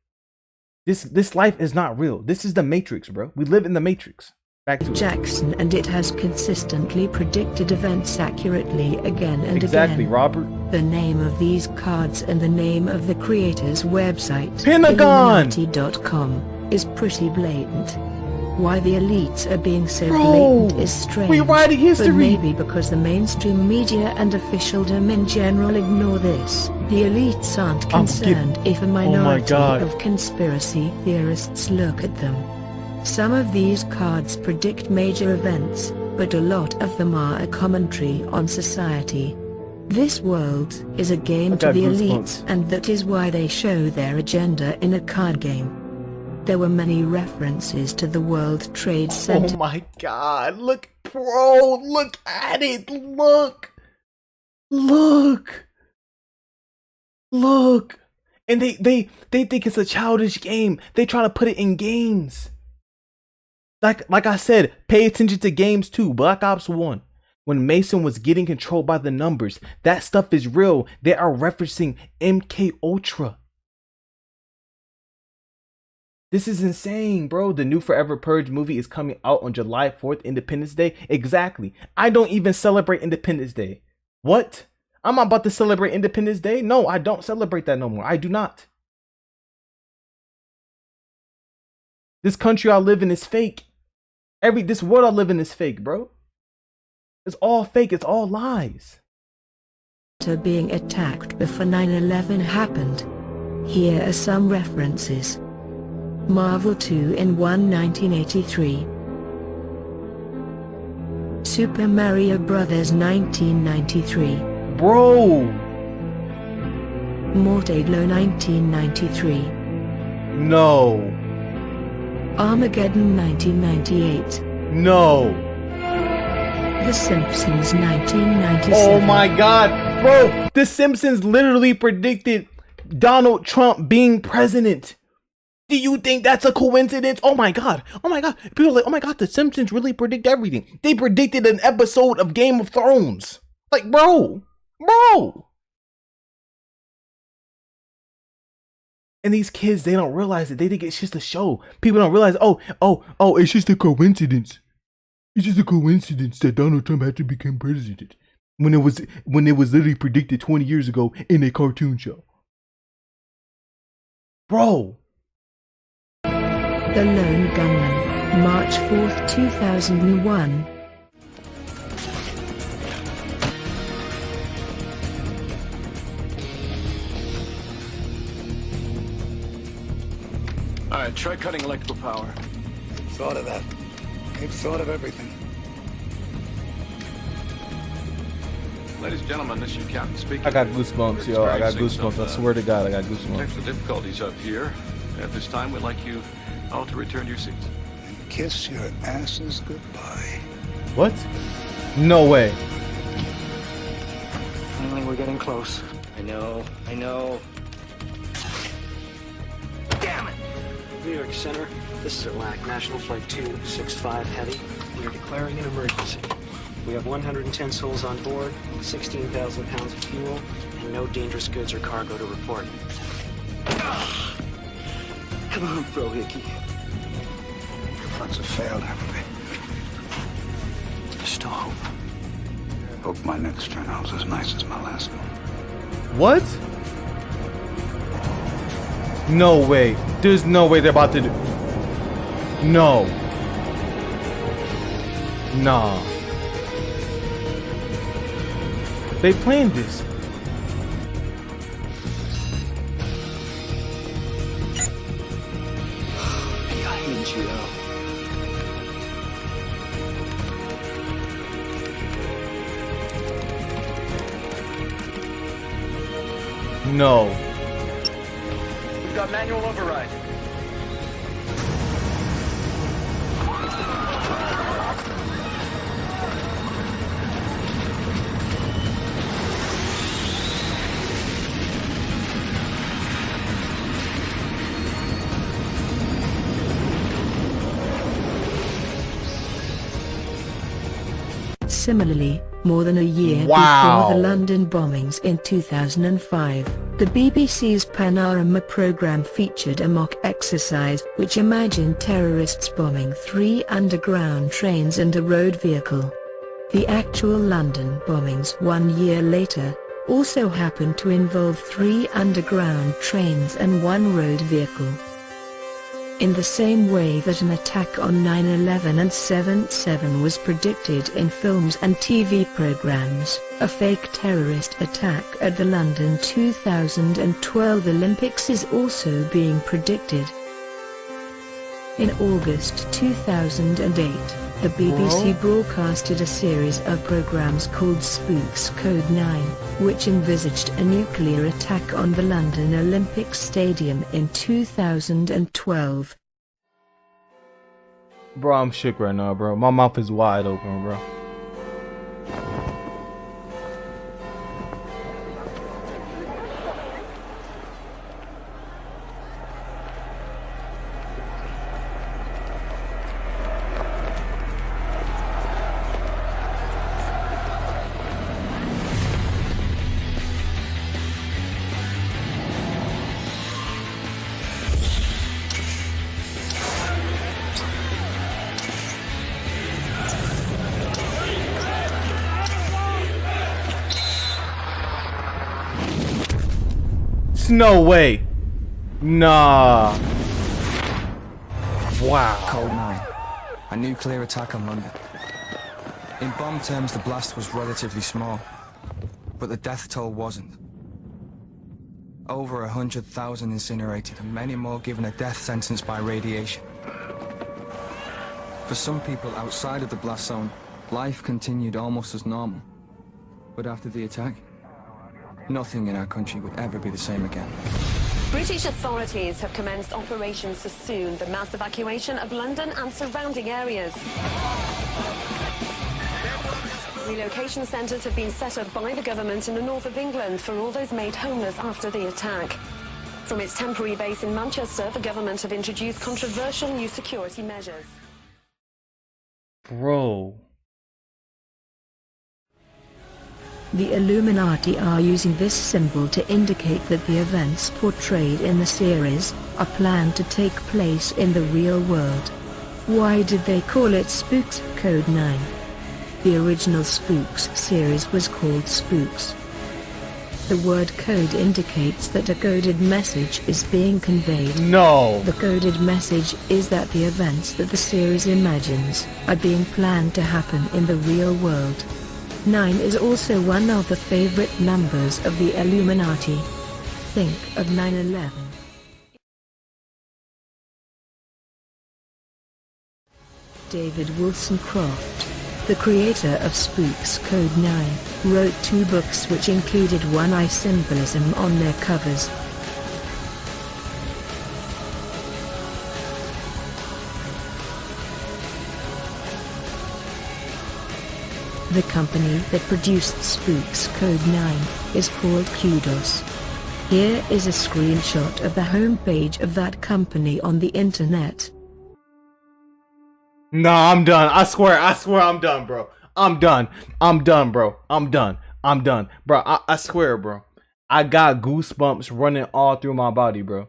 This life is not real. This is the Matrix, bro. We live in the Matrix. Back to Jackson, and it has consistently predicted events accurately again and exactly, again. Robert. The name of these cards and the name of the creator's website, Pentagon, Illuminati.com, is pretty blatant. Why the elites are being so blatant is strange. We writing history. But maybe because the mainstream media and officialdom in general ignore this. The elites aren't concerned if a minority of conspiracy theorists look at them. Some of these cards predict major events, but a lot of them are a commentary on society. This world is a game to the elites, and that is why they show their agenda in a card game. There were many references to the World Trade Center. Oh my God, look, bro, look at it, look. And they think it's a childish game. They try to put it in games. Like I said, pay attention to games too. Black Ops 1. When Mason was getting controlled by the numbers, that stuff is real. They are referencing MK Ultra. This is insane, bro. The new Forever Purge movie is coming out on July 4th, Independence Day. Exactly. I don't even celebrate Independence Day. What? I'm not about to celebrate Independence Day? No, I don't celebrate that no more. I do not. This country I live in is fake. This world I live in is fake, bro. It's all fake. It's all lies. Being attacked before 9/11 happened. Here are some references. Marvel 2-in-1 1983. Super Mario Bros. 1993. Bro! Mortadelo 1993. No. Armageddon 1998. No. The Simpsons 1997. Oh my god, bro! The Simpsons literally predicted Donald Trump being president. Do you think that's a coincidence? Oh my god. Oh my god. People are like, oh my god, the Simpsons really predict everything. They predicted an episode of Game of Thrones. Like, bro. And these kids, they don't realize it. They think it's just a show. People don't realize, oh, it's just a coincidence. It's just a coincidence that Donald Trump had to become president when it was literally predicted 20 years ago in a cartoon show. Bro. The Lone Gunman, March 4th, 2001. All right, try cutting electrical power. Thought of that. They've thought of everything. Ladies and gentlemen, this is your captain speaking. I got goosebumps, yo. I got goosebumps. I swear to God, I got goosebumps. Technical difficulties up here. At this time, we'd like you all to return to your seats. And kiss your asses goodbye. What? No way. Finally, we're getting close. I know. Damn it! New York Center, this is Atlantic National Flight 265 Heavy. We are declaring an emergency. We have 110 souls on board, 16,000 pounds of fuel, and no dangerous goods or cargo to report. Come on, Bro Hickey. Flights have failed, haven't they? There's still hope. Hope my next turn out's as nice as my last one. What? No way. There's no way they're about to do. No. Nah. They planned this. No. We've got manual override. Similarly, more than a year before the London bombings in 2005, the BBC's Panorama programme featured a mock exercise which imagined terrorists bombing 3 underground trains and a road vehicle. The actual London bombings 1 year later also happened to involve 3 underground trains and 1 road vehicle. In the same way that an attack on 9/11 and 7/7 was predicted in films and TV programs, a fake terrorist attack at the London 2012 Olympics is also being predicted. In August 2008, the BBC broadcasted a series of programs called Spooks Code 9, which envisaged a nuclear attack on the London Olympic Stadium in 2012. Bro, I'm shook right now, bro. My mouth is wide open, bro. No way. Nah. Wow. Code 9. A nuclear attack on London. In bomb terms, the blast was relatively small, but the death toll wasn't. Over 100,000 incinerated and many more given a death sentence by radiation. For some people outside of the blast zone, Life continued almost as normal. But after the attack, nothing in our country would ever be the same again. British authorities have commenced Operation Sassoon, the mass evacuation of London and surrounding areas. Relocation centres have been set up by the government in the north of England for all those made homeless after the attack. From its temporary base in Manchester, the government have introduced controversial new security measures. Bro. The Illuminati are using this symbol to indicate that the events portrayed in the series are planned to take place in the real world. Why did they call it Spooks Code 9? The original Spooks series was called Spooks. The word code indicates that a coded message is being conveyed. No! The coded message is that the events that the series imagines are being planned to happen in the real world. 9 is also one of the favorite numbers of the Illuminati. Think of 9/11. David Wilson Croft, the creator of Spooks Code 9, wrote 2 books which included one-eye symbolism on their covers. The company that produced Spooks Code 9 is called Kudos. Here is a screenshot of the homepage of that company on the internet. Nah, I'm done. I swear I'm done, bro. I'm done, bro. I'm done. Bro, I swear, bro. I got goosebumps running all through my body, bro.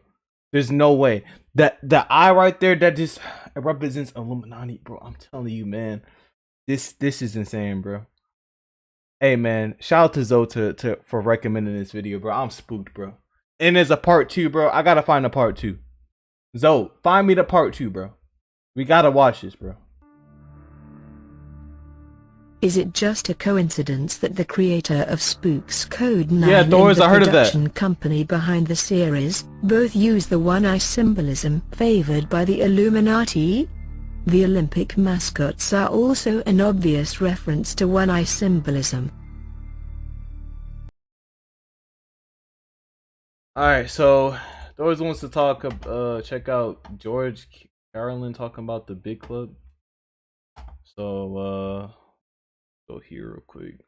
There's no way. That eye right there, that just represents Illuminati, bro. I'm telling you, man. This is insane, bro. Hey, man, shout out to Zoe for recommending this video, bro. I'm spooked, bro. And there's a part 2, bro. I gotta find a part 2. Zoe, find me the part 2, bro. We gotta watch this, bro. Is it just a coincidence that the creator of Spooks Code 9 yeah, Thor's, and the I heard of that. production company behind the series both use the one-eye symbolism favored by the Illuminati? The Olympic mascots are also an obvious reference to one-eye symbolism. Alright, so Thor's wants to talk, check out George Carlin talking about the Big Club. So, go here real quick.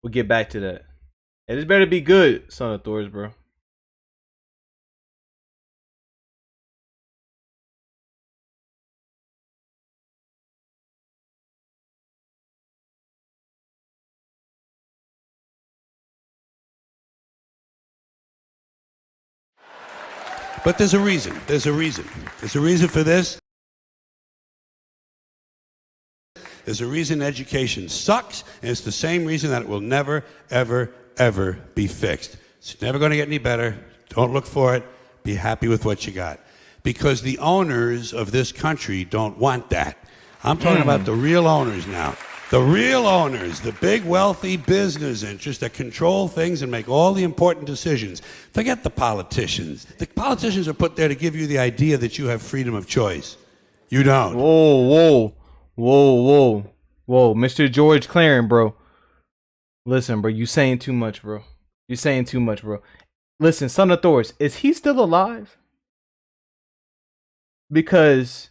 We'll get back to that. Hey, this better be good, Son of Thor's, bro. But there's a reason. There's a reason. There's a reason for this. There's a reason education sucks, and it's the same reason that it will never, ever, ever be fixed. It's never going to get any better. Don't look for it. Be happy with what you got. Because the owners of this country don't want that. I'm talking about the real owners now. The real owners, the big wealthy business interests that control things and make all the important decisions. Forget the politicians. The politicians are put there to give you the idea that you have freedom of choice. You don't. Whoa. Mr. George Claren, bro. Listen, bro, you saying too much, bro. You're saying too much, bro. Listen, Son of Thor's, is he still alive? Because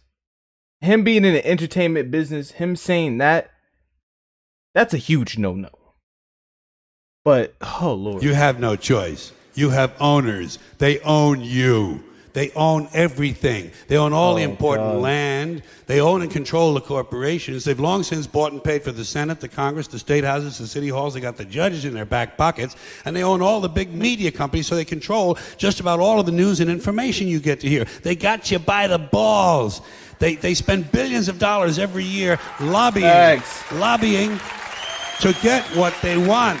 him being in the entertainment business, him saying that, that's a huge no-no. But, oh, Lord. You have no choice. You have owners. They own you. They own everything. They own all the important land. They own and control the corporations. They've long since bought and paid for the Senate, the Congress, the state houses, the city halls. They got the judges in their back pockets. And they own all the big media companies, so they control just about all of the news and information you get to hear. They got you by the balls. They spend billions of dollars every year lobbying to get what they want.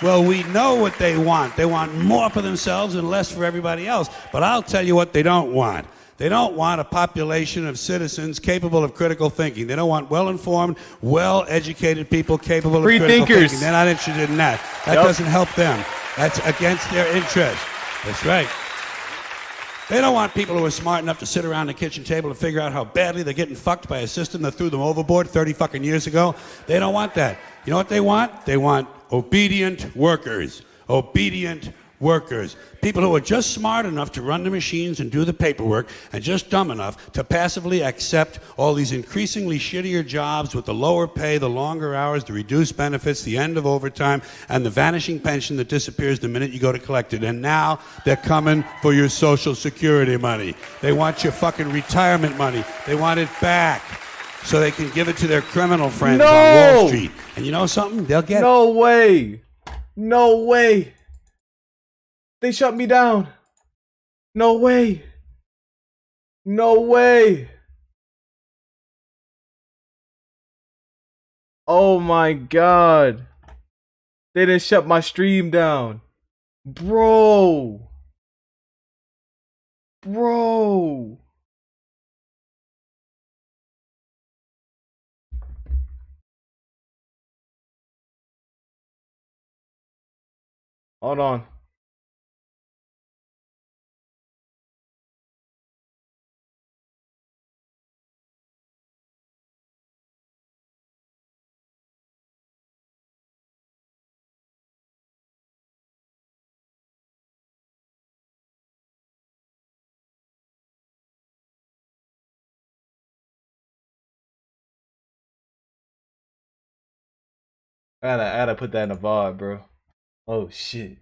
Well, we know what they want. They want more for themselves and less for everybody else. But I'll tell you what they don't want. They don't want a population of citizens capable of critical thinking. They don't want well-informed, well-educated people capable of critical thinking. They're not interested in that. That doesn't help them. That's against their interest. That's right. They don't want people who are smart enough to sit around the kitchen table and figure out how badly they're getting fucked by a system that threw them overboard 30 fucking years ago. They don't want that. You know what they want? They want obedient workers. Obedient workers. People who are just smart enough to run the machines and do the paperwork and just dumb enough to passively accept all these increasingly shittier jobs with the lower pay, the longer hours, the reduced benefits, the end of overtime, and the vanishing pension that disappears the minute you go to collect it. And now they're coming for your Social Security money. They want your fucking retirement money. They want it back so they can give it to their criminal friends on Wall Street. And you know something? They'll get it. No way. No way. They shut me down. No way. No way. Oh my God. They didn't shut my stream down. Bro. Bro. Hold on. I gotta put that in a VOD, bro. Oh shit.